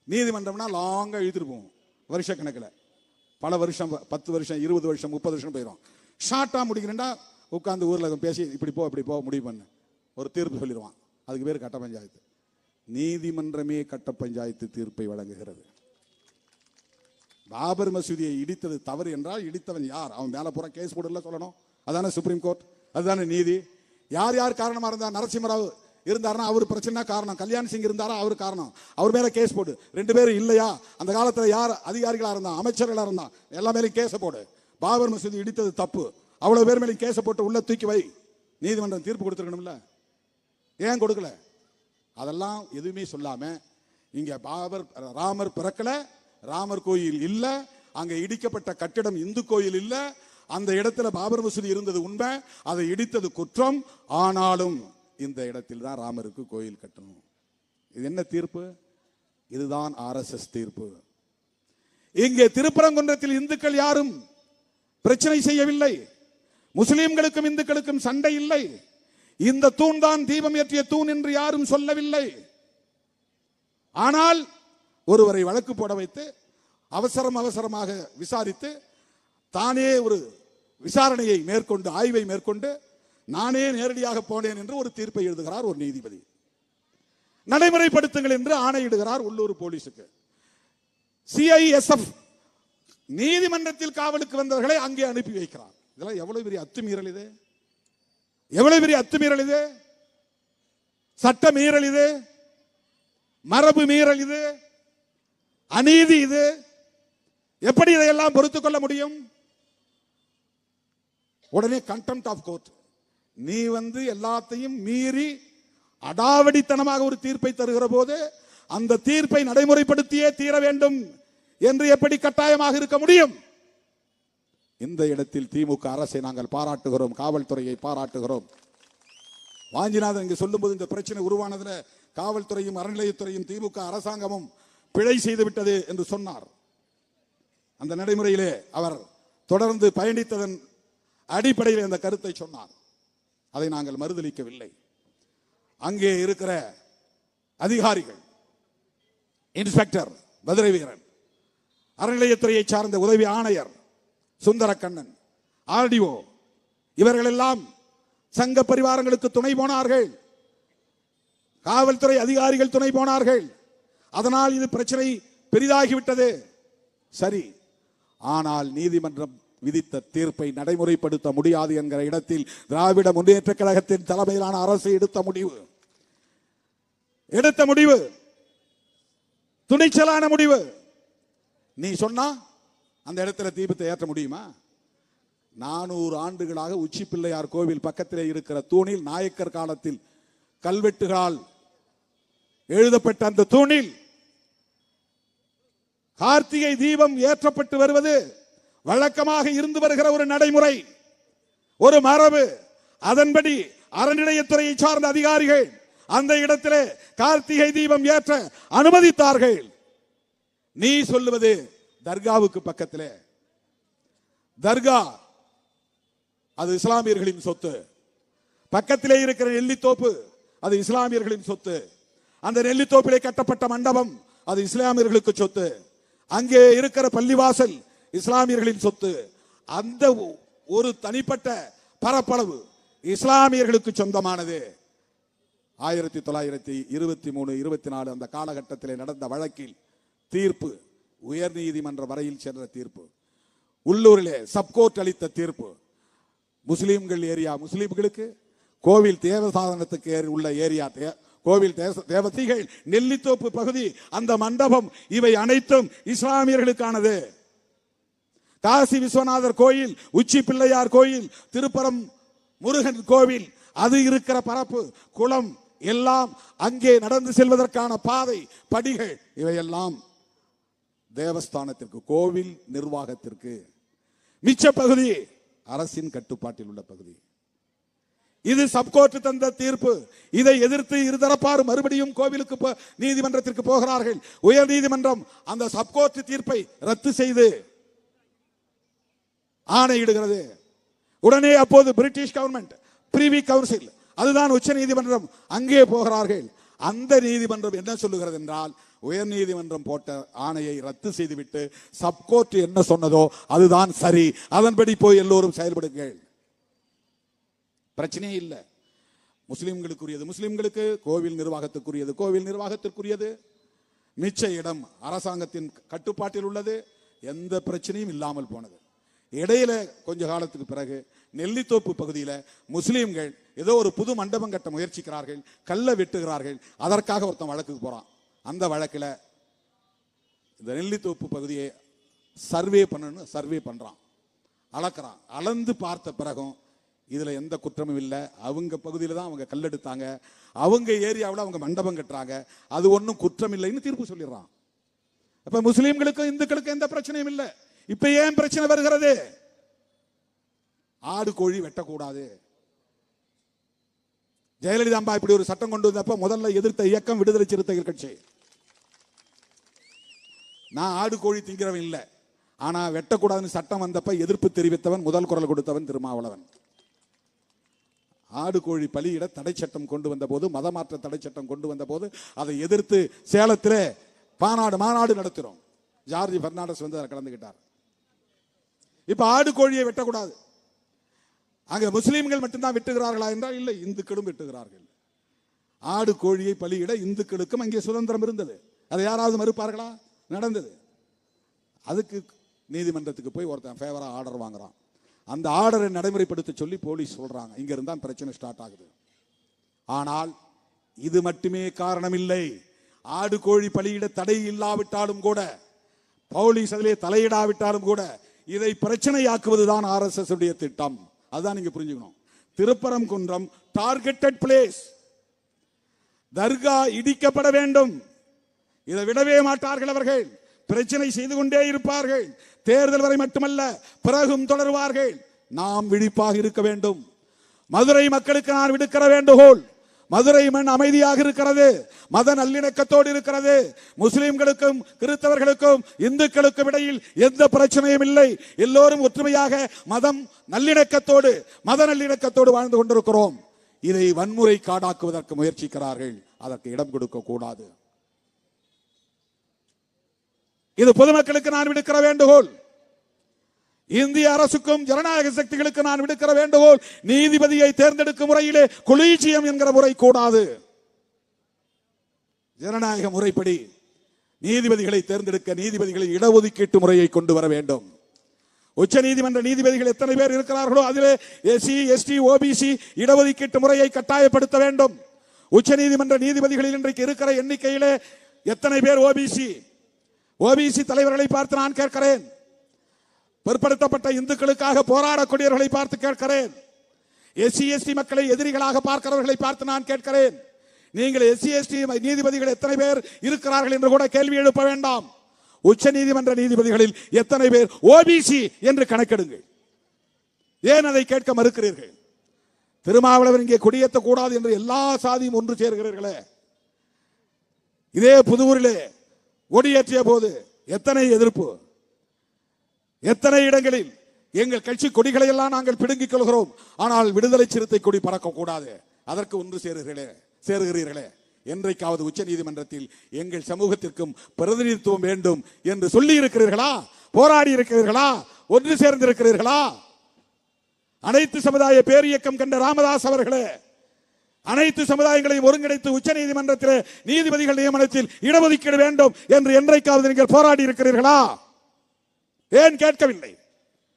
நீதிமன்றம்னா லாங்கா இழுத்துட்டு போவோம், வருஷ கணக்கில், பல வருஷம், 10 வருஷம், 20 வருஷம், 30 வருஷம் போயிடும். ஷார்ட்டா முடிக்கிறேன்டா உட்காந்து ஊர்ல பேசி இப்படி போ முடிவு பண்ணு ஒரு தீர்ப்பு சொல்லிடுவான். அதுக்கு பேர் கட்ட பஞ்சாயத்து. நீதிமன்றமே கட்ட பஞ்சாயத்து தீர்ப்பை வழங்குகிறது. பாபர் மசூதியை இடித்தது தவறு என்றால் இடித்தவன் யார், அவன் மேல பூரா கேஸ் போடல சொல்லணும். அதான சுப்ரீம் கோர்ட், அதுதானே நீதி. யார் யார் காரணமா இருந்தா, நரசிம்மராவ் இருந்தாருன்னா அவர் பிரச்சனை காரணம், கல்யாண் சிங் இருந்தாரா அவர் காரணம், அவர் மேல கேஸ் போடு. 2 பேரும் இல்லையா, அந்த காலத்துல யார் அதிகாரிகளா இருந்தா, அமைச்சர்களா இருந்தா, எல்லா மேலும் கேஸ போடு. பாபர் மசூதி இடித்தது தப்பு, அவ்வளவு பேர் மேலும் கேஸ போட்டு உள்ள தூக்கி வை. நீதிமன்றம் தீர்ப்பு கொடுத்துருக்கணும்ல, ஏன் கொடுக்கல? அதெல்லாம் எதுவுமே சொல்லாம இங்க ராமர் பிறக்கல, ராமர் கோயில் இல்ல, அங்க இடிக்கப்பட்ட கட்டிடம் இந்து கோயில் இல்ல, அந்த இடத்துல பாபர் மசூதி இருந்தது உண்மை, அதை இடித்தது குற்றம், ஆனாலும் இந்த இடத்தில் தான் ராமருக்கு கோயில் கட்டணும். இது என்ன தீர்ப்பு? இதுதான் RSS தீர்ப்பு. இங்கே திருப்பரங்குன்றத்தில் இந்துக்கள் யாரும் பிரச்சனை செய்யவில்லை, முஸ்லிம்களுக்கும் இந்துக்களுக்கும் சண்டை இல்லை. இந்த தூண் தான் தீபம் ஏற்றிய தூண் என்று யாரும் சொல்லவில்லை. ஆனால் ஒருவரை வழக்கு போட வைத்து அவசரமாக விசாரித்து தானே ஒரு விசாரணையை மேற்கொண்டு ஆய்வை மேற்கொண்டு நானே நேரடியாக போனேன் என்று ஒரு தீர்ப்பை எழுதுகிறார் ஒரு நீதிபதி. நடைமுறைப்படுத்துங்கள் என்று ஆணையிடுகிறார் உள்ளூர் போலீஸுக்கு. CISF நீதிமன்றத்தில் காவலுக்கு வந்தவர்களை அங்கே அனுப்பி வைக்கிறார். இதெல்லாம் எவ்வளவு பெரிய அத்துமீறல் இது, எவ்வளவு பெரிய அத்துமீறல் இது, சட்ட மீறல் இது, மரபு மீறல் இது, அநீதி இது. எப்படி இதையெல்லாம் பொறுத்துக் கொள்ள முடியும்? உடனே கண்டெம்ட் ஆஃப் கோர்ட். நீ எல்லாத்தையும் மீறி அடாவடித்தனமாக ஒரு தீர்ப்பை தருகிற போது அந்த தீர்ப்பை நடைமுறைப்படுத்தியே தீர வேண்டும் என்று எப்படி கட்டாயமாக இருக்க முடியும்? இந்த இடத்தில் திமுக அரசை நாங்கள் பாராட்டுகிறோம், காவல்துறையை பாராட்டுகிறோம். வாஞ்சிநாதன் இங்கு சொல்லும் போது இந்த பிரச்சனை உருவானதுல காவல்துறையும் அறநிலையத்துறையும் திமுக அரசாங்கமும் பிழை செய்து விட்டது என்று சொன்னார். அந்த நடைமுறையிலே அவர் தொடர்ந்து பயணித்ததன் அடிப்படையில் இந்த கருத்தை சொன்னார். அதை நாங்கள் மறுதலிக்கவில்லை. அங்கே இருக்கிற அதிகாரிகள், இன்ஸ்பெக்டர் மதுரை வீரன், அறநிலையத்துறையை சார்ந்த உதவி ஆணையர் சுந்தரக்கண்ணன், RDO, இவர்கள் எல்லாம் சங்க பரிவாரங்களுக்கு துணை போனார்கள், காவல்துறை அதிகாரிகள் துணை போனார்கள். அதனால் இது பிரச்சனை பெரிதாகிவிட்டது. சரி, ஆனால் நீதிமன்றம் விதித்த தீர்ப்பை நடைமுறைப்படுத்த முடியாது என்கிற இடத்தில் திராவிட முன்னேற்ற கழகத்தின் தலைமையிலான அரசு எடுத்த முடிவு துணிச்சலான முடிவு. நீ சொன்னா அந்த இடத்துல தீபத்தை ஏற்ற முடியுமா? 400 ஆண்டுகளாக உச்சி பிள்ளையார் கோவில் பக்கத்திலே இருக்கிற தூணில் நாயக்கர் காலத்தில் கல்வெட்டுகளால் எழுதப்பட்ட அந்த தூணில் கார்த்திகை தீபம் ஏற்றப்பட்டு வருவது வழக்கமாக இருந்து வருகிற ஒரு நடைமுறை, ஒரு மரபு. அதன்படி அறநிலையத்துறையை சார்ந்த அதிகாரிகள் அந்த இடத்திலே கார்த்திகை தீபம் ஏற்ற அனுமதித்தார்கள். நீ சொல்லுவது தர்காவுக்கு பக்கத்திலே, தர்கா அது இஸ்லாமியர்களின் சொத்து. பக்கத்திலே இருக்கிற நெல்லித்தோப்பு அது இஸ்லாமியர்களின் சொத்து. அந்த நெல்லித்தோப்பிலே கட்டப்பட்ட மண்டபம் அது இஸ்லாமியர்களுக்கு சொத்து. அங்கே இருக்கிற பள்ளிவாசல் இஸ்லாமியர்களின் சொத்து. அந்த ஒரு தனிப்பட்ட பரப்பளவு இஸ்லாமியர்களுக்கு சொந்தமானது. 1923-24 அந்த காலகட்டத்தில் நடந்த வழக்கில் தீர்ப்பு உயர் நீதிமன்ற வரையில் சென்ற தீர்ப்பு, உள்ளூரிலே சப்கோர்ட் அளித்த தீர்ப்பு. முஸ்லிம்கள் ஏரியா முஸ்லிம்களுக்கு, கோவில் தேவசாதனத்துக்கு உள்ள ஏரியா கோவில் தேவதைகள், நெல்லித்தோப்பு பகுதி, அந்த மண்டபம், இவை அனைத்தும் இஸ்லாமியர்களுக்கானது. காசி விஸ்வநாதர் கோயில், உச்சி பிள்ளையார் கோயில், திருப்பரம் முருகன் கோவில், அது இருக்கிற பரப்பு, குளம் எல்லாம், அங்கே நடந்து செல்வதற்கான பாதை, படிகள், இவையெல்லாம் தேவஸ்தானத்திற்கு, கோவில் நிர்வாகத்திற்கு. மிச்ச பகுதி அரசின் கட்டுப்பாட்டில் உள்ள பகுதி. இது சப்கோர்ட் தந்த தீர்ப்பு. இதை எதிர்த்து இருதரப்பாரும் மறுபடியும் கோவிலுக்கு நீதிமன்றத்திற்கு போகிறார்கள். உயர் நீதிமன்றம் அந்த சப்கோர்ட் தீர்ப்பை ரத்து செய்து ஆணையிடுகிறது. உடனே அப்போது பிரிட்டிஷ் கவர்மெண்ட், பிரிவி கவுன்சில், அதுதான் உச்ச நீதிமன்றம், அங்கே போகிறார்கள். அந்த நீதிமன்றம் என்ன சொல்லுகிறது என்றால், உயர் நீதிமன்றம் போட்ட ஆணையை ரத்து செய்துவிட்டு சப்கோர்ட் என்ன சொன்னதோ அதுதான் சரி, அதன்படி போய் எல்லோரும் செயல்படுங்கள். பிரச்சனையே இல்லை. முஸ்லிம்களுக்குரியது முஸ்லிம்களுக்கு, கோவில் நிர்வாகத்துக்குரியது கோவில் நிர்வாகத்திற்குரியது, மிச்ச இடம் அரசாங்கத்தின் கட்டுப்பாட்டில் உள்ளது. எந்த பிரச்சனையும் இல்லாமல் போனது. இடையில கொஞ்ச காலத்துக்கு பிறகு நெல்லித்தோப்பு பகுதியில் முஸ்லிம்கள் ஏதோ ஒரு புது மண்டபம் கட்ட முயற்சிக்கிறார்கள், கல்லை வெட்டுகிறார்கள். அதற்காக ஒருத்தன் வழக்குக்கு போறான். அந்த வழக்கில் இந்த நெல்லித்தோப்பு பகுதியை சர்வே பண்ணணும், சர்வே பண்றான், அளக்கிறான். அளந்து பார்த்த பிறகும் இதுல எந்த குற்றமும் இல்லை. அவங்க பகுதியில் தான் அவங்க கல்லெடுத்தாங்க, அவங்க ஏரியாவில் அவங்க மண்டபம் கட்டுறாங்க, அது ஒன்றும் குற்றம் இல்லைன்னு தீர்ப்பு சொல்லிடுறான். அப்ப முஸ்லிம்களுக்கும் இந்துக்களுக்கும் எந்த பிரச்சனையும் இல்லை. இப்ப ஏன் பிரச்சனை வருகிறது? ஆடு கோழி வெட்டக்கூடாது. ஜெயலலிதா அம்மா இப்படி ஒரு சட்டம் கொண்டு வந்தப்ப முதல்ல எதிர்த்த இயக்கம் விடுதலை சிறுத்தைகள் கட்சி. நான் ஆடு கோழி திங்கிறவன் இல்லை, ஆனா வெட்டக்கூடாதுன்னு சட்டம் வந்தப்ப எதிர்ப்பு தெரிவித்தவன், முதல் குரல் கொடுத்தவன் திருமாவளவன். ஆடு கோழி பலியிட தடை சட்டம் கொண்டு வந்த போது, மதமாற்ற தடை சட்டம் கொண்டு வந்த போது அதை எதிர்த்து சேலத்திலே மாநாடு நடத்துறோம். ஜார்ஜ் பெர்னாண்டஸ் வந்து அதில் கலந்துகிட்டார். இப்ப ஆடு கோழியை வெட்டக்கூடாது. அங்க முஸ்லிம்கள் மட்டும்தான் வெட்டுகிறார்களா என்றால் இல்லை, இந்துக்களும் வெட்டுகிறார்கள். ஆடு கோழியை பலியிட இந்துக்களுக்கும் அங்கே சுதந்திரம் இருந்தது. அதை யாராவது மறுப்பார்களா? நடந்தது. அதுக்கு நீதிமன்றத்துக்கு போய் ஒருத்தன் ஃபேவரா ஆர்டர் வாங்குறான். அந்த ஆர்டரை நடைமுறைப்படுத்த சொல்லி போலீஸ் சொல்றாங்க. இங்க இருந்தா பிரச்சனை ஸ்டார்ட் ஆகுது. ஆனால் இது மட்டுமே காரணம் இல்லை. ஆடு கோழி பலியிட தடை இல்லாவிட்டாலும் கூட, போலீஸ் அதிலே தலையிடாவிட்டாலும் கூட, இதை பிரச்சனையாக்குவதுதான் RSS உடைய திட்டம். அதுதான் நீங்க புரிஞ்சுக்கணும். Thiruparankundram targeted place. தர்கா இடிக்கப்பட வேண்டும். இதை விடவே மாட்டார்கள் அவர்கள். பிரச்சனை செய்து கொண்டே இருப்பார்கள். தேர்தல் வரை மட்டுமல்ல, பிறகும் தொடருவார்கள். நாம் விழிப்பாக இருக்க வேண்டும். மதுரை மக்களுக்கு நான் விடுக்கிற வேண்டுகோள், மதுரை மண் அமைதியாக இருக்கிறது, மத நல்லிணக்கத்தோடு இருக்கிறது. முஸ்லிம்களுக்கும் கிறிஸ்தவர்களுக்கும் இந்துக்களுக்கும் இடையில் எந்த பிரச்சனையும் இல்லை. எல்லோரும் ஒற்றுமையாக மத நல்லிணக்கத்தோடு வாழ்ந்து கொண்டிருக்கிறோம். இதை வன்முறை காடாக்குவதற்கு முயற்சிக்கிறார்கள். அதற்கு இடம் கொடுக்க கூடாது. இது பொதுமக்களுக்கு நான் விடுக்கிற வேண்டுகோள். இந்திய அரசுக்கும் ஜனநாயக சக்திகளுக்கு நான் விடுக்கிற வேண்டுகோள், நீதிபதியை தேர்ந்தெடுக்கும் முறையிலே கொலீஜியம் என்கிற முறை கூடாது. ஜனநாயக முறைப்படி நீதிபதிகளை தேர்ந்தெடுக்க நீதிபதிகளின் இடஒதுக்கீட்டு முறையை கொண்டு வர வேண்டும். உச்ச நீதிமன்ற நீதிபதிகள் எத்தனை பேர் இருக்கிறார்களோ அதிலே எஸ்சி எஸ்டி ஓபிசி இடஒதுக்கீட்டு முறையை கட்டாயப்படுத்த வேண்டும். உச்ச நீதிமன்ற நீதிபதிகளில் இன்றைக்கு இருக்கிற எண்ணிக்கையிலே எத்தனை பேர் ஓபிசி? ஓபிசி தலைவர்களை பார்த்து நான் கேட்கிறேன். பிற்படுத்தப்பட்ட இந்துக்களுக்காக போராடக்கூடியவர்களை பார்த்து கேட்கிறேன். எஸ்சி எஸ்டி மக்களை எதிரிகளாக பார்க்கிறவர்களை பார்த்து நான் கேட்கிறேன். நீங்கள் எஸ்சி எஸ்டி நீதிபதிகள் எத்தனை பேர் இருக்கிறார்கள் என்று கூட கேள்வி எழுப்ப வேண்டாம். உச்ச நீதிமன்ற நீதிபதிகளில் எத்தனை பேர் ஓபிசி என்று கணக்கெடுங்கள். ஏன் அதை கேட்க மறுக்கிறீர்கள்? திருமாவளவன் இங்கே குடியேற்ற கூடாது என்று எல்லா சாதியும் ஒன்று சேர்கிறீர்களே. இதே புதூரிலே கொடியேற்றிய போது எத்தனை எதிர்ப்பு, எத்தனை இடங்களில் எங்கள் கட்சி கொடிகளை எல்லாம் நாங்கள் பிடுங்கிக் கொள்கிறோம், ஆனால் விடுதலை சிறுத்தை கொடி பறக்கக்கூடாது, அதற்கு ஒன்று சேருகிறீர்களே. என்றைக்காவது உச்ச நீதிமன்றத்தில் எங்கள் சமூகத்திற்கும் பிரதிநிதித்துவம் வேண்டும் என்று சொல்லி இருக்கிறீர்களா? போராடி இருக்கிறீர்களா? ஒன்று சேர்ந்திருக்கிறீர்களா? அனைத்து சமுதாய பேரியக்கம் கண்ட ராமதாஸ் அவர்களே, அனைத்து சமுதாயங்களையும் ஒருங்கிணைத்து உச்ச நீதிமன்றத்தில் நீதிபதிகள் நியமனத்தில் இடஒதுக்கீடு வேண்டும் என்று என்றைக்காவது நீங்கள் போராடி இருக்கிறீர்களா? ஏன் கேட்கவில்லை?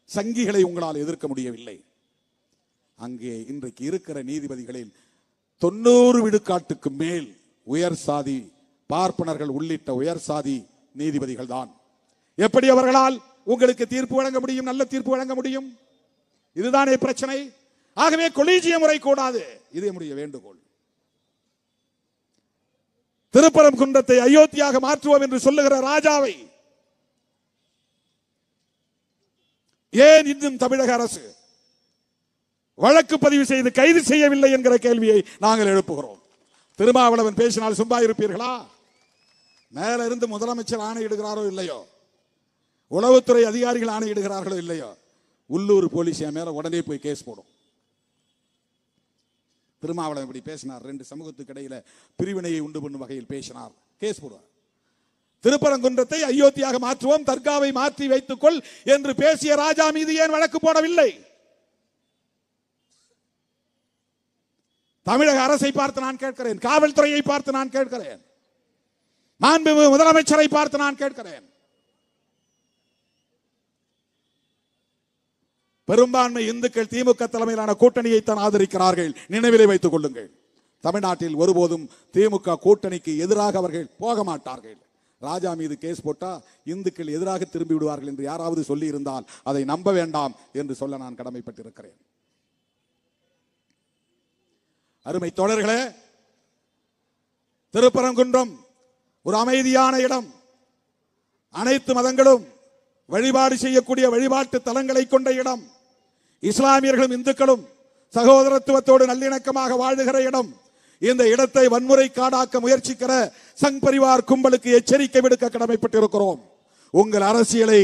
சங்கிகளை உங்களால் எதிர்க்க முடியவில்லை. அங்கே இன்றைக்கு இருக்கிற நீதிபதிகளில் 90 விழுக்காட்டுக்கு மேல் உயர் சாதி பார்ப்பனர்கள் உள்ளிட்ட உயர் சாதி நீதிபதிகள் தான். எப்படி அவர்களால் உங்களுக்கு தீர்ப்பு வழங்க முடியும்? நல்ல தீர்ப்பு வழங்க முடியும்? இதுதானே பிரச்சனை. ஆகவே கொலீஜிய முறை கூடாது, இது நம்முடைய வேண்டுகோள். திருப்பரங்குன்றத்தை அயோத்தியாக மாற்றுவோம் என்று சொல்லுகிற ராஜாவை ஏன் இன்னும் தமிழக அரசு வழக்கு பதிவு செய்து கைது செய்யவில்லை என்கிற கேள்வியை நாங்கள் எழுப்புகிறோம். திருமாவளவன் பேசினால் சும்மா இருப்பீர்களா? மேல இருந்து முதலமைச்சர் ஆணையிடுகிறாரோ இல்லையோ, உளவுத்துறை அதிகாரிகள் ஆணையிடுகிறார்களோ இல்லையோ, உள்ளூர் போலீஸ் மேல உடனே போய் கேஸ் போடும். திருமாவளவன் இப்படி பேசினார், 2 சமூகத்துக்கு இடையில பிரிவினையை உண்டு பண்ணும் வகையில் பேசினார், கேஸ் போடுவார். திருப்பரங்குன்றத்தை அயோத்தியாக மாற்றுவோம், தர்காவை மாற்றி வைத்துக்கொள் என்று பேசிய ராஜா மீது ஏன் வழக்கு போடவில்லை? தமிழக அரசை பார்த்து நான் கேட்கிறேன், காவல்துறையை பார்த்து நான் கேட்கிறேன், மாண்புமிகு முதலமைச்சரை பார்த்து நான் கேட்கிறேன். பெரும்பான்மை இந்துக்கள் திமுக தலைமையிலான கூட்டணியை தான் ஆதரிக்கிறார்கள், நினைவிலே வைத்துக் கொள்ளுங்கள். தமிழ்நாட்டில் ஒருபோதும் திமுக கூட்டணிக்கு எதிராக அவர்கள் போக மாட்டார்கள். ராஜா மீது கேஸ் போட்டா இந்துக்கள் எதிராக திரும்பி விடுவார்கள் என்று யாராவது சொல்லி இருந்தால் அதை நம்ப வேண்டாம் என்று சொல்ல நான் கடமைப்பட்டிருக்கிறேன். அருமை தோழர்களே, திருப்பரங்குன்றம் ஒரு அமைதியான இடம். அனைத்து மதங்களும் வழிபாடு செய்யக்கூடிய வழிபாட்டு தலங்களை கொண்ட இடம். இஸ்லாமியர்களும் இந்துக்களும் சகோதரத்துவத்தோடு நல்லிணக்கமாக வாழுகிற இடம். இந்த இடத்தை வன்முறை காடாக்க முயற்சிக்கிற சங் பரிவார் கும்பலுக்கு எச்சரிக்கை விடுக்க கடமைப்பட்டிருக்கிறோம். உங்கள் அரசியலை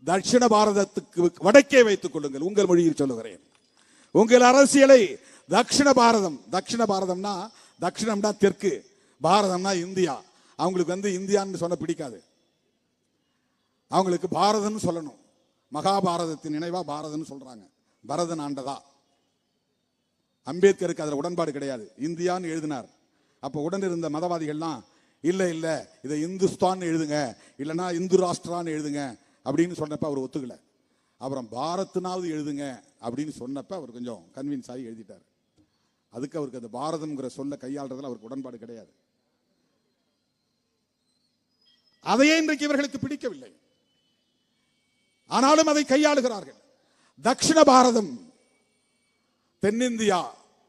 தட்சிண பாரதத்துக்கு வடக்கே வைத்துக் கொள்ளுங்கள். உங்கள் மொழியில் சொல்லுகிறேன், உங்கள் அரசியலை தட்சிண பாரதம். தட்சிண பாரதம்னா, தட்சிணம்னா தெற்கு, பாரதம்னா இந்தியா. அவங்களுக்கு இந்தியான்னு சொன்ன பிடிக்காது, அவங்களுக்கு பாரதம்னு சொல்லணும். மகாபாரதத்தின் நினைவா பாரதம்னு சொல்றாங்க. பரதன் ஆண்டதா. அம்பேத்கருக்கு அதில் உடன்பாடு கிடையாது. இந்தியான்னு எழுதினார். அப்போ உடன் இருந்த மதவாதிகள்லாம் இல்ல இல்ல இதை இந்துஸ்தான் எழுதுங்க, இல்லைன்னா இந்து ராஷ்டிரான்னு எழுதுங்க அப்படின்னு சொன்னப்ப அவர் ஒத்துக்கல. அப்புறம் பாரத்னாவது எழுதுங்க அப்படின்னு சொன்னப்ப அவர் கொஞ்சம் கன்வின்ஸ் ஆகி எழுதிட்டார். அதுக்கு அவருக்கு அந்த பாரதம்ங்கிற சொல்ல கையாளுறதுல அவருக்கு உடன்பாடு கிடையாது. அதையே இன்றைக்கு இவர்களுக்கு பிடிக்கவில்லை, ஆனாலும் அதை கையாளுகிறார்கள். தட்சிண பாரதம், தென்னிந்தியா.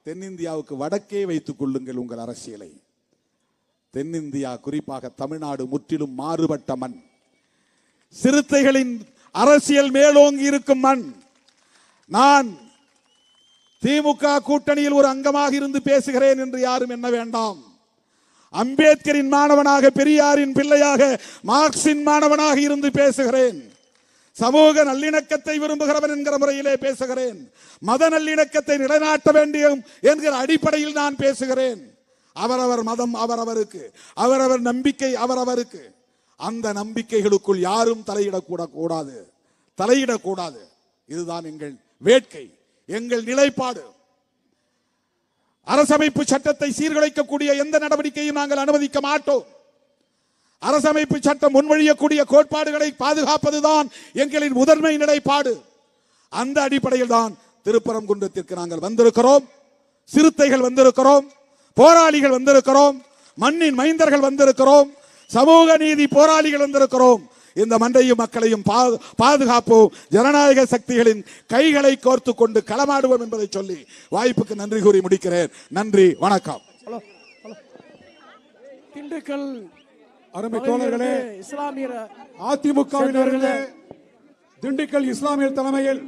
தென்னிந்தியாவுக்கு வடக்கே வைத்துக் கொள்ளுங்கள் உங்கள் அரசியலை. தென்னிந்தியா, குறிப்பாக தமிழ்நாடு முற்றிலும் மாறுபட்ட மண். சிறுத்தைகளின் அரசியல் மேலோங்கி இருக்கும் மண். நான் திமுக கூட்டணியில் ஒரு அங்கமாக இருந்து பேசுகிறேன் என்று யாரும் எண்ண வேண்டாம். அம்பேத்கரின் மாணவனாக, பெரியாரின் பிள்ளையாக, மார்க்சின் மாணவனாக இருந்து பேசுகிறேன். சமூக நல்லிணக்கத்தை விரும்புகிறவன் என்கிற முறையிலே பேசுகிறேன். மத நல்லிணக்கத்தை நிலைநாட்ட வேண்டும் என்கிற அடிப்படையில் நான் பேசுகிறேன். அவரவர் மதம் அவரவருக்கு, அவரவர் நம்பிக்கை அவரவருக்கு. அந்த நம்பிக்கைகளுக்குள் யாரும் தலையிடக்கூடாது. இதுதான் எங்கள் வேட்கை, எங்கள் நிலைப்பாடு. அரசமைப்பு சட்டத்தை சீர்குலைக்கக்கூடிய எந்த நடவடிக்கையும் நாங்கள் அனுமதிக்க மாட்டோம். அரசமைப்பு சட்டம் முன்மொழியக்கூடிய கோட்பாடுகளை பாதுகாப்பதுதான் எங்களின் முதன்மை நிலைப்பாடு. அந்த அடிப்படையில் தான் திருப்பரங்குன்றத்திற்கு நாங்கள் வந்திருக்கிறோம். சிறுத்தைகள் வந்திருக்கிறோம், போராளிகள் வந்திருக்கிறோம், மண்ணின் மைந்தர்கள் வந்திருக்கிறோம், சமூக நீதி போராளிகள் வந்திருக்கிறோம். இந்த மண்ணையும் மக்களையும் பாதுகாப்போம், ஜனநாயக சக்திகளின் கைகளை கோர்த்து கொண்டு களமாடுவோம் என்பதை சொல்லி வாய்ப்புக்கு நன்றி கூறி முடிக்கிறேன். நன்றி, வணக்கம். திண்டுக்கல் அருமை தோழர்களே, இஸ்லாமியர் அதிமுகவினர்களே, திண்டுக்கல் இஸ்லாமியர் தலைமையில்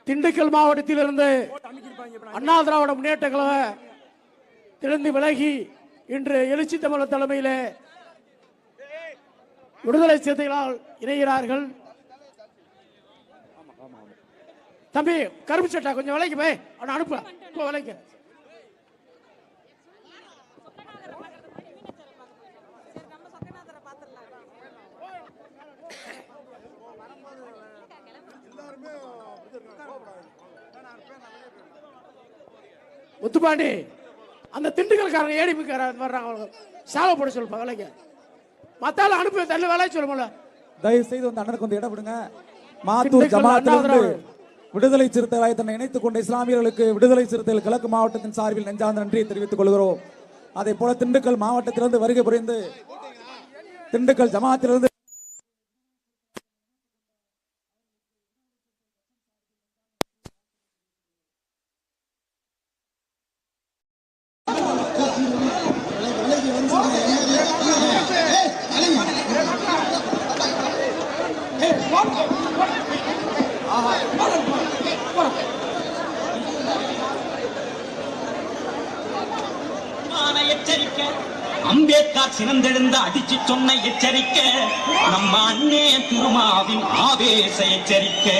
திண்டுக்கல் மாவட்டத்திலிருந்து அண்ணா திராவிட முன்னேற்ற கழக திறந்து விலகி இன்று எழுச்சி தமிழர் தலைமையிலே விடுதலை சிறுத்தைகளால் இணைகிறார்கள். தம்பி கருப்பு சட்டா கொஞ்சம் விலைக்கு போய் அவனை அனுப்ப விலைக்கு. முத்துப்பாண்டி அந்த திண்டுக்கல்காரங்க ஏடிபிக்காரங்க வர்றாங்க, சாலை போட சொல்லுப்பா விலைக்கு. மத்தால அனுப்பி தள்ளி வேலை சொல்லுங்கள. தயவு செய்து வந்து அண்ணனுக்கு வந்து இடம் விடுங்க. மாத்தூர் ஜமாத்திலிருந்து விடுதலை சிறுத்தைகளாய் தன்னை இணைத்துக் கொண்ட இஸ்லாமியர்களுக்கு விடுதலை சிறுத்தைகள் கிழக்கு மாவட்டத்தின் சார்பில் நெஞ்சார்ந்த நன்றியை தெரிவித்துக் கொள்கிறோம். அதே போல திண்டுக்கல் மாவட்டத்திலிருந்து வருகை புரிந்து திண்டுக்கல் ஜமாத்திலிருந்து எச்சரிக்கை, அம்பேத்கர் சினந்தெழுந்த அடிச்சு சொன்ன எச்சரிக்கை, நம்ம அண்ணே திருமாவின் ஆவேச எச்சரிக்கை.